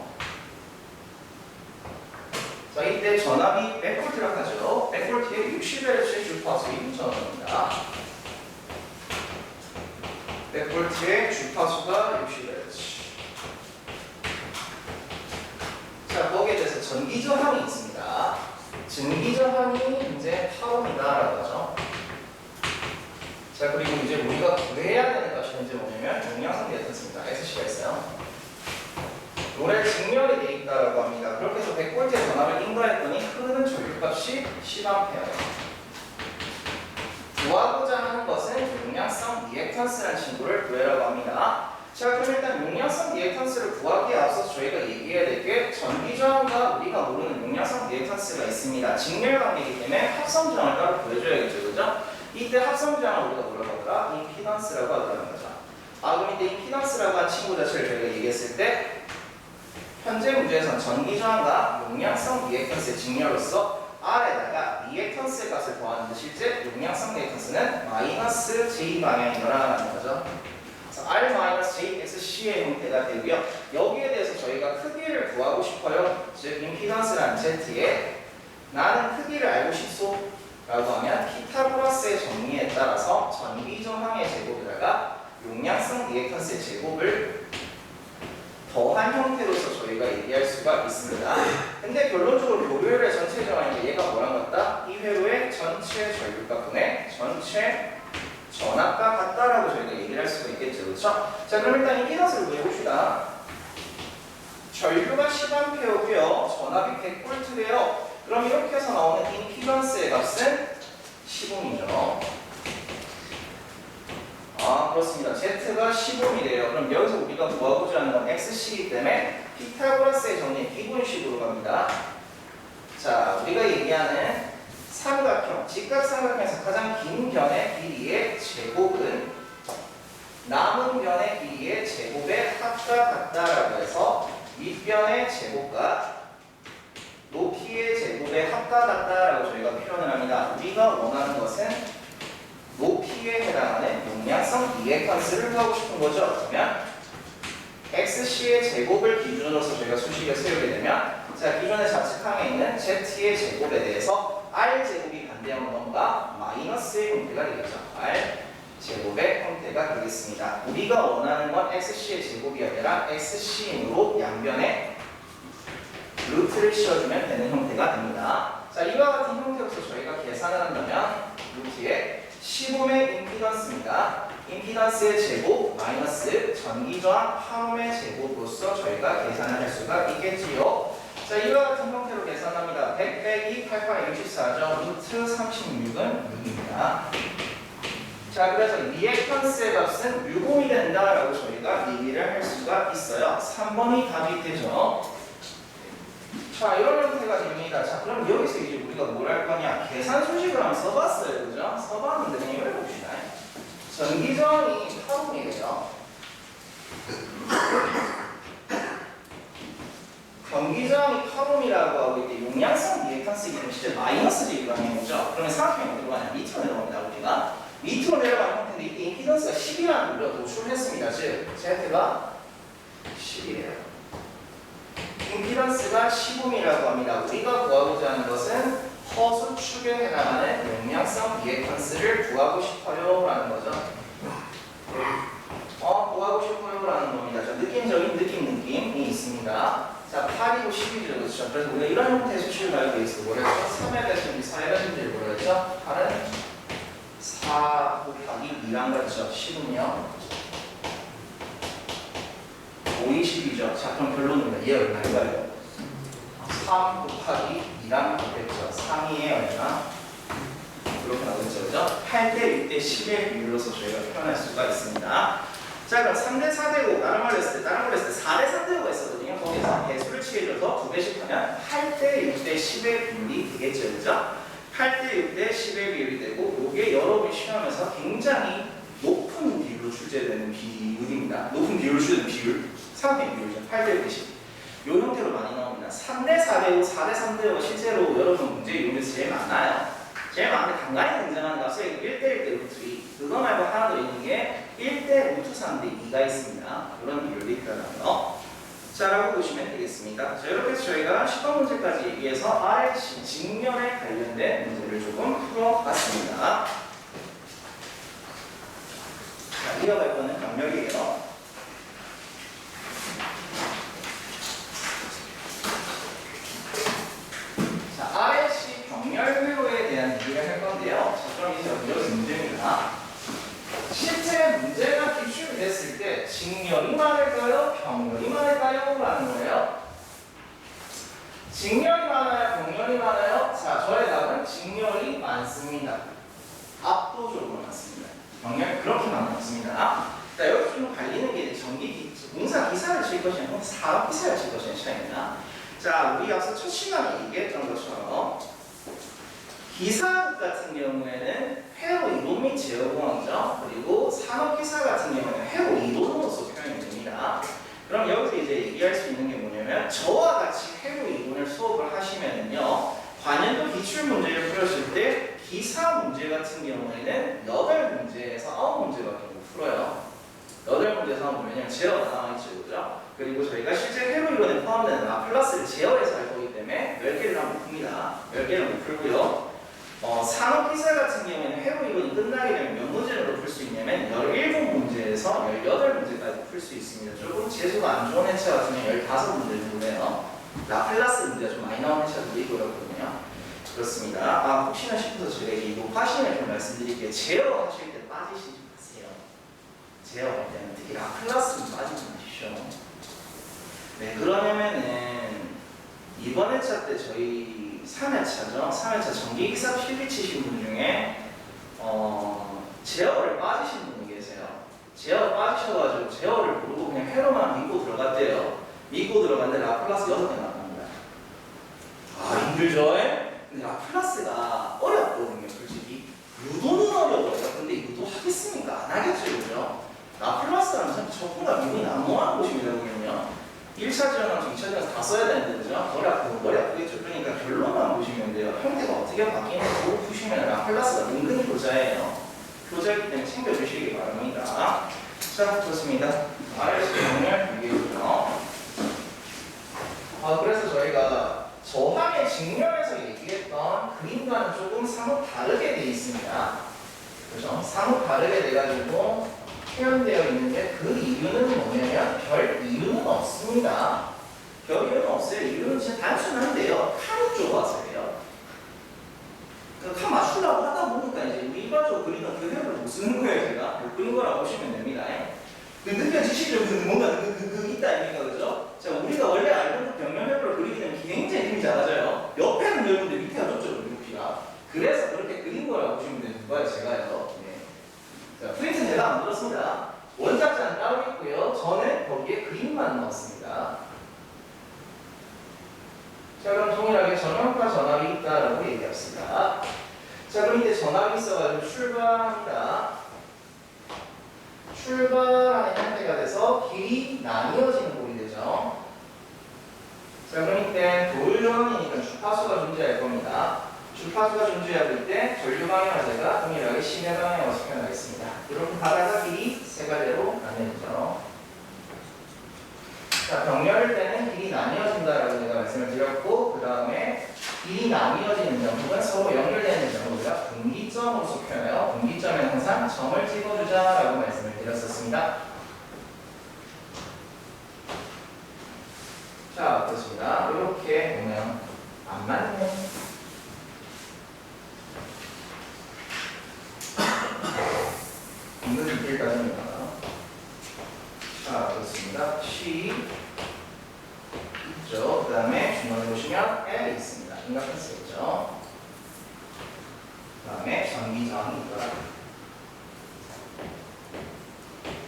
Speaker 1: 자, 이때 전압이 100V라고 하죠. 100V에 60Hz의 주파수인 전압입니다. 100V의 주파수가 60Hz. 자, 거기에 대해서 전기 저항이 있습니다. 전기 저항이 이제 8옴이다라고 하죠. 자, 그리고 이제 우리가 구해야 되는 값이 이제 뭐냐면 용량성 리액탄스입니다. XC가 있어요. 노래 직렬이 돼 있다라고 합니다. 그렇게 해서 100V의 전압을 인가했더니 흐르는 전류값이 10A예요. 구하고자 하는 것은 용량성 리액탄스라는 친구를 구해라고 합니다. 자, 그럼 일단 용량성 리액탄스를 구하기에 앞서서 저희가 얘기해야 될 게 전기 저항과 우리가 모르는 용량성 리액탄스가 있습니다. 직렬 관계이기 때문에 합성 저항을 따로 구해줘야겠죠, 그죠? 이때 합성 저항을 우리가 뭐라고 하더라? 임피던스라고 하더라는 거죠. 그럼 이때 임피던스라고 한 친구 자체를 저희가 얘기했을 때 현재 문제에서는 전기 저항과 용량성 리액턴스의 직렬로서 R에다가 리액턴스의 값을 더하는데 실제 용량성 리액턴스는 마이너스 J 방향이라는 거죠. 그래서 R-JXC의 형태가 되고요. 여기에 대해서 저희가 크기를 구하고 싶어요. 즉 임피던스라는 Z에 나는 크기를 알고 싶소 라고 하면 피타고라스의 정리에 따라서 전기 저항의 제곱에다가 용량성 리액턴스의 제곱을 더한 형태로서 저희가 얘기할 수가 있습니다. 근데 결론적으로 교류의 전체 저항인데 얘가 뭐랑 같다? 이 회로의 전체 전류값분의 전체 전압과 같다라고 저희가 얘기를 할 수가 있겠죠. 그렇죠? 자, 그럼 일단 임피던스를 구해봅시다. 전류가 10A고요. 전압이 100V래요. 그럼 이렇게 해서 나오는 임피던스의 값은 10옴이죠. 그렇습니다. Z가 10옴이래요. 그럼 여기서 우리가 구하고자 하는 건 XC이기 때문에 피타고라스의 정리 기본식으로 갑니다. 자, 우리가 얘기하는 삼각형, 직각삼각형에서 가장 긴 변의 길이의 제곱은 남은 변의 길이의 제곱의 합과 같다라고 해서 윗변의 제곱과 높이의 제곱의 합과 같다라고 저희가 표현을 합니다. 우리가 원하는 것은 높이에 해당하는 용량성 리액턴스를 구하고 싶은 거죠. 그러면 XC의 제곱을 기준으로서 저희가 수식을 세우게 되면 자, 기존의 좌측항에 있는 Z의 제곱에 대해서 R제곱이 반대하면 뭔가 마이너스의 형태가 되겠죠. R제곱의 형태가 되겠습니다. 우리가 원하는 건 XC의 제곱이 아니라 XC인으로 양변에 루트를 씌워주면 되는 형태가 됩니다. 자, 이와 같은 형태로서 저희가 계산을 한다면 루트에 10옴의 임피던스입니다. 임피던스의 제곱 마이너스 전기저항 8옴의 제곱으로서 저희가 계산을 할 수가 있겠지요. 자, 이와 같은 형태로 계산합니다. 100 빼기 88, 64죠. 루트 36은 6입니다. 자, 그래서 리액턴스의 값은 6옴이 된다라고 저희가 얘기를 할 수가 있어요. 3번이 답이 되죠. 자, 이런 형태가 됩니다. 자, 그럼 여기서 이제 우리가 뭘 할 거냐? 계산 수식을 한번 써봤어요. 그죠? 써봤는데 그냥 해봅시다. 전기저항이 8옴이래요. 전기저항이 8옴이라고 하고 있대. 용량성 리액턴스이기 때문에 실제 마이너스 J가 되는 거죠. 그러면 삼각형이 어디로 가냐? 밑으로 내려갑니다. 우리가. 밑으로 내려가는 형태인데 이때 임피던스가 10이라는 걸 우리가 노출을 했습니다. 즉, Z가 10이래요. 임피던스가 10옴이라고 합니다. 우리가 구하고자 하는 것은 허수축에 해당하는 용량성 리액턴스를 구하고 싶어요 라는 거죠. 구하고 싶어요 라는 겁니다. 자, 느낌적인 느낌이 있습니다. 자, 8이고 10이죠. 그렇죠? 그래서 우리가 이런 형태의 수식을 가지고 있어. 뭐라 했죠? 3의 대신이 4의 대신지를 뭐라 했죠? 8은 4 곱하기 2란 거죠. 10은요? 5, 20이죠. 자, 그럼 결론입니다. 얘 얼마일까요? 3 곱하기 2랑 같겠죠. 3이 얼마? 이렇게 나오겠죠. 그죠? 8대 6대 10의 비율로서 저희가 표현할 수가 있습니다. 자, 그럼 3대 4대 5, 다른 말로 했을 때 4대 3대 5가 있었거든요. 거기서 배수를 취해줘서 2배씩 하면 8대 6대 10의 비율이 되겠죠. 그죠? 8대 6대 10의 비율이 되고, 이게 여러분 시험에서 굉장히 높은 비율로 출제되는 비율입니다. 높은 비율로 출제되는 비율, 3대 비율이죠. 8대 6대 10. 이 형태로 많이 나옵니다. 3대 4대 5, 4대 3대 5가 실제로 여러분 문제 이용해서 제일 많아요. 제일 많은데 간간히 등장하는 값이 1대 1대 루트 2. 그거 말고 하나 더 있는 게 1대 루트 3대 2가 있습니다. 이런 비율이 드러나요. 자, 라고 보시면 되겠습니다. 자, 이렇게 해서 저희가 10번 문제까지 얘기해서 RLC 직렬에 관련된 문제를 조금 풀어봤습니다. 자, 이어갈 거는 병렬이에요. RLC 병렬회로에 대한 얘기를 할 건데요. 자, 그럼 이제 여기 문제입니다. 실제 문제가 기출이 됐을 때 직렬이 많을까요? 병렬이 많을까요? 라는 거예요. 직렬이 많아요? 병렬이 많아요? 자, 저의 답은 직렬이 많습니다. 압도적으로 많습니다. 병렬 그렇게 많이 없습니다. 자, 여기서 좀 갈리는 게 공사 기사를 칠 것이냐, 사업 기사를 칠 것이냐 차이입니다. 자, 우리 앞서 첫 시간에 얘기했던 것처럼 기사 같은 경우에는 회로 이동 및 제어공학이죠. 그리고 산업기사 같은 경우에는 회로 이동으로서 표현이 됩니다. 그럼 여기서 이제 얘기할 수 있는 게 뭐냐면 저와 같이 회로 이동을 수업을 하시면은요, 관연도 기출 문제를 풀었을 때 기사 문제 같은 경우에는 8문제에서 9문제밖에 못 풀어요. 8문제에서 9문제, 왜냐면 제어가 나와있죠. 그죠? 그리고 저희가 실제 회로 이론에 포함되는 라플라스를 제어해서 알 거기 때문에 10개를 못 풉니다. 10개를 못 풀고요. 산업기사 같은 경우에는 회로 이론이 끝나게 되면 몇 문제로 풀 수 있냐면 17문제에서 18문제까지 풀 수 있습니다. 조금 재수가 안 좋은 회차 같은 경우는 15문제 정도네요. 라플라스 문제가 좀 많이 나오는 회차도 있고 그렇거든요. 그렇습니다. 혹시나 싶어서 제가 이 녹화시간을 좀 말씀드릴게요. 제어 하실 때 빠지시지 마세요. 제어 할 때는 특히 라플라스는 빠지지 마시죠. 네, 그러냐면은 이번 회차 때 저희 3회차죠. 3회차 전기기사 필기 치신 분 중에 제어를 빠지신 분이 계세요. 제어 빠지셔가지고 제어를 모르고 그냥 회로만 믿고 들어갔대요. 믿고 들어갔는데 라플라스 6개 나갑니다. 힘들죠? 근데 라플라스가 어렵거든요, 솔직히. 유도는 어려워요. 근데 유도 하겠습니까? 안 하겠죠, 그죠? 라플라스라는 참 적분과 미분이 난무하는 곳입니다, 1차 지원하고 2차 지원 다 써야 되는데, 그죠? 머리 아프겠죠? 그러니까 결론만 보시면 돼요. 형태가 어떻게 바뀌는지 보고 푸시면 라플라스가 은근히 효자예요. 효자이기 때문에 챙겨주시기 바랍니다. 자, 좋습니다. RLC 병렬 얘기해보죠. 그래서 저희가 저항의 직렬에서 얘기했던 그림과는 조금 사뭇 다르게 되어 있습니다. 그죠? 사뭇 다르게 돼가지고 표현되어 있는데 그 이유는 뭐냐면 별 이유는 없습니다. 별 이유는 없어요. 이유는 진짜 단순한데요. 칸이 좁아서예요. 그 칸 맞추려고 하다 보니까 이제 우리 일반적으로 그리던 그 회를 못 쓰는 거예요. 제가 못 그린 거라고 보시면 됩니다. 느껴지시죠? 뭔가 있다 아닙니까? 그죠? 자, 우리가 원래 알던 그 병렬회로를 그리게 되면 굉장히 힘이 작아져요. 옆에는 넓은데 밑에가 좁죠. 높이가. 그래서 그렇게 그린 거라고 보시면 되는 거예요. 제가요. 자, 프린트는 제가 안 들었습니다. 원작자는 따로 있고요. 저는 거기에 그림만 넣었습니다. 자, 그럼 동일하게 전원과 전압이 있다라고 얘기합시다. 자, 그럼 이제 전압이 있어가지고 출발합니다. 출발하는 형태가 돼서 길이 나뉘어지는 꼴이 되죠. 자, 그럼 이때 도율전원이니까 주파수가 존재할 겁니다. 주파수가 존재하고 있을 때 전류 방향제가 동일하게 시내 방향으로 표현하겠습니다. 이렇게 바다가 길이 세 가지로 나뉘어지죠. 자, 병렬일 때는 길이 나뉘어진다라고 제가 말씀을 드렸고, 그 다음에 길이 나뉘어지는 점은 서로 연결되는 점을 우리가 분기점으로서 표현해요. 분기점에는 항상 점을 찍어주자라고 말씀을 드렸었습니다. 자, 그렇습니다. 이렇게 보면 안 맞네. 이건 이길까지입니다. 자, 그렇습니다. C 있죠. 그 다음에 중간에 보시면 L이 있습니다. 인덕턴스 있죠. 그 다음에 전기저항이 있더라.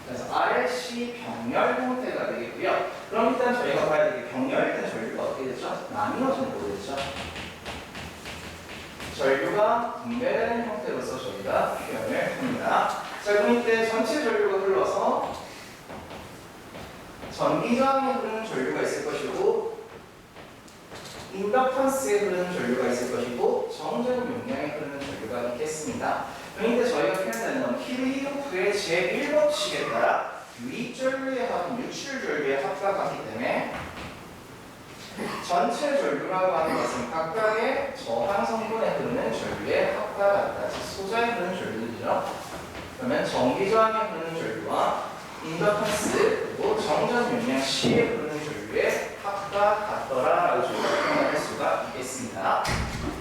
Speaker 1: 그래서 RLC 병렬 형태가 되겠고요. 그럼 일단 저희가 봐야 될 게 병렬된 전류가 어떻게 되죠? 나뉘어지는 거겠죠 전류가 분배되는 형태로서 저희가 표현을 합니다. 자, 그럼 이때 전체 전류가 흘러서 전기저항에 흐르는 전류가 있을 것이고 인덕턴스에 흐르는 전류가 있을 것이고 정전 용량에 흐르는 전류가 있겠습니다. 그럼 이때 저희가 표현하는 건 키르히오프의 제1법칙에 따라 유입전류의 합은 유출전류의 합과 같기 때문에 전체 전류라고 하는 것은 각각의 저항 성분에 흐르는 전류의 합과 같다. 즉 소자에 흐르는 전류들이죠. 그러면 전기저항에 흐르는 전류와 인덕턴스 그리고 정전 용량 C에 흐르는 전류의 합과 같더라라고 저희가 표현할 수가 있겠습니다.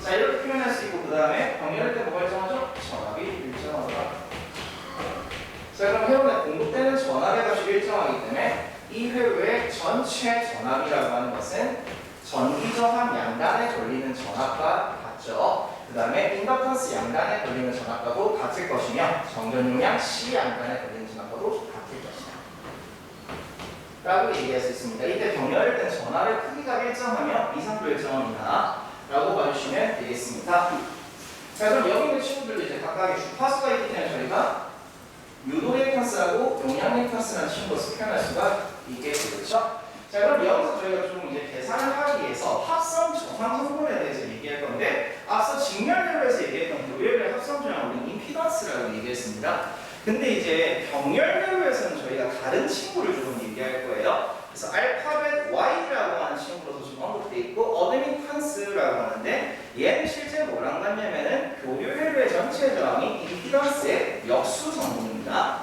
Speaker 1: 자, 이렇게 표현할 수 있고 그 다음에 병렬 때 뭐가 일정하죠? 전압이 일정하더라. 자, 그럼 회로에 공급되는 전압의 값이 일정하기 때문에 이 회로의 전체 전압이라고 하는 것은 전기저항 양단에 걸리는 전압과 같죠. 그 다음에 인덕턴스 양단에 걸리는 전압과도 같을 것이며 정전용량 C 양단에 걸리는 전압과도 같을 것이다 라고 얘기할 수 있습니다. 이때 병렬된 전압의 크기가 일정하며 이상도 일정합니다 라고 봐주시면 되겠습니다. 자, 그럼 여기 있는 친구들도 이제 각각의 주파수가 있기 때문에 저희가 유도 리액턴스하고 용량 리액턴스라는 친구로서 표현할 수가 있게 되겠죠. 자, 그럼 여기서 저희가 좀 이제 계산을 하기 위해서 합성 저항 성분에 대해서 얘기할 건데 앞서 직렬열에서 얘기했던 교열의 합성 저항 우리는 임피던스라고 얘기했습니다. 근데 이제 병렬열에서는 저희가 다른 친구를 조금 얘기할 거예요. 그래서 알파벳 Y라고 하는 친구로서 좀 언급돼 있고 어드미턴스라고 하는데 얘는 실제 뭐랑 같냐면은 교류혈의 전체 저항이 임피던스의 역수 성분입니다.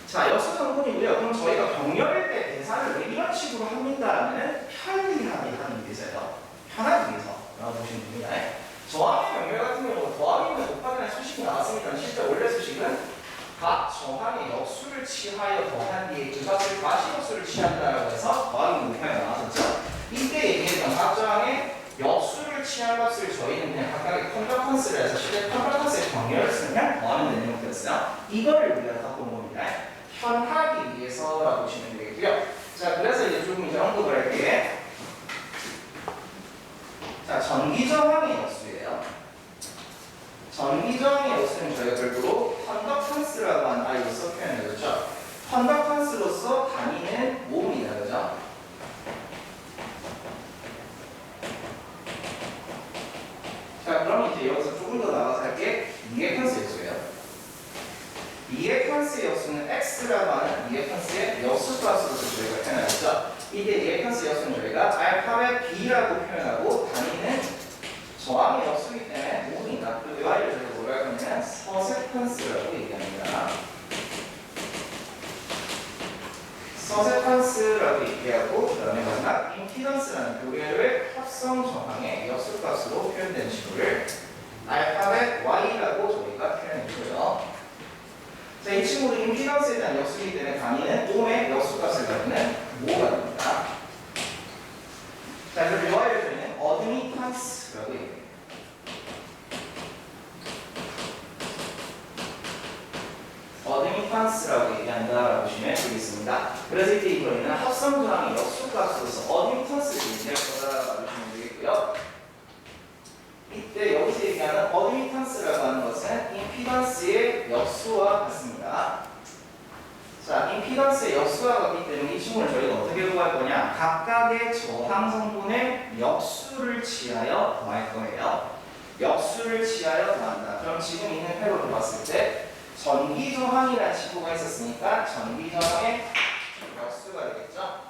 Speaker 1: 자, 역수 성분이고요. 그럼 저희가 병렬일 때 계산을 왜 이런 식으로 합니다라면 편리하게 하는 위해서요. 편하기 위해서라고 보시면 됩니다. 저항의 병렬 같은 경우는 더하기면 곱하기라는 수식이 나왔으니까 실제 원래 수식은 각 저항의 역수를 취하여 더한 뒤에 그것을 다시 역수를 취한다라고 해서 더하기 곱하기가 나왔었죠. 이때 얘기했던 각 저항의 역수를 취한 값을 저희는 그냥 각각의 컨덕턴스를 해서 실제 컨덕턴스의 병렬을 쓰면 더하면 되는 형태였어요. 이거를 우리가 갖고 온 겁니다. 편하기 위해서라고 보시면 되겠고요. 자, 그래서 이제 조금 이제 언급을 할게. 자, 전기저항의 역수예요. 전기저항의 역수는 저희가 별도로 컨덕턴스라고 하는 아이로서 표현해줬죠. 컨덕턴스로서 다니는 몸이다, 그죠? 자, 그럼 이제 여기서 조금 더 나가서 할게. 리액턴스 역수예요. 리액턴스 역수는 X라고 하는 리액턴스의 역수값으로서 저희가 표현하죠. 이때 리액턴스 역수는 저희가 알파벳 B라고 표현하고 다니는 저항의 역수이기 때문에 몸이다. 그리고 이 아이를 저희가 뭐라고 하냐면 서세컨스라고 얘기합니다. 서세컨스라고 얘기하고 그 다음에 마지막 임피던스라는 교류의 합성 저항의 역수값으로 표현된 식을 알파벳 Y라고 저희가 표현해줘요. 자, 이 친구도 임피던스에 대한 역수이기 때문에 다니는 옴의 역수값을 가지는 모가 됩니다. 자, 그리고 이 아이를 저희는 어드미턴스라고 얘기해요. 어드미턴스라고 얘기한다라고 보시면 되겠습니다. 그래서 이때 이거는 합성 저항의 역수값으로서 어드미턴스를 얘기할 거다라고 보시면 되겠고요. 이때 여기서 얘기하는 어드미턴스라고 하는 것은 임피던스의 역수와 같습니다. 자, 임피던스의 역수와 같기 때문에 이 친구를 저희가 어떻게 구할 거냐? 각각의 저항 성분의 역수를 취하여 더할 거예요. 역수를 취하여 더한다. 그럼 지금 있는 회로를 봤을 때 전기저항이라는 친구가 있었으니까 전기저항의 역수가 되겠죠?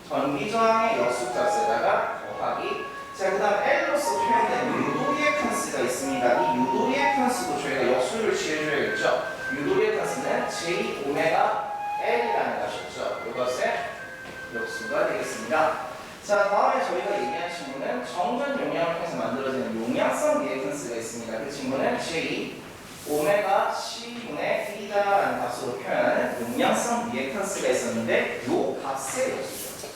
Speaker 1: 전기저항의 역수값에다가 더하기. 자, 그 다음 L로서 표현된 유도리액턴스가 있습니다. 이 유도리액턴스도 저희가 역수를 취해줘야겠죠? 유도리액턴스는 J 오메가 L이라는 것이었죠. 이것의 역수가 되겠습니다. 자, 다음에 저희가 얘기한 친구는 정전 용량을 통해서 만들어지는 용량성 리액턴스가 있습니다. 그 친구는 J 오메가 C분의 1이다라는 값으로 표현하는 용량성 리액턴스가 있었는데 요 값의 역수죠.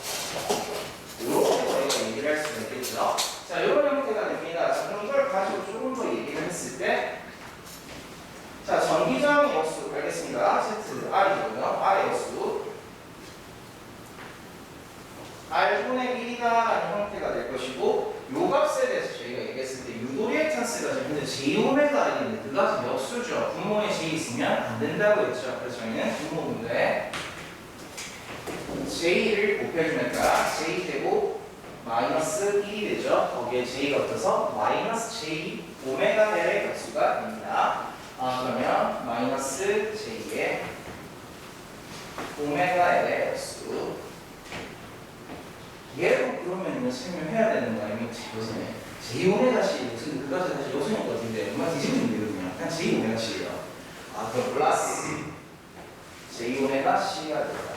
Speaker 1: 이렇게 저희가 얘기를 할 수가 있겠죠. 자, 이런 형태가 됩니다. 자, 그럼 이걸 가지고 조금 더 얘기를 했을 때, 자, 전기저항의 역수 알겠습니다. Z, R이고요. R의 역수 R분의 1이다라는 형태가 될 것이고, 요 값에 대해서 저희가 얘기했을 때 유도 리액턴스가 현재 J오메가 R인데 그가 역수죠. 분모에 J 있으면 안 된다고 했죠. 그래서 저희는 분모 분모에 J를 곱해주니까 J제곱 마이너스 1이 되죠. 거기에 J가 붙어서 마이너스 J 오메가 L의 값수가 됩니다. 그러면 마이너스 J의 오메가 L의 값수 얘로 그러면 설명해야 되는 거 아니면 요즘에 J 오메가 C 무슨 그것은 사실 요소인 것 같은데 얼마 뒤집으면 되거든요. 그냥 J 오메가 C예요. 그럼 플러스 J 오메가 C가 됩니다.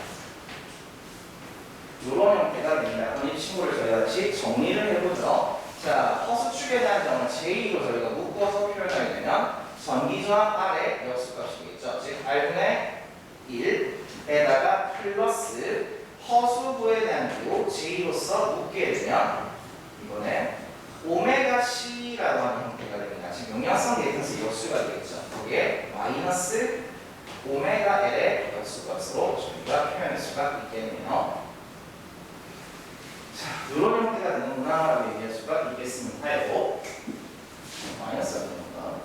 Speaker 1: 이런 형태가 됩니다. 그럼 이 친구를 저희가 같이 정리를 해보죠. 자, 허수축에 대한 점을 J로 저희가 묶어서 표현하게 되면 전기저항 R의 역수값이겠죠. 즉 R분의 1에다가 플러스 허수부에 대한 도 J로서 묶게 되면 이번에 오메가 C라고 하는 형태가 됩니다. 지금 용량성 리액턴스 역수가 되겠죠. 거기에 마이너스 오메가 L의 역수값으로 저희가 표현할 수가 있겠네요. 자, 이런 형태가 되는구나 라고 얘기할 수가 있겠습니다. 해보 마이너스가 되는구나.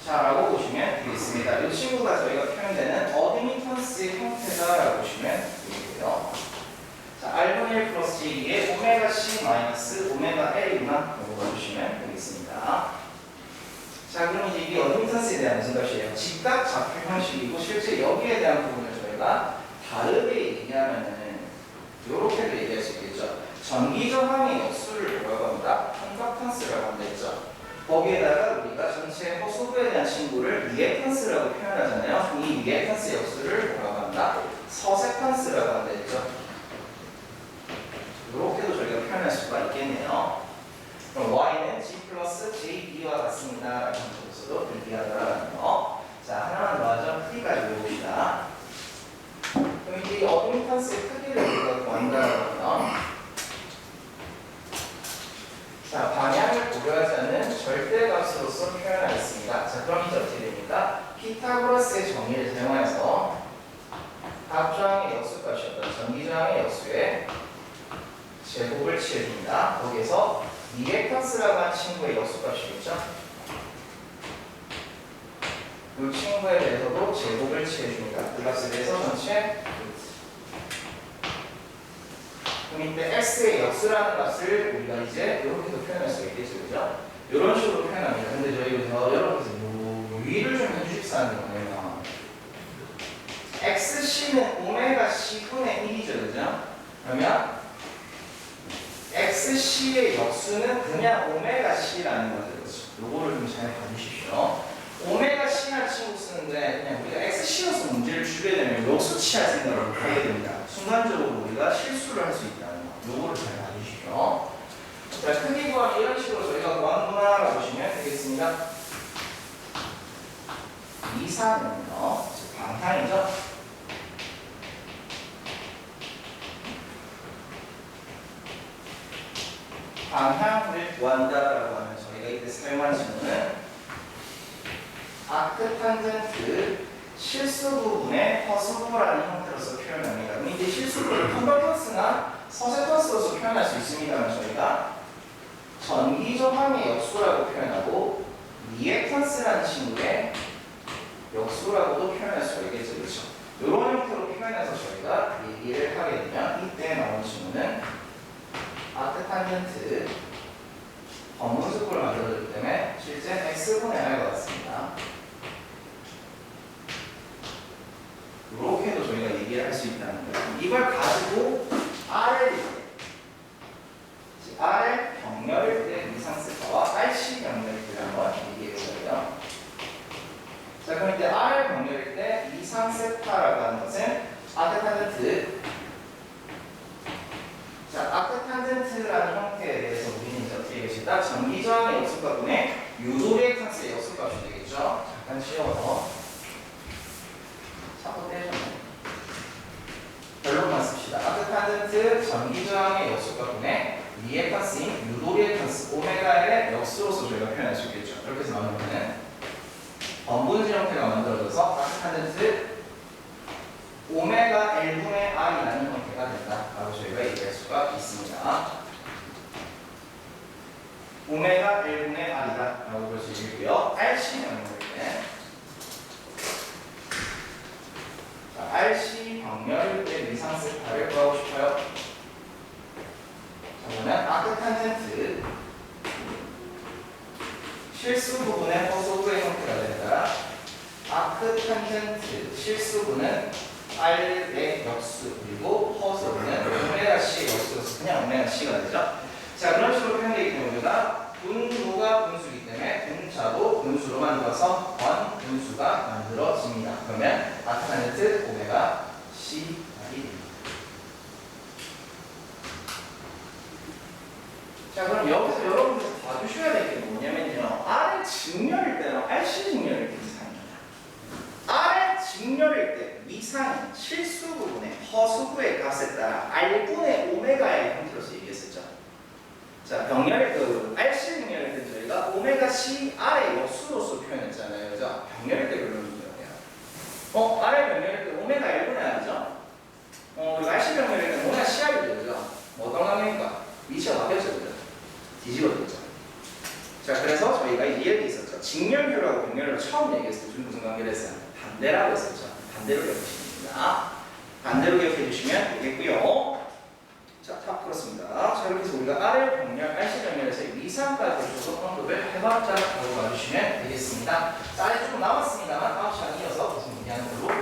Speaker 1: 자, 라고 보시면 되겠습니다. 이 친구가 저희가 표현되는 어드미턴스의 형태다라고 보시면 되겠고요. 자, R분의 1 플러스 J의 오메가 C 마이너스 오메가 L이구나 라고 봐주시면 되겠습니다. 자, 그럼 이제 이게 어드미턴스에 대한 무슨 값이에요? 직각 좌표 형식이고 실제 여기에 대한 부분을 저희가 다르게 얘기하면은 이렇게도 얘기할 수 있겠죠. 전기저항의 역수를 뭐라고 합니다? 컨덕턴스라고 한다 했죠. 거기에다가 우리가 전체 허수부에 대한 친구를 리액턴스라고 표현하잖아요. 이 리액턴스 역수를 뭐라고 한다? 서세턴스라고 한다 했죠. 이렇게도 저희가 표현할 수가 있겠네요. 그럼 y는 g 플러스 jb와 같습니다. 라는 것으로도 얘기하더라는 거. 자, 하나만 더 하죠. 크기 가지고 봅시다. 그럼 이제 어드미턴스의 크기를 우리가 구한다라고 하면 자, 방향을 고려하지 않는 절대값으로서 표현하겠습니다. 자, 그럼 이제 어떻게 됩니까? 피타고라스의 정의를 사용해서 합저항의 역수값이었던 전기저항의 역수에 제곱을 취해줍니다. 거기에서 리액턴스라고 하는 친구의 역수값이겠죠? 이 친구에 대해서도 제곱을 취해줍니다. 그 값에 대해서 전체 그럼 이때 x의 역수라는 값을 우리가 이제 이렇게도 표현할 수 있겠죠, 그죠? 이런 식으로 표현합니다. 근데 저희 여기서 여러분께서 위를 좀 해주십사 하는 거예요. xc는 오메가 c분의 1이죠, 그죠? 그러면 xc의 역수는 그냥 오메가 c라는 거죠, 그렇죠? 요거를 좀 잘 봐주십시오. 오메가 c라는 친구 쓰는데 그냥 우리가 xc로서 문제를 주게 되면 역수 취할 생각을 하게 됩니다. 순간적으로 우리가 실수를 할 수 있다는 거. 요거를 잘 봐주시죠. 자, 크기 구하기 이런 식으로 저희가 구하는구나라고 보시면 되겠습니다. 이산은요, 방향이죠. 방향을 구한다라고 하면 저희가 이때 사용한 질문은 아크탄젠트 실수 부분의 허수부라는 형태로서 표현합니다. 그럼 이제 실수부를 컨버턴스나 서세턴스로서 표현할 수 있습니다만 저희가 전기저항의 역수라고 표현하고 리액턴스라는 친구의 역수라고도 표현할 수가 있겠죠, 그렇죠? 이런 형태로 표현해서 저희가 얘기를 하게 되면 이때 나오는 친구는 아크탄젠트 검문수부를 만들어주기 때문에 실제 x분의 r과 같습니다. 이렇게도 저희가 얘기를 할 수 있다는 거예요. 이걸 가지고 R 병렬일 때 이상세타와 RC 병렬일 때를 한번 얘기해 보자고요. 자, 그럼 이때 R 병렬일 때 이상세 세타라고 하는 것은 아크탄젠트. 자, 아크탄젠트라는 형태에 대해서 우리는 이제 어떻게 얘기했다? 전기저항의 역수값분의 유도리액턴스의 역수값이 되겠죠. 잠깐 쉬어서 차고 떼셨네. 결론만 씁시다. 아크탄젠트 전기저항의 역수값분의 리액턴스인 유도리액턴스 오메가의 역수로서 저희가 표현할 수 있겠죠. 이렇게 해서 나오면은 번분질 형태가 만들어져서 아크탄젠트 오메가 L분의 R이라는 형태가 된다라고 저희가 얘기할 수가 있습니다. 오메가 L분의 R이다 라고 볼 수 있고요. RC 병렬일 때 RC 병렬일 때 미상 세타를 구하고 싶어요. 자, 그러면 아크탄젠트 실수 부분의 허소부의 형태가 된다. 아크탄젠트 실수분은 R의 역수 그리고 허소분은 오메가 C의 역수로서 그냥 오메가 C가 되죠. 자, 그런 식으로 표현되기 때문에 우리가 분모가 분수이기 때문에 분자도 분수로 만들어서 번분수가 만들어집니다. 그러면 아크탄젠트 오메가 C R이 됩니다. 자, 그럼 여기서 여러분들 봐주셔야 될 게 뭐냐면요. R의 직렬일 때랑 RC 직렬일 때 이상입니다. R의 직렬일 때 위상이 실수 부분의 허수부의 값에 따라 R분의 오메가의 형태로서 얘기했었죠. 자, 병렬일 RC 직렬일 때 저희가 오메가 C R의 역수로서 표현했잖아요. 그죠? 병렬일 때 그러면 돼요. R의 병렬일 때 오메가 L분의 R이죠? 우리 RC 병렬일 때 오메가 CR이 되죠? 뭐 어떤 관계입니까? 위치가 바뀌었죠. 그죠? 뒤집어졌죠. 자, 그래서 저희가 이 얘기 있었죠. 직렬교라고 병렬을 처음 얘기했을 때 둘이 무슨 관계를 했어요? 반대라고 했었죠. 반대로 기억하시면 됩니다. 반대로 기억해 주시면 되겠고요. 자, 다 풀었습니다. 자, 이렇게 해서 우리가 R의 병렬, RC 병렬에서 위상까지 줘서 언급을 해봤자라고 봐주시면 되겠습니다. 자, 아직 조금 남았습니다만 다음 시간에 이어서 계속 얘기하는 걸로